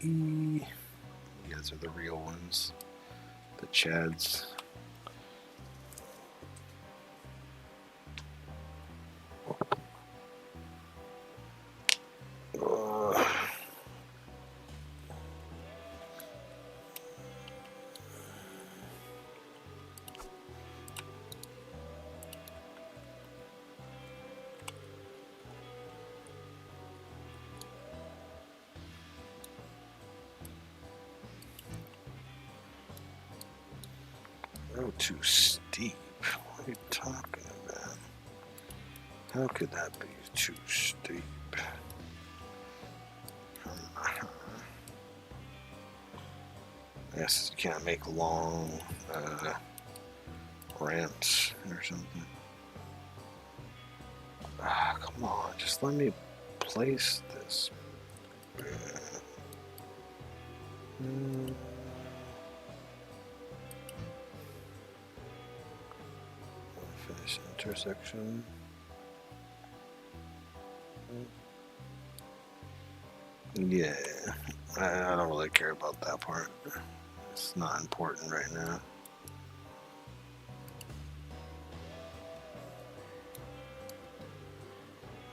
You guys are the real ones. The Chads. Oh, too steep. What are you talking about? How could that be too steep? I guess you can't make long ramps or something. Ah, come on, just let me place this. Finish intersection. Yeah, I don't really care about that part. It's not important right now.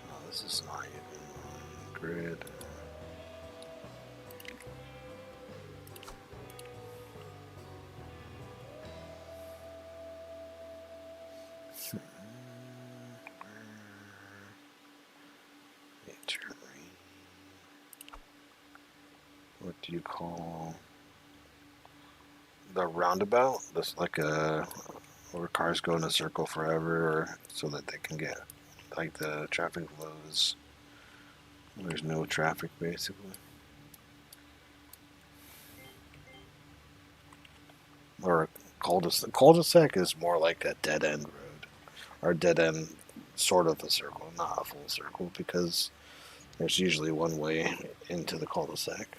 Oh, this is not even on grid. What do you call the roundabout? That's like a where cars go in a circle forever, so that they can get like the traffic flows. There's no traffic basically. Or a cul-de-sac. Cul-de-sac is more like a dead end road, or dead end sort of a circle, not a full circle, because there's usually one way into the cul-de-sac.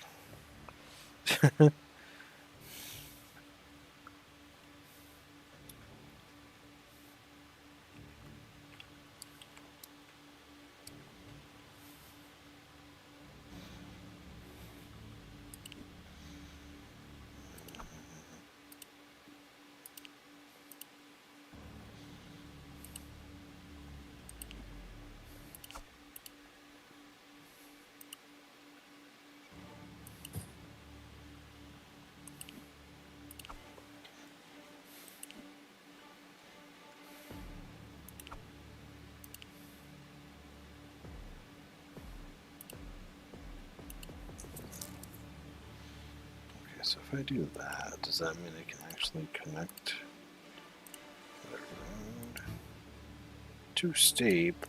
So if I do that, does that mean I can actually connect the road? Too steep.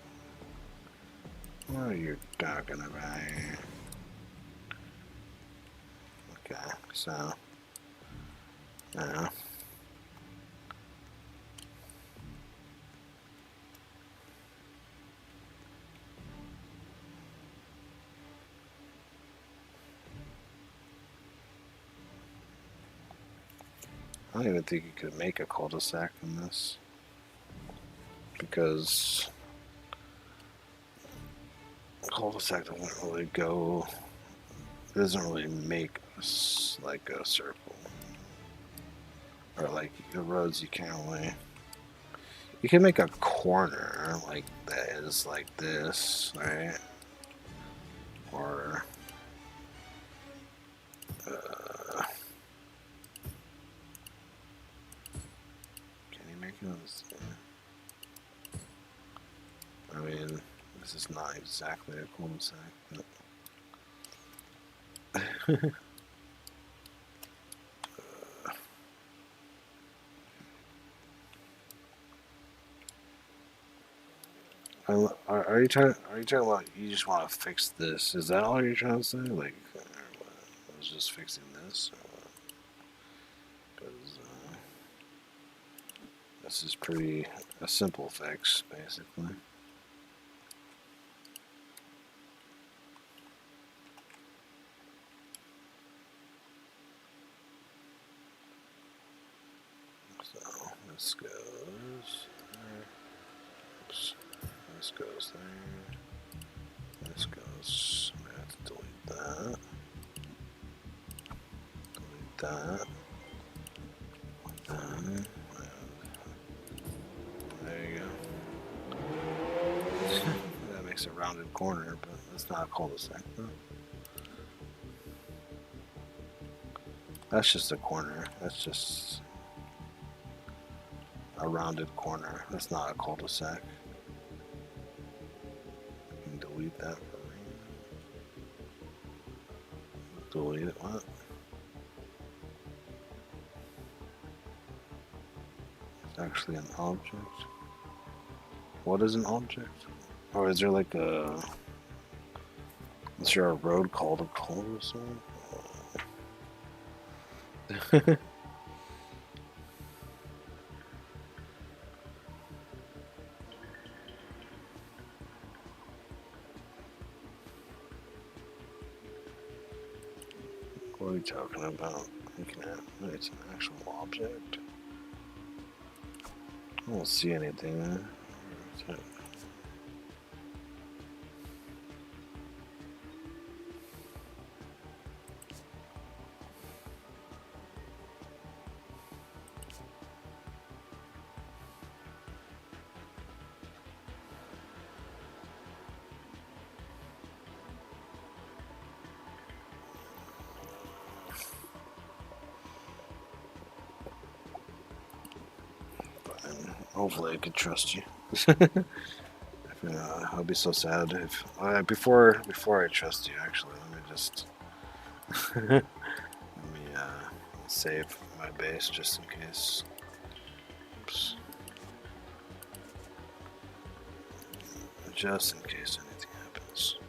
What are you talking about here? Okay, so now I don't even think you could make a cul-de-sac in this, because cul-de-sac doesn't really go, it doesn't really make like a circle, or like the roads you can't really. You can make a corner like that is like this, right? Or can you make those? I mean, this is not exactly a cul-de-sac, but are you talking about you just want to fix this? Is that all you're trying to say? Like, I was just fixing this, because this is pretty a simple fix, basically. So this goes there. Oops. This goes there. This goes. I have to delete that. Delete that. There you go. That makes a rounded corner, but it's not a cul-de-sac. That's just a corner. That's just a rounded corner. That's not a cul-de-sac. You can delete that for me. Delete it, what? actually an object? What is an object? Or is there like a... Is there a road called a cul-de-sac? What are you talking about? It's an actual object. I don't see anything there. Hopefully I could trust you. I'll be so sad if before I trust you. Actually, let me just let me save my base just in case. Oops. Just in case anything happens.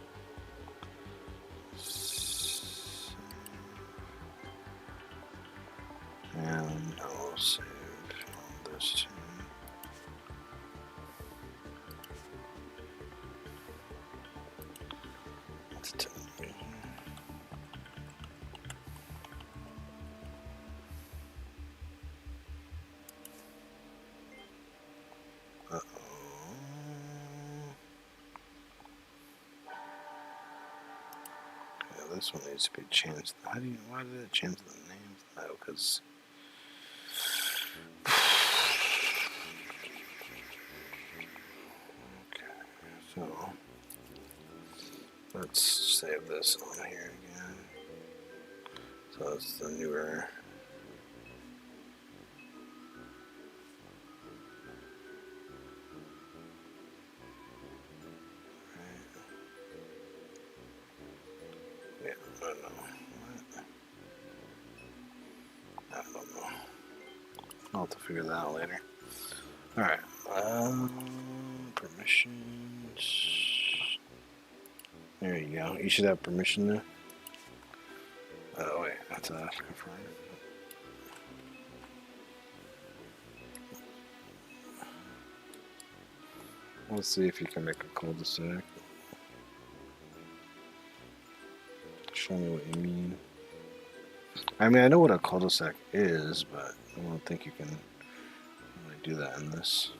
And I'll save all this too. This one needs to be changed. Why did it change the names? No, because okay, so let's save this on here again. So it's the newer. I'll have to figure that out later. Alright. Permissions. There you go. You should have permission there. Oh, wait. That's a confirm. Let's see if you can make a cul-de-sac. Show me what you mean. I mean, I know what a cul-de-sac is, but I don't think you can really do that in this.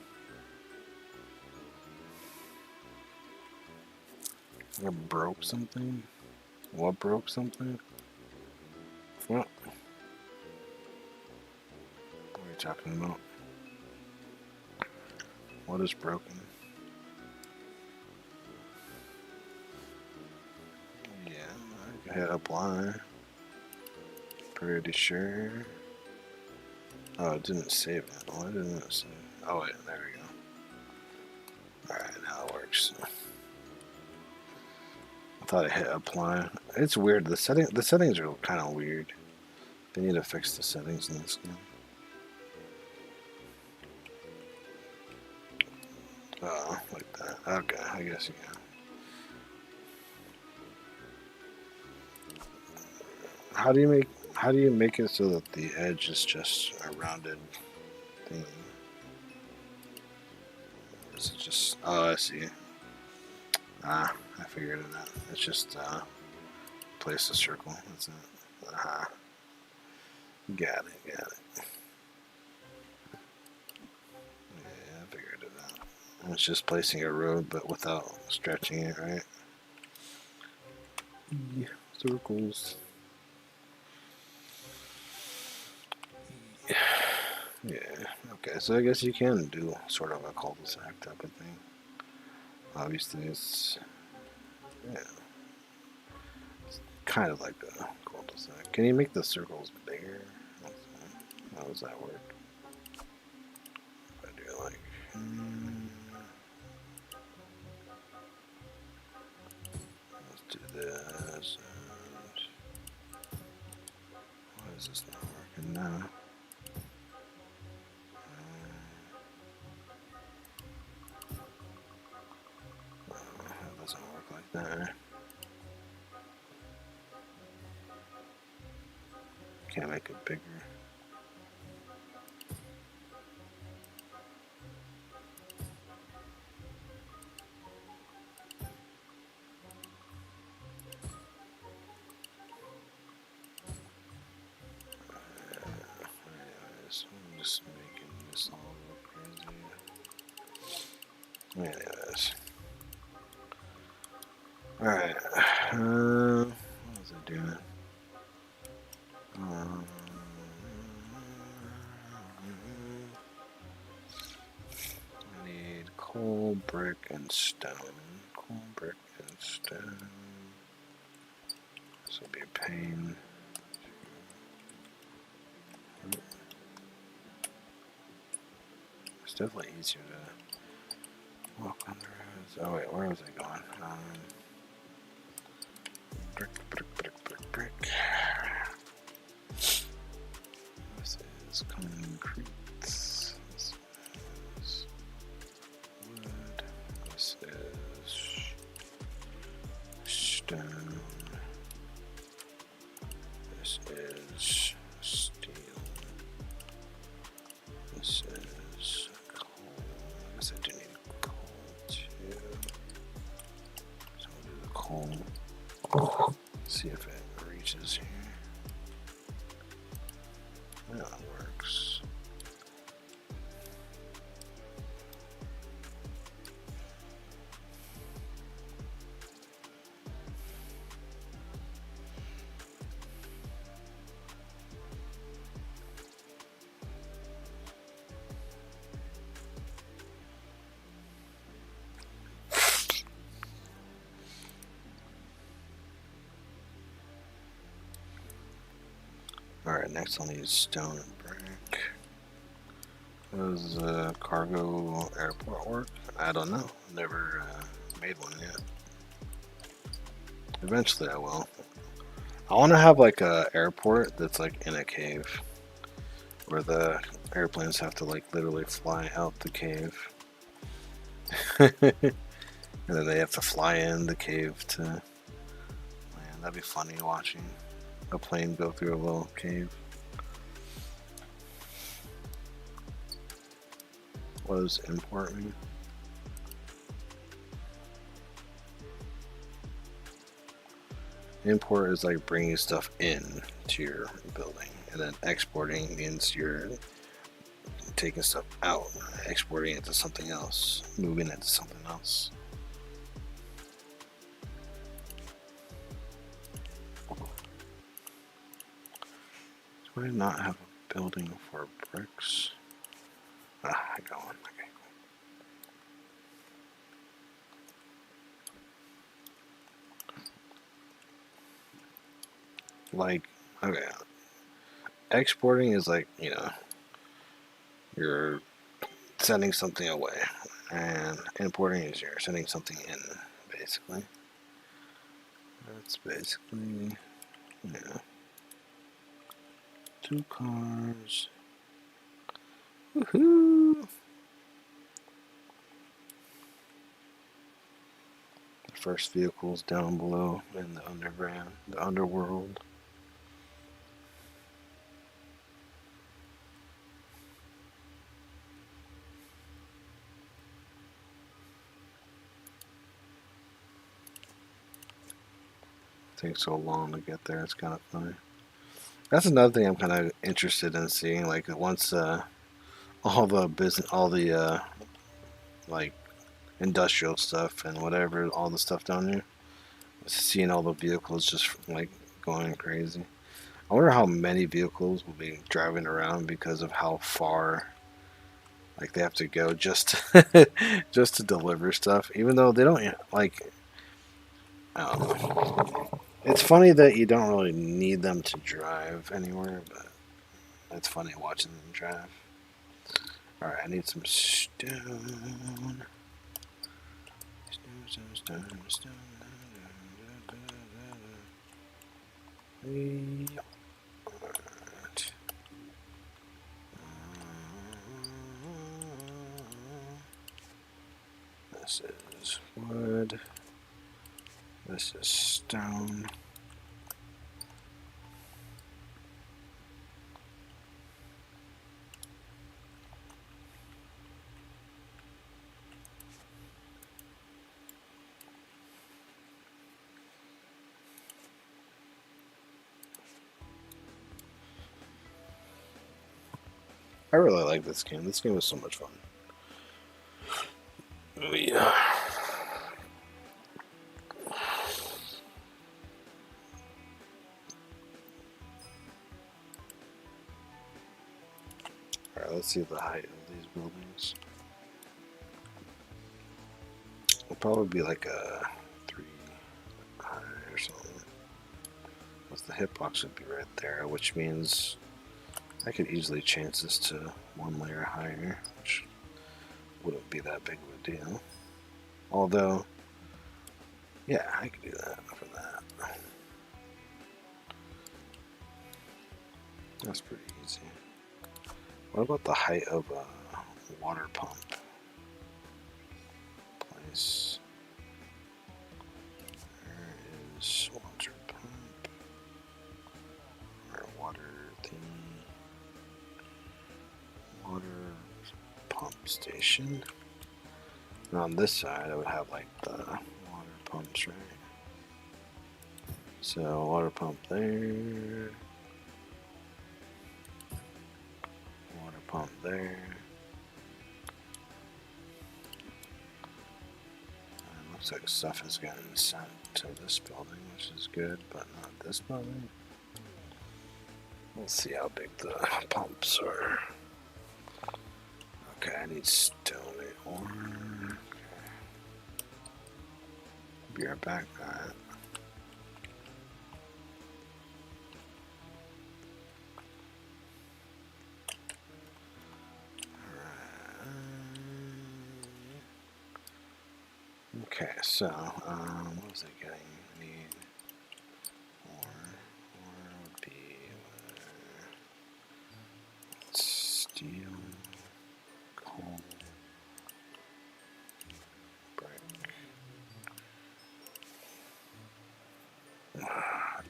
What broke something? What broke something? What? What are you talking about? What is broken? Yeah, I can hit apply. Pretty sure. Oh, it didn't save it. Why didn't it save? Oh wait, there we go. Alright, now it works. I thought I hit apply. It's weird. The settings are kind of weird. They need to fix the settings in this game. Oh, like that. Okay, I guess you can. How do you make it so that the edge is just a rounded thing? Is it just... Oh, I see. Ah, I figured it out. It's just place a circle. That's it. Aha. Got it. Yeah, I figured it out. It's just placing a road, but without stretching it, right? Yeah, circles. Yeah, okay, so I guess you can do sort of a cul-de-sac type of thing. Obviously, it's, yeah, it's kind of like a cul-de-sac. Can you make the circles bigger? How does that work? If I do like, let's do this, and why is this not working now? Can't make it bigger. I'm just making this all look crazy. Anyways. Alright. What was I doing? I need coal, brick, and stone. Coal, brick, and stone. This will be a pain. It's definitely easier to walk on the roads. Oh wait, where was I going? Brick, brick, brick, brick, brick. This is concrete. This is wood. This is stone. This is steel. This is coal. I guess I do need coal too. So we'll do the coal. See if it reaches here. Yeah, it works. Alright, next I'll need stone and brick. How does cargo airport work? I don't know. Never made one yet. Eventually I will. I want to have like a airport that's like in a cave. Where the airplanes have to like literally fly out the cave. And then they have to fly in the cave to land. That'd be funny watching a plane go through a little cave. What does import mean? Import is like bringing stuff in to your building, and then exporting means you're taking stuff out, exporting it to something else, moving it to something else. Do I not have a building for bricks? Ah, I got one. Okay, cool. Like, okay. Exporting is like, you know, you're sending something away, and importing is you're sending something in, basically. That's basically, yeah. 2 cars. Woohoo! The first vehicle's down below in the underground, the underworld. Takes so long to get there. It's kind of funny. That's another thing I'm kind of interested in seeing. Like once all the business, all the like industrial stuff and whatever, all the stuff down here, seeing all the vehicles just like going crazy. I wonder how many vehicles will be driving around because of how far like they have to go just just to deliver stuff. Even though they don't like. I don't know. It's funny that you don't really need them to drive anywhere, but it's funny watching them drive. Alright, I need some stone. Stone. Yep. Alright. This is wood. This is stone. I really like this game. This game was so much fun. Oh, yeah. Alright, let's see the height of these buildings. It'll probably be like a 3 high or something. Because the hitbox would be right there, which means I could easily change this to 1 layer higher, which wouldn't be that big of a deal. Although, yeah, I could do that for that. That's pretty easy. What about the height of a water pump? Place. There is water pump. Or water thingy. Water pump station. And on this side, I would have like the water pumps, right? So, water pump there. Water pump there. Looks like stuff is getting sent to this building, which is good, but not this building. Let's see how big the pumps are. Okay, I need stone ore. Okay. Be right back. Alright. Okay, so, what was I getting? I need ore. Ore would be steel, coal, brick,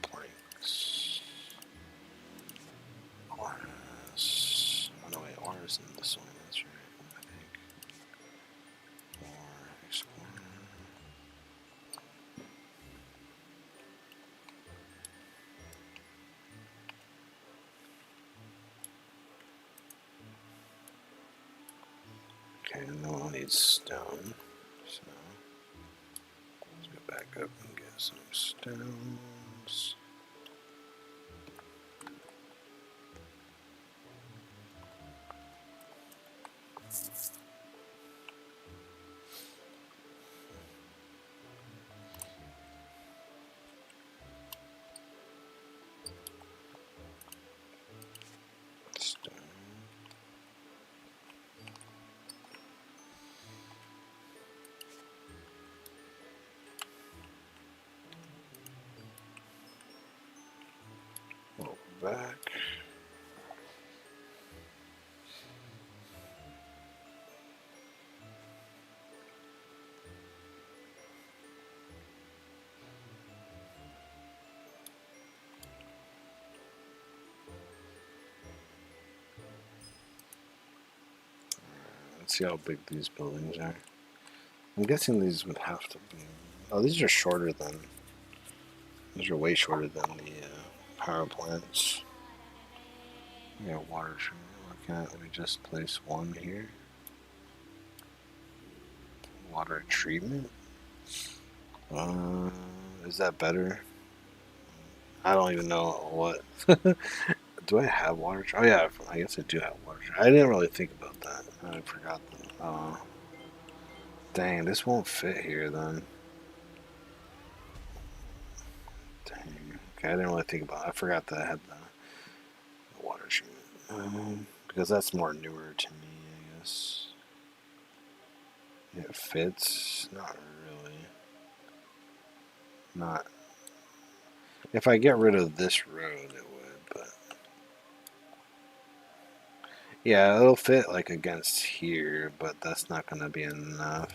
planks, glass. Oh no, wait, ore is in this one, that's right, I think. Ore, explorer. Okay, no one needs stone, so let's go back up and get some stones. Stone. Go back. Let's see how big these buildings are. I'm guessing these would have to be. Oh, these are shorter than. These are way shorter than the power plants. We got water treatment. Why can't we just place one here? Water treatment? Is that better? I don't even know what. Do I have water treatment? Oh, yeah, I guess I do have water treatment. I didn't really think about that. I forgot that. Dang, this won't fit here then. Dang. Okay, I didn't really think about it. I forgot that I had the water treatment. Because that's more newer to me, I guess. It fits? Not really. Not. If I get rid of this road, it would, but. Yeah, it'll fit like against here, but that's not going to be enough.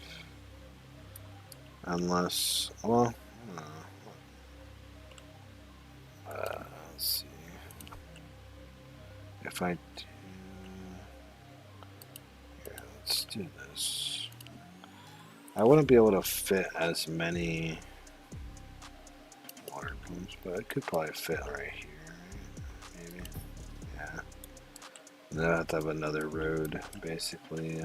Unless. Well. Let's see. If I do. Yeah, let's do this. I wouldn't be able to fit as many water pumps, but it could probably fit right here, maybe. Yeah. And I have to have another road, basically,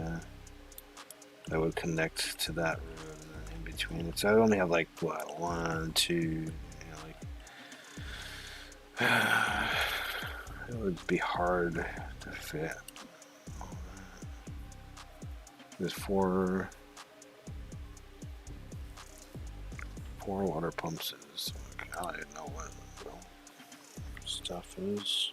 that would connect to that road, and then in between it. So I only have like, what, 1, 2, like, it would be hard to fit. There's four water pumps. I don't even know what stuff is.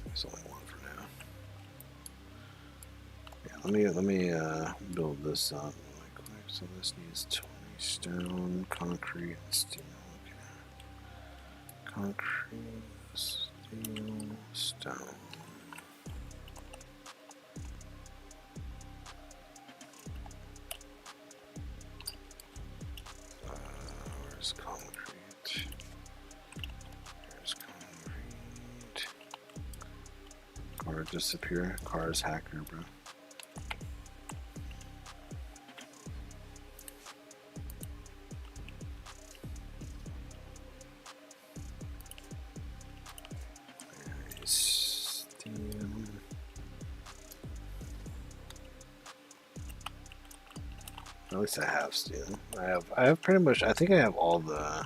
There's only one for now. Yeah, let me build this up really quick. So this needs 20 stone, concrete, steel. Okay. Concrete, steel, stone. Where's concrete? There's concrete. Car disappear. Car's hacker, bro. At least I have steel. I have pretty much. I think I have all the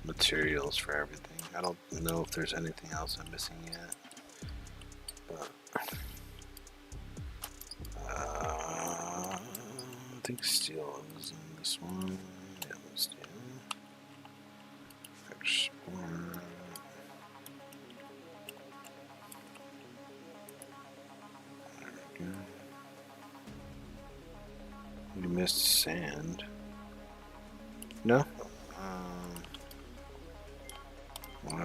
materials for everything. I don't know if there's anything else I'm missing yet. But I think steel is in this one. Yeah, steel. Export. There we go. You missed sand. No? Do I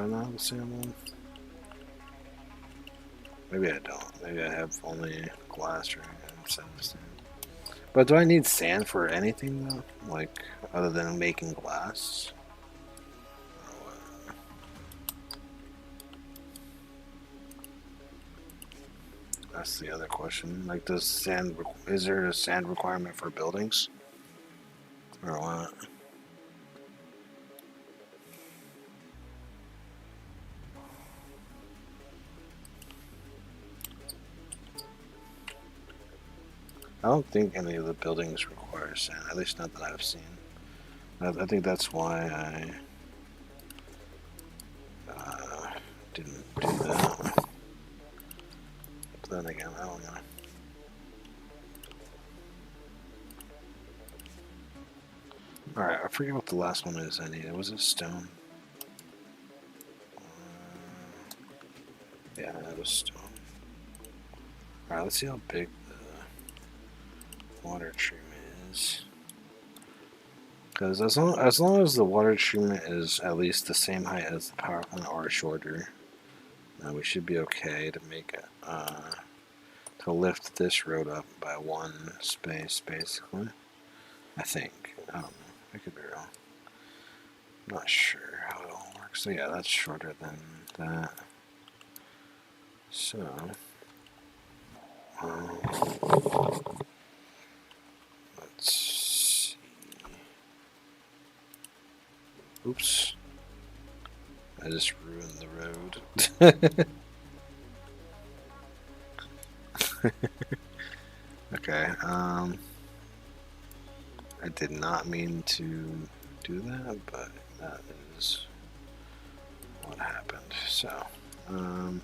not have a sand one? Maybe I don't. Maybe I have only glass or sand. But do I need sand for anything though? Like, other than making glass? That's the other question. Like, does sand, is there a sand requirement for buildings? Or what? I don't think any of the buildings require sand, at least not that I've seen. I think that's why I didn't do that. But then again, I don't know. Alright, I forget what the last one is I needed. Was it stone? Yeah, it was stone. Alright, let's see how big the water treatment is. Because as long as the water treatment is at least the same height as the power plant or shorter, we should be okay to make it, to lift this road up by 1 space, basically. I think. I don't know. I could be wrong. I'm not sure how it all works. So yeah, that's shorter than that. So, let's see. Oops. I just ruined the road. Okay, I did not mean to do that, but that is what happened. So, okay.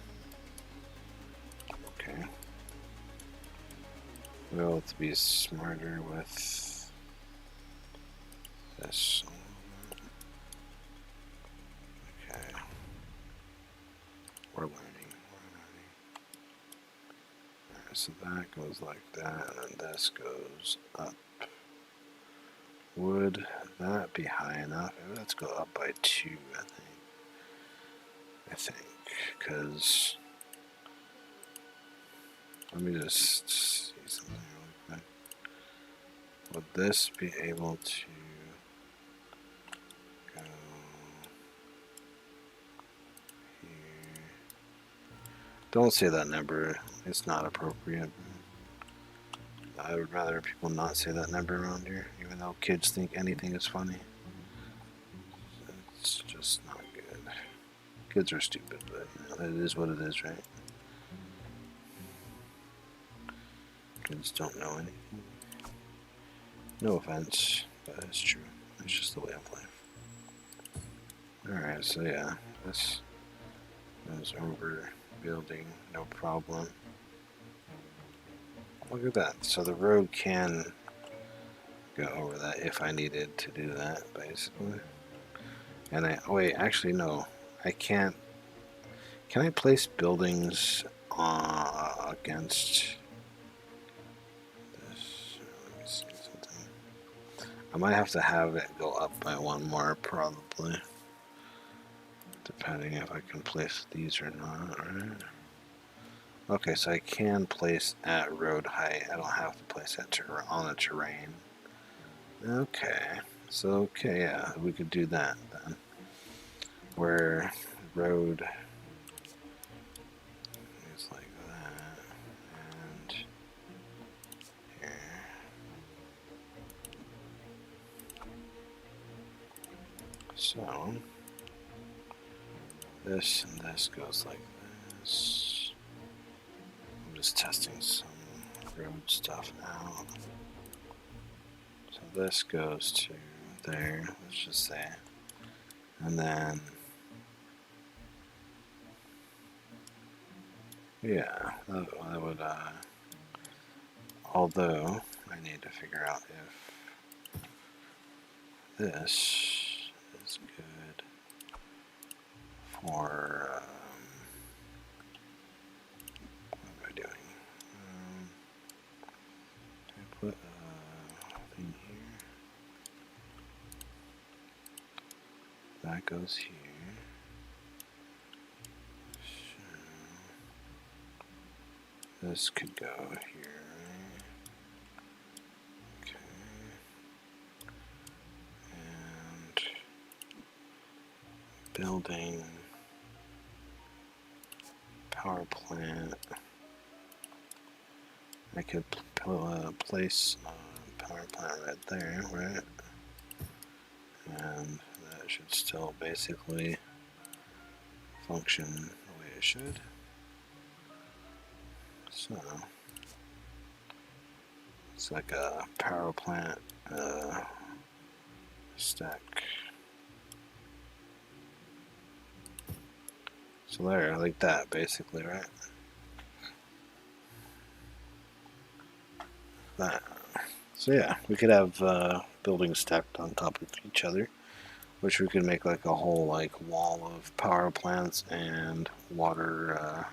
We'll have to be smarter with this. Okay. We're learning. Alright, so that goes like that, and then this goes up. Would that be high enough? Maybe let's go up by 2, I think, because let me just see something really quick. Would this be able to go here? Don't say that number. It's not appropriate. I would rather people not say that number around here, even though kids think anything is funny. It's just not good. Kids are stupid, but you know, it is what it is, right? Kids don't know anything. No offense, but it's true. It's just the way of life. Alright, so yeah, this goes over building, no problem. Look at that. So the road can go over that if I needed to do that, basically. And wait, actually no, I can't. Can I place buildings against this? Let me see something. I might have to have it go up by one more, probably. Depending if I can place these or not, right? Okay, so I can place at road height. I don't have to place it on the terrain. Okay, so okay, yeah, we could do that then. Where road is like that, and here. So this and this goes like this. I'm just testing some road stuff out. So this goes to there, let's just say. And then, yeah, that would, although I need to figure out if this is good for, what am I doing? I put a thing here. That goes here. So this could go here. Okay. And building power plant. I could place a power plant right there, right? And that should still basically function the way it should. So it's like a power plant stack. So there, like that, basically, right? That. So yeah, we could have buildings stacked on top of each other, which we could make like a whole like wall of power plants and water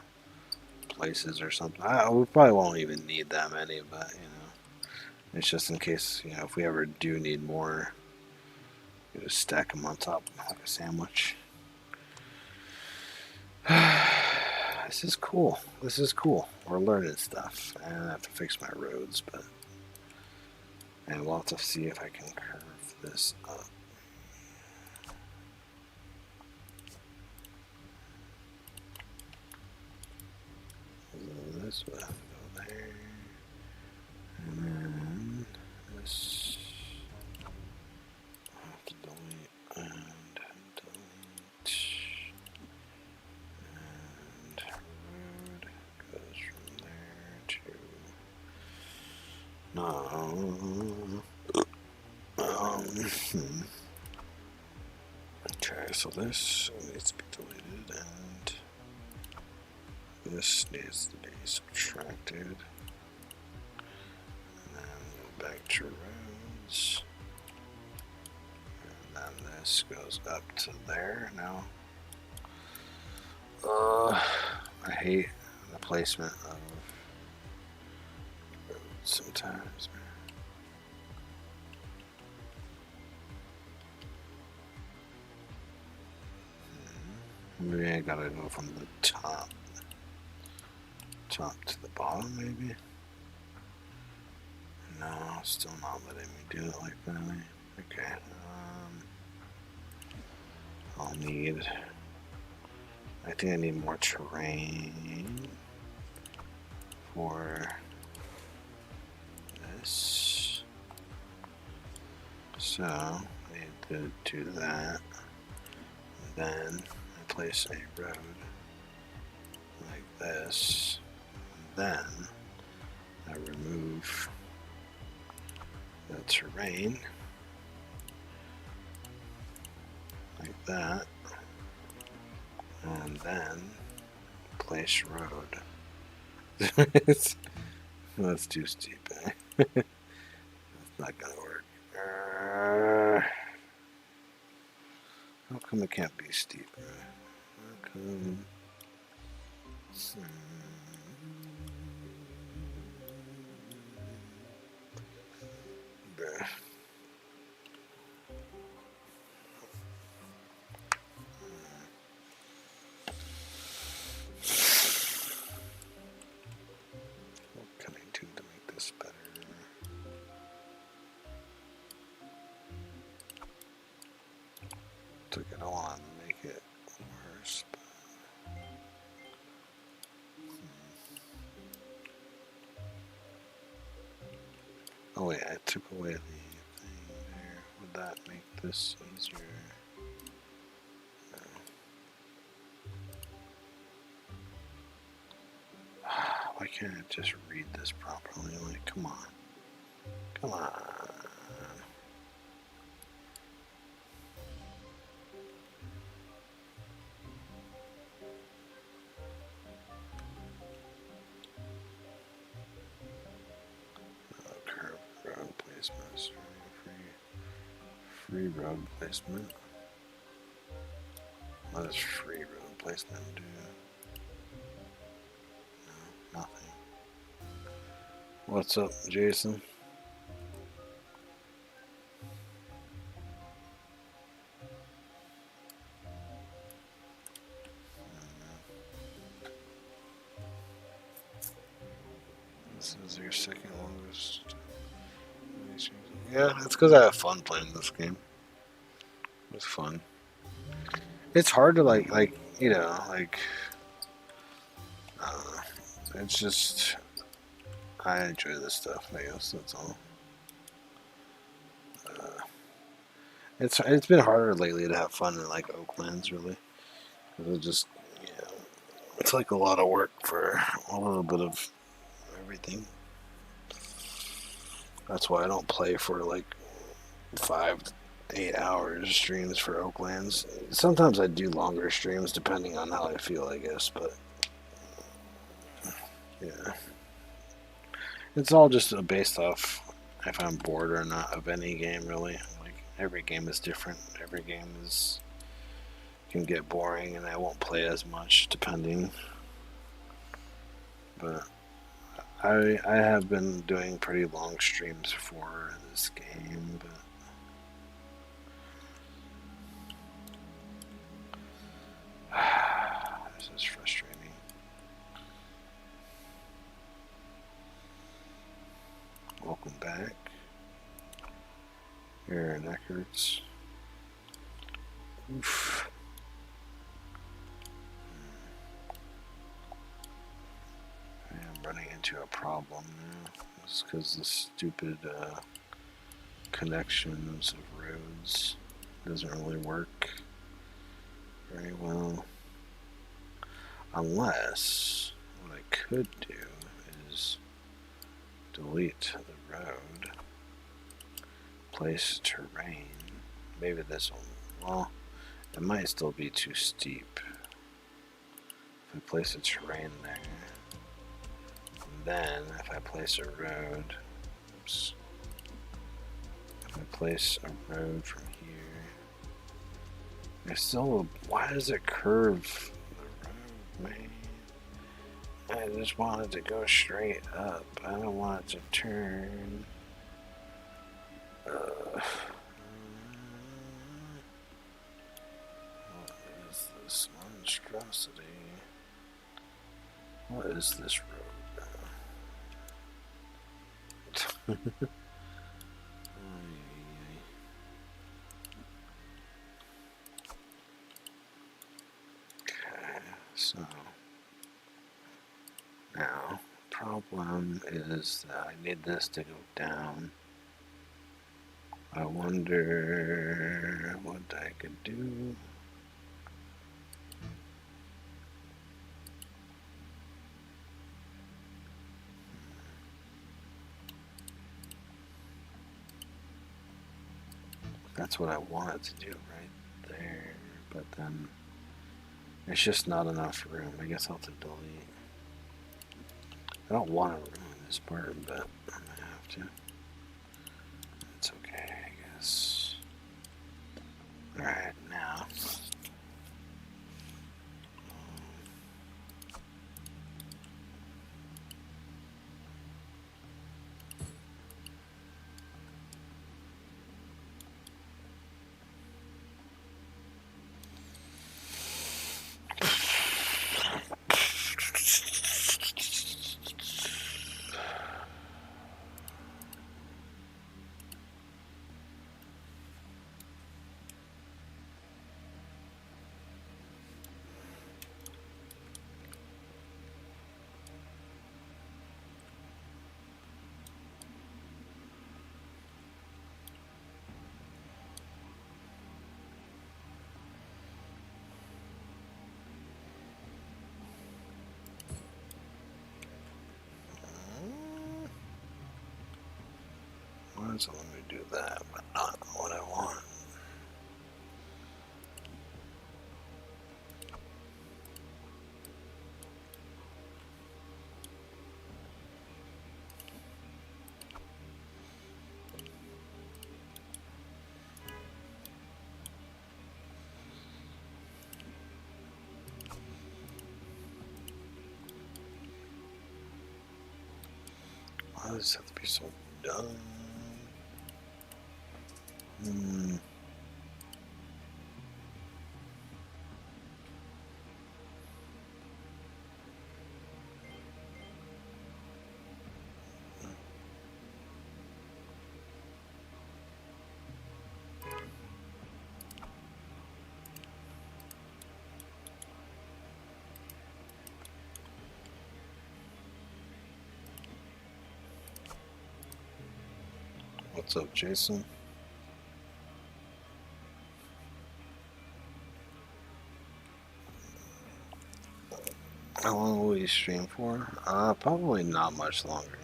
places or something. We probably won't even need that many, but you know, it's just in case, you know, if we ever do need more, you just stack them on top like a sandwich. This is cool. This is cool. We're learning stuff, and I have to fix my roads, but and we'll have to see if I can curve this up. This will have to go there, and then this I'll have to delete and delete, and road goes from there to no. Okay, so this needs to be deleted and this needs to be subtracted. And then go back to roads. And then this goes up to there now. I hate the placement of roads sometimes. Maybe I gotta go from the top to the bottom, maybe? No, still not letting me do it like that. Okay, I'll need, I think I need more terrain for this. So I need to do that. Then I place a road like this. Then I remove the terrain like that, and then place road. That's too steep, eh? That's not gonna work. How come it can't be steep? How come? Bruh. What can I do to make this better? Took it on to make it worse. But... Oh wait, I took away the thing there. Would that make this easier? No. Why can't I just read this properly? Like, come on. Come on. Curve road placement. Free road placement. What does free road placement do? No, nothing. What's up, Jason? This is your second longest. Yeah, it's because I have fun playing this game. It's fun. It's hard to like you know, like. It's just I enjoy this stuff. I guess that's all. It's been harder lately to have fun in like Oaklands, really. Cause it just it's like a lot of work for a little bit of everything. That's why I don't play for like 5 to 8 hours streams for Oaklands. Sometimes I do longer streams depending on how I feel, I guess, but yeah. It's all just based off if I'm bored or not of any game, really. Like, every game is different. Every game can get boring, and I won't play as much, depending. But I have been doing pretty long streams for this game, but this is frustrating. Welcome back. Here, Neckards. Oof. I am running into a problem now. It's because the stupid connections of roads doesn't really work very well. Unless, what I could do is delete the road, place terrain. Maybe this will, well, it might still be too steep. If I place a terrain there, and then if I place a road, oops, if I place a road from here, I still, why does it curve the road, man? I just want it to go straight up. I don't want it to turn. What is this monstrosity? What is this road? Okay, so now problem is that I need this to go down. I wonder what I could do. That's what I wanted to do right there, but then it's just not enough room. I guess I'll have to delete. I don't want to ruin this part, but I'm gonna have to. It's okay, I guess. Alright, now. So let me do that, but not what I want. Why does this have to be so dumb? What's up, Jason? How long will you stream for? Probably not much longer.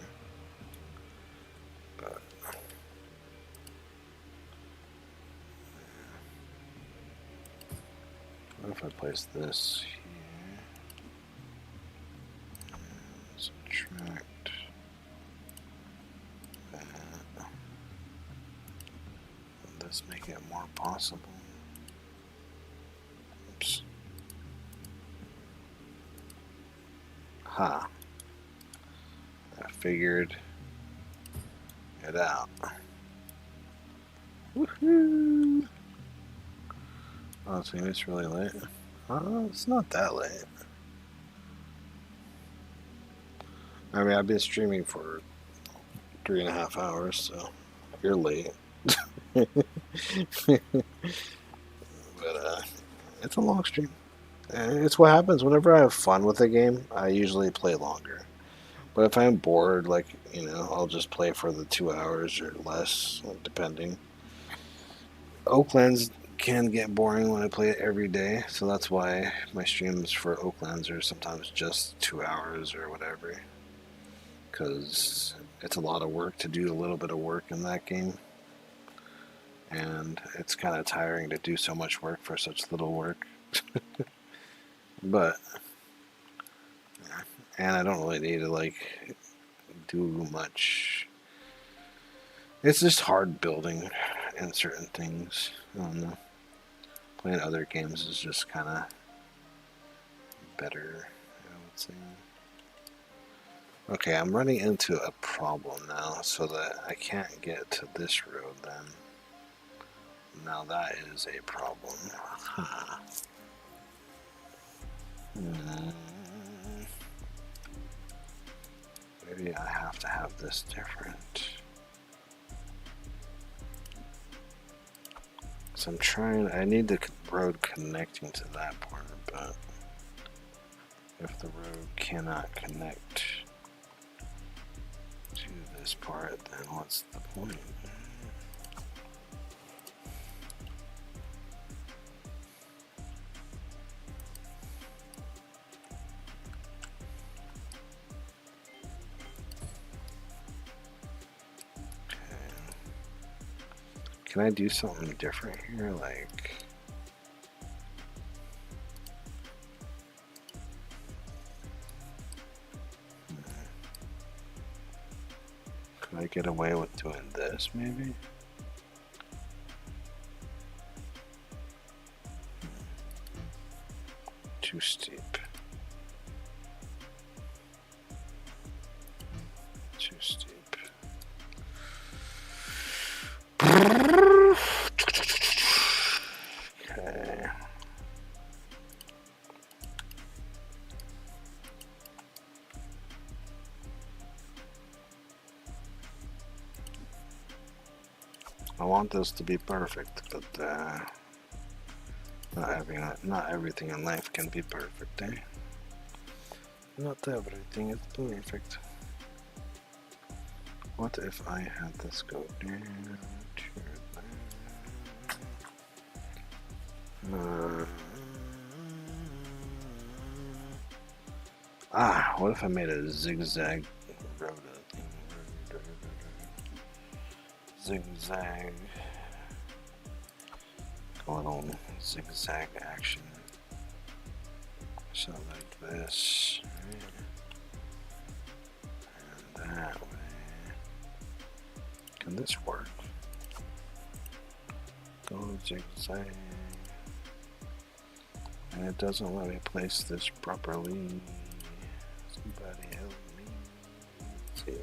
But what if I place this here? Subtract that. Would this make it more possible? Oops. Ha. I figured it out. Woohoo! Oh, so it's really late. It's not that late. I mean, I've been streaming for 3.5 hours, so you're late. But it's a long stream. It's what happens whenever I have fun with a game. I usually play longer. But if I'm bored, like, I'll just play for the 2 hours or less, depending. Oaklands can get boring when I play it every day, so that's why my streams for Oaklands are sometimes just 2 hours or whatever. Because it's a lot of work to do a little bit of work in that game. And it's kind of tiring to do so much work for such little work. But, yeah. And I don't really need to, do much. It's just hard building in certain things. I don't know. Playing other games is just kind of better, I would say. Okay, I'm running into a problem now, so that I can't get to this road then. Now that is a problem. Huh. Maybe I have to have this different. So I'm trying, I need the road connecting to that part, but if the road cannot connect this part, then what's the point? Can I do something different here? Like, can I get away with doing this maybe? Too steep. Too steep. Okay. I want this to be perfect, but not everything in life can be perfect, eh? Not everything is perfect. What if I had this go down to that? What if I made a zigzag road? Zigzag. A little zigzag action. So like this. And that way. Can this work? Go zigzag. And it doesn't let me place this properly. Somebody help me. Let's see.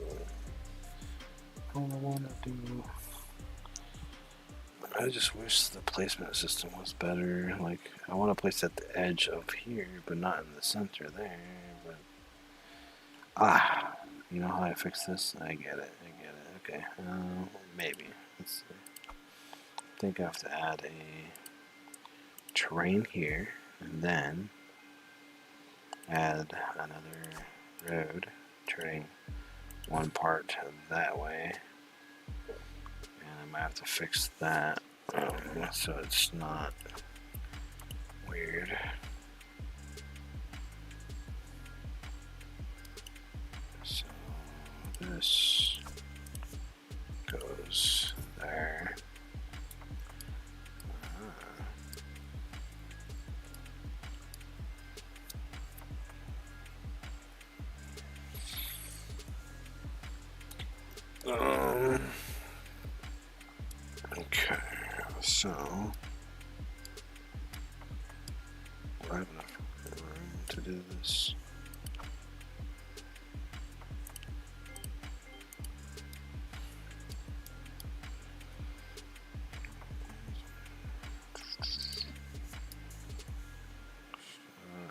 All I want to do. I just wish the placement system was better. Like, I want to place at the edge of here, but not in the center there. But you know how I fix this? I get it. Okay, maybe. Let's see. I think I have to add a terrain here, and then add another road, turning one part that way. And I might have to fix that so it's not weird. So this goes there. Okay, so I have enough room to do this.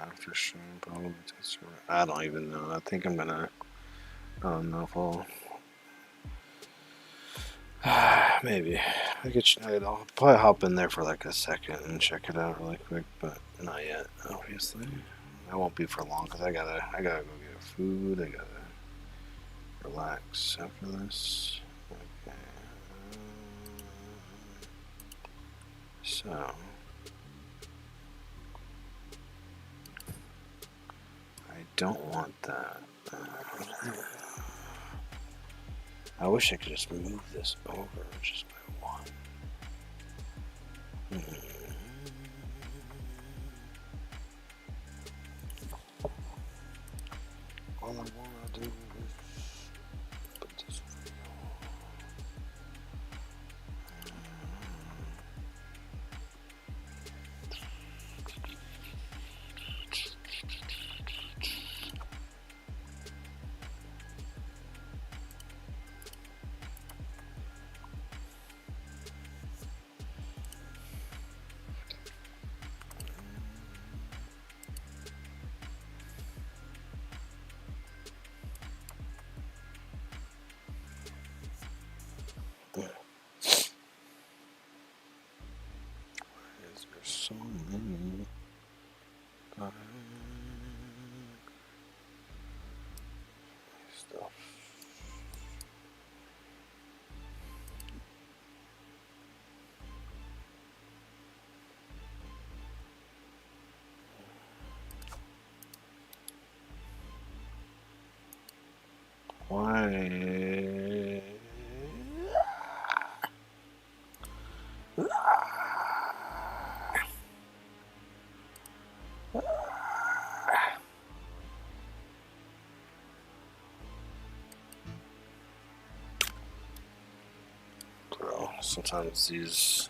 After sure, probably I don't even know. I think I'm gonna. I don't know if I'll. Maybe I'll probably hop in there for like a second and check it out really quick, but not yet. Obviously, that won't be for long because I gotta go get food. I gotta relax after this. Okay. So I don't want that. I wish I could just move this over just by one. All I want to do is put this Why? Bro, sometimes these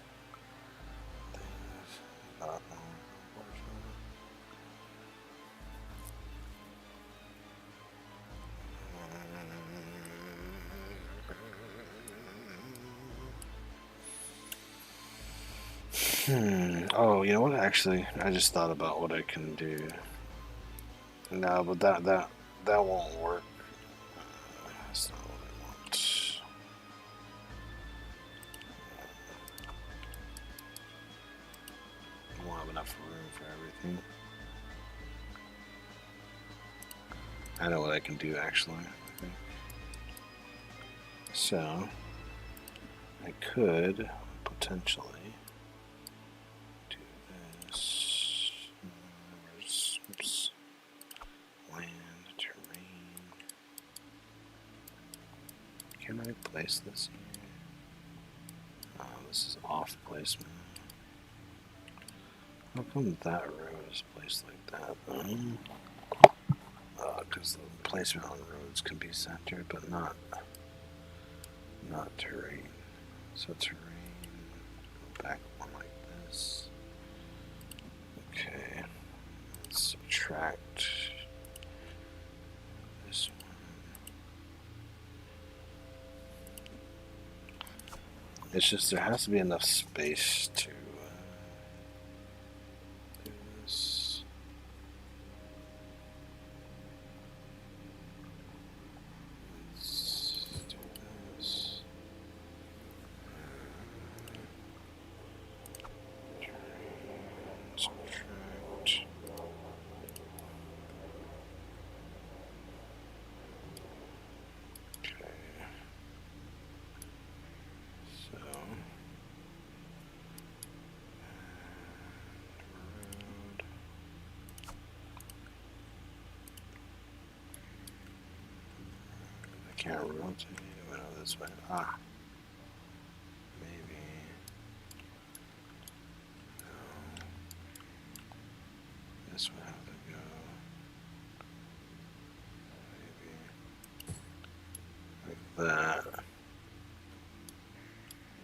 things not Oh, you know what? Actually, I just thought about what I can do. No, but that won't work. That's not what I want. I won't have enough room for everything. I know what I can do actually. I think. So I could potentially do this. Oops. Land, terrain. Can I place this here? Oh, this is off placement. How come that road is placed like that? Because the placement on roads can be centered, but not terrain. So terrain, go back one like this. Okay, let's subtract this one. It's just there has to be enough space to do this. Let's do this. Subtract. Okay. So road. I can't rotate it this way. Ah. Maybe. No. This would have to go. Maybe like that.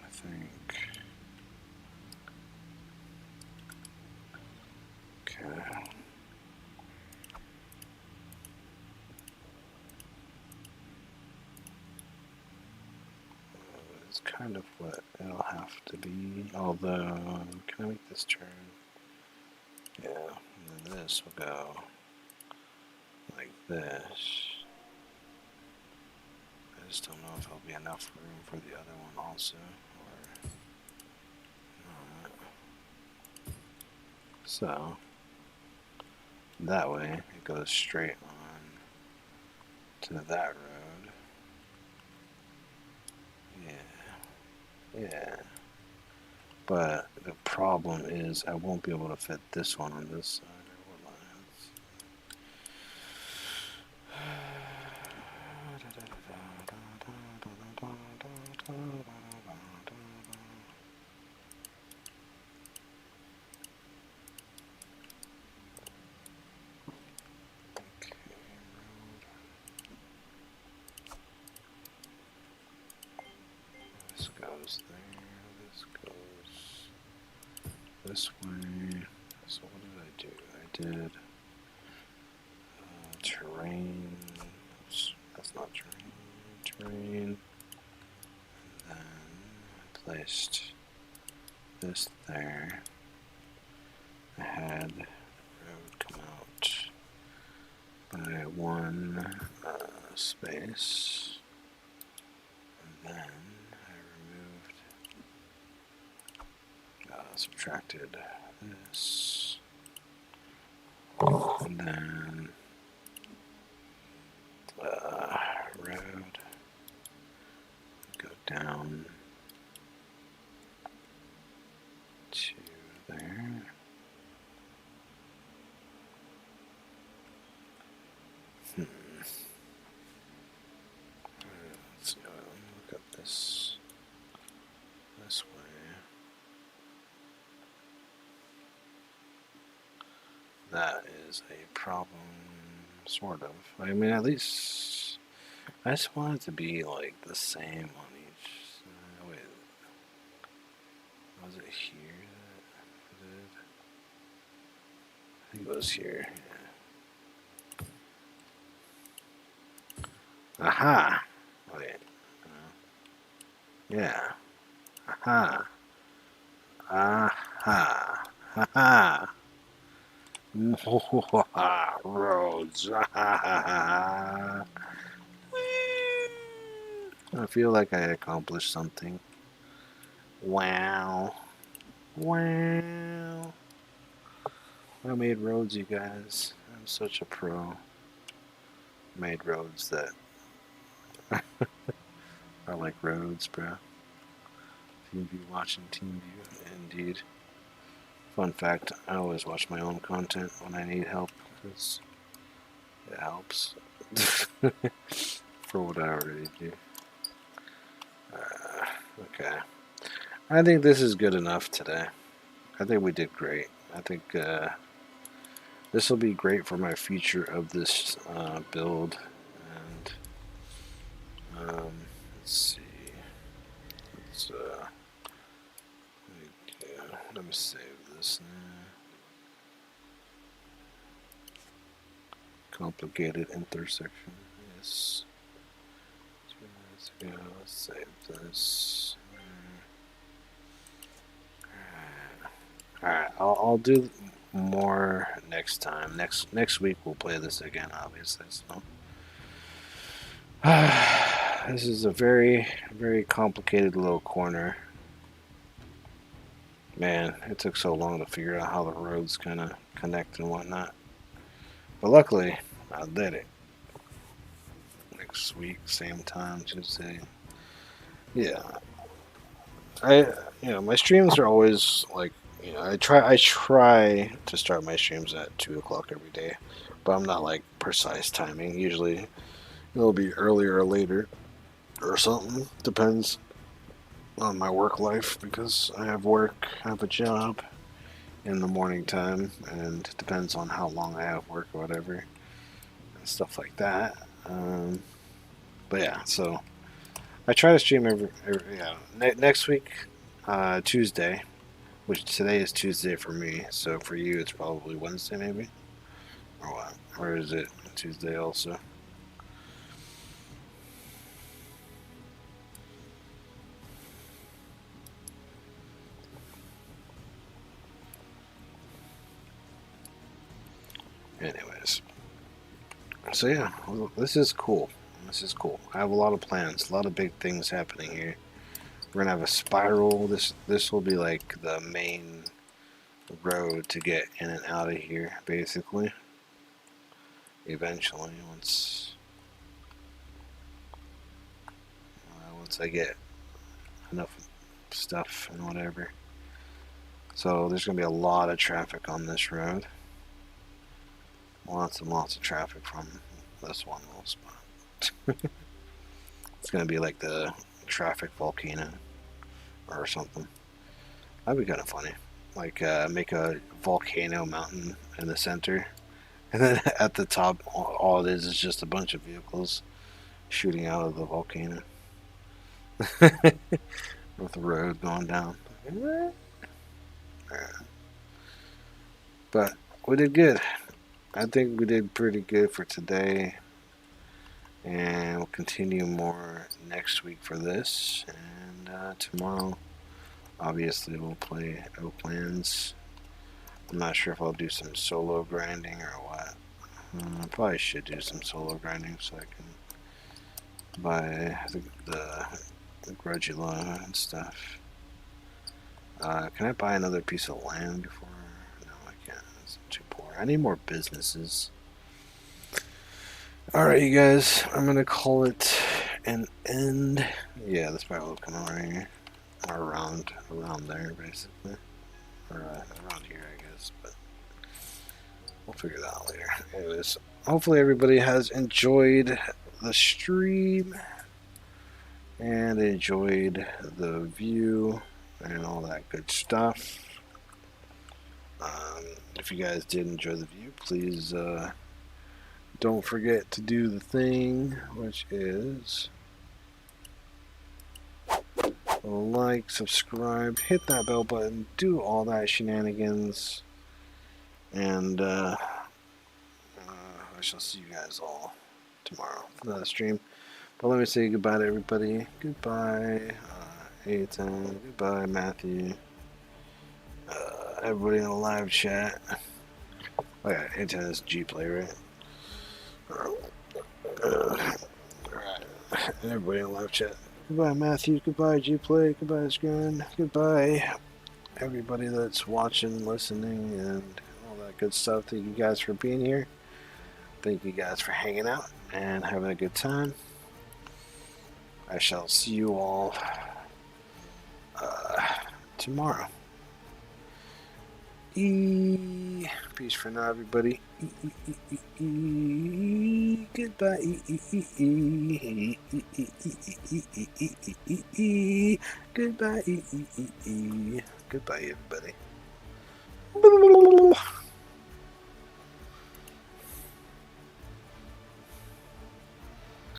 I think. Okay. It's kind of what it'll have to be. Although, can I make this turn? Yeah, and then this will go like this. I just don't know if there'll be enough room for the other one also, or not. So, that way it goes straight on to that road. Yeah. But the problem is I won't be able to fit this one on this side. This goes there, this goes this way. So what did I do? I did terrain. Oops, that's not terrain. Terrain. And then I placed this there. I had the road come out by one space. And then I removed, subtracted this, and then road, go down to there. this this way. That is a problem, sort of. I mean, at least I just want it to be like the same on each side. Wait, was it here that it did? I think it was here. Yeah. Aha! Wait. Yeah. Aha. Aha. Aha. Roads. I feel like I accomplished something. Wow. Wow. I made roads, you guys. I'm such a pro. Made roads that are like roads, bro. TeamView watching TeamView, indeed. Fun fact, I always watch my own content when I need help, because it helps. For what I already do. Okay. I think this is good enough today. I think we did great. I think this will be great for my future of this build. And let's see. Let's, let me save this now. Complicated intersection. Yes. 2 minutes ago. Let's save this. Alright, I'll do more next time. Next week we'll play this again, obviously. So this is a very, very complicated little corner. Man, it took so long to figure out how the roads kind of connect and whatnot. But luckily, I did it. Next week, same time, Tuesday. Yeah. My streams are always like, I try to start my streams at 2 o'clock every day, but I'm not like precise timing. Usually, it'll be earlier or later, or something. Depends on my work life, because I have work, I have a job in the morning time, and it depends on how long I have work or whatever, and stuff like that. But yeah, so I try to stream every next week, Tuesday, which today is Tuesday for me. So for you, it's probably Wednesday, maybe, or what? Or is it Tuesday also? Anyways, so yeah, well, this is cool. This is cool. I have a lot of plans, a lot of big things happening here. We're gonna have a spiral. This will be like the main road to get in and out of here, basically. Eventually, once I get enough stuff and whatever. So there's gonna be a lot of traffic on this road. Lots and lots of traffic from this one little spot. It's gonna be like the traffic volcano or something. That'd be kind of funny. Like make a volcano mountain in the center, and then at the top, all it is just a bunch of vehicles shooting out of the volcano with the road going down. But we did good. I think we did pretty good for today, and we'll continue more next week for this. And tomorrow, obviously, we'll play Oaklands. I'm not sure if I'll do some solo grinding or what. I probably should do some solo grinding so I can buy the Grudula and stuff. Can I buy another piece of land before? No, I can't. I'm too poor. I need more businesses. Alright, you guys. I'm going to call it an end. Yeah, this probably will come right here. Or around there, basically. Or around here, I guess. But we'll figure that out later. Anyways, hopefully everybody has enjoyed the stream. and enjoyed the view and all that good stuff. If you guys did enjoy the view, please don't forget to do the thing, which is like, subscribe, hit that bell button, do all that shenanigans, and I shall see you guys all tomorrow for that stream. But let me say goodbye to everybody. Goodbye, Ethan. Goodbye, Matthew. Everybody in the live chat. Oh yeah, Ethan is G-Play, right? Alright. Everybody in the live chat. Goodbye, Matthew. Goodbye, G-Play. Goodbye, Scran. Goodbye, everybody that's watching, listening, and all that good stuff. Thank you guys for being here. Thank you guys for hanging out and having a good time. I shall see you all tomorrow. Peace for now, everybody. Goodbye. Goodbye. Goodbye, everybody.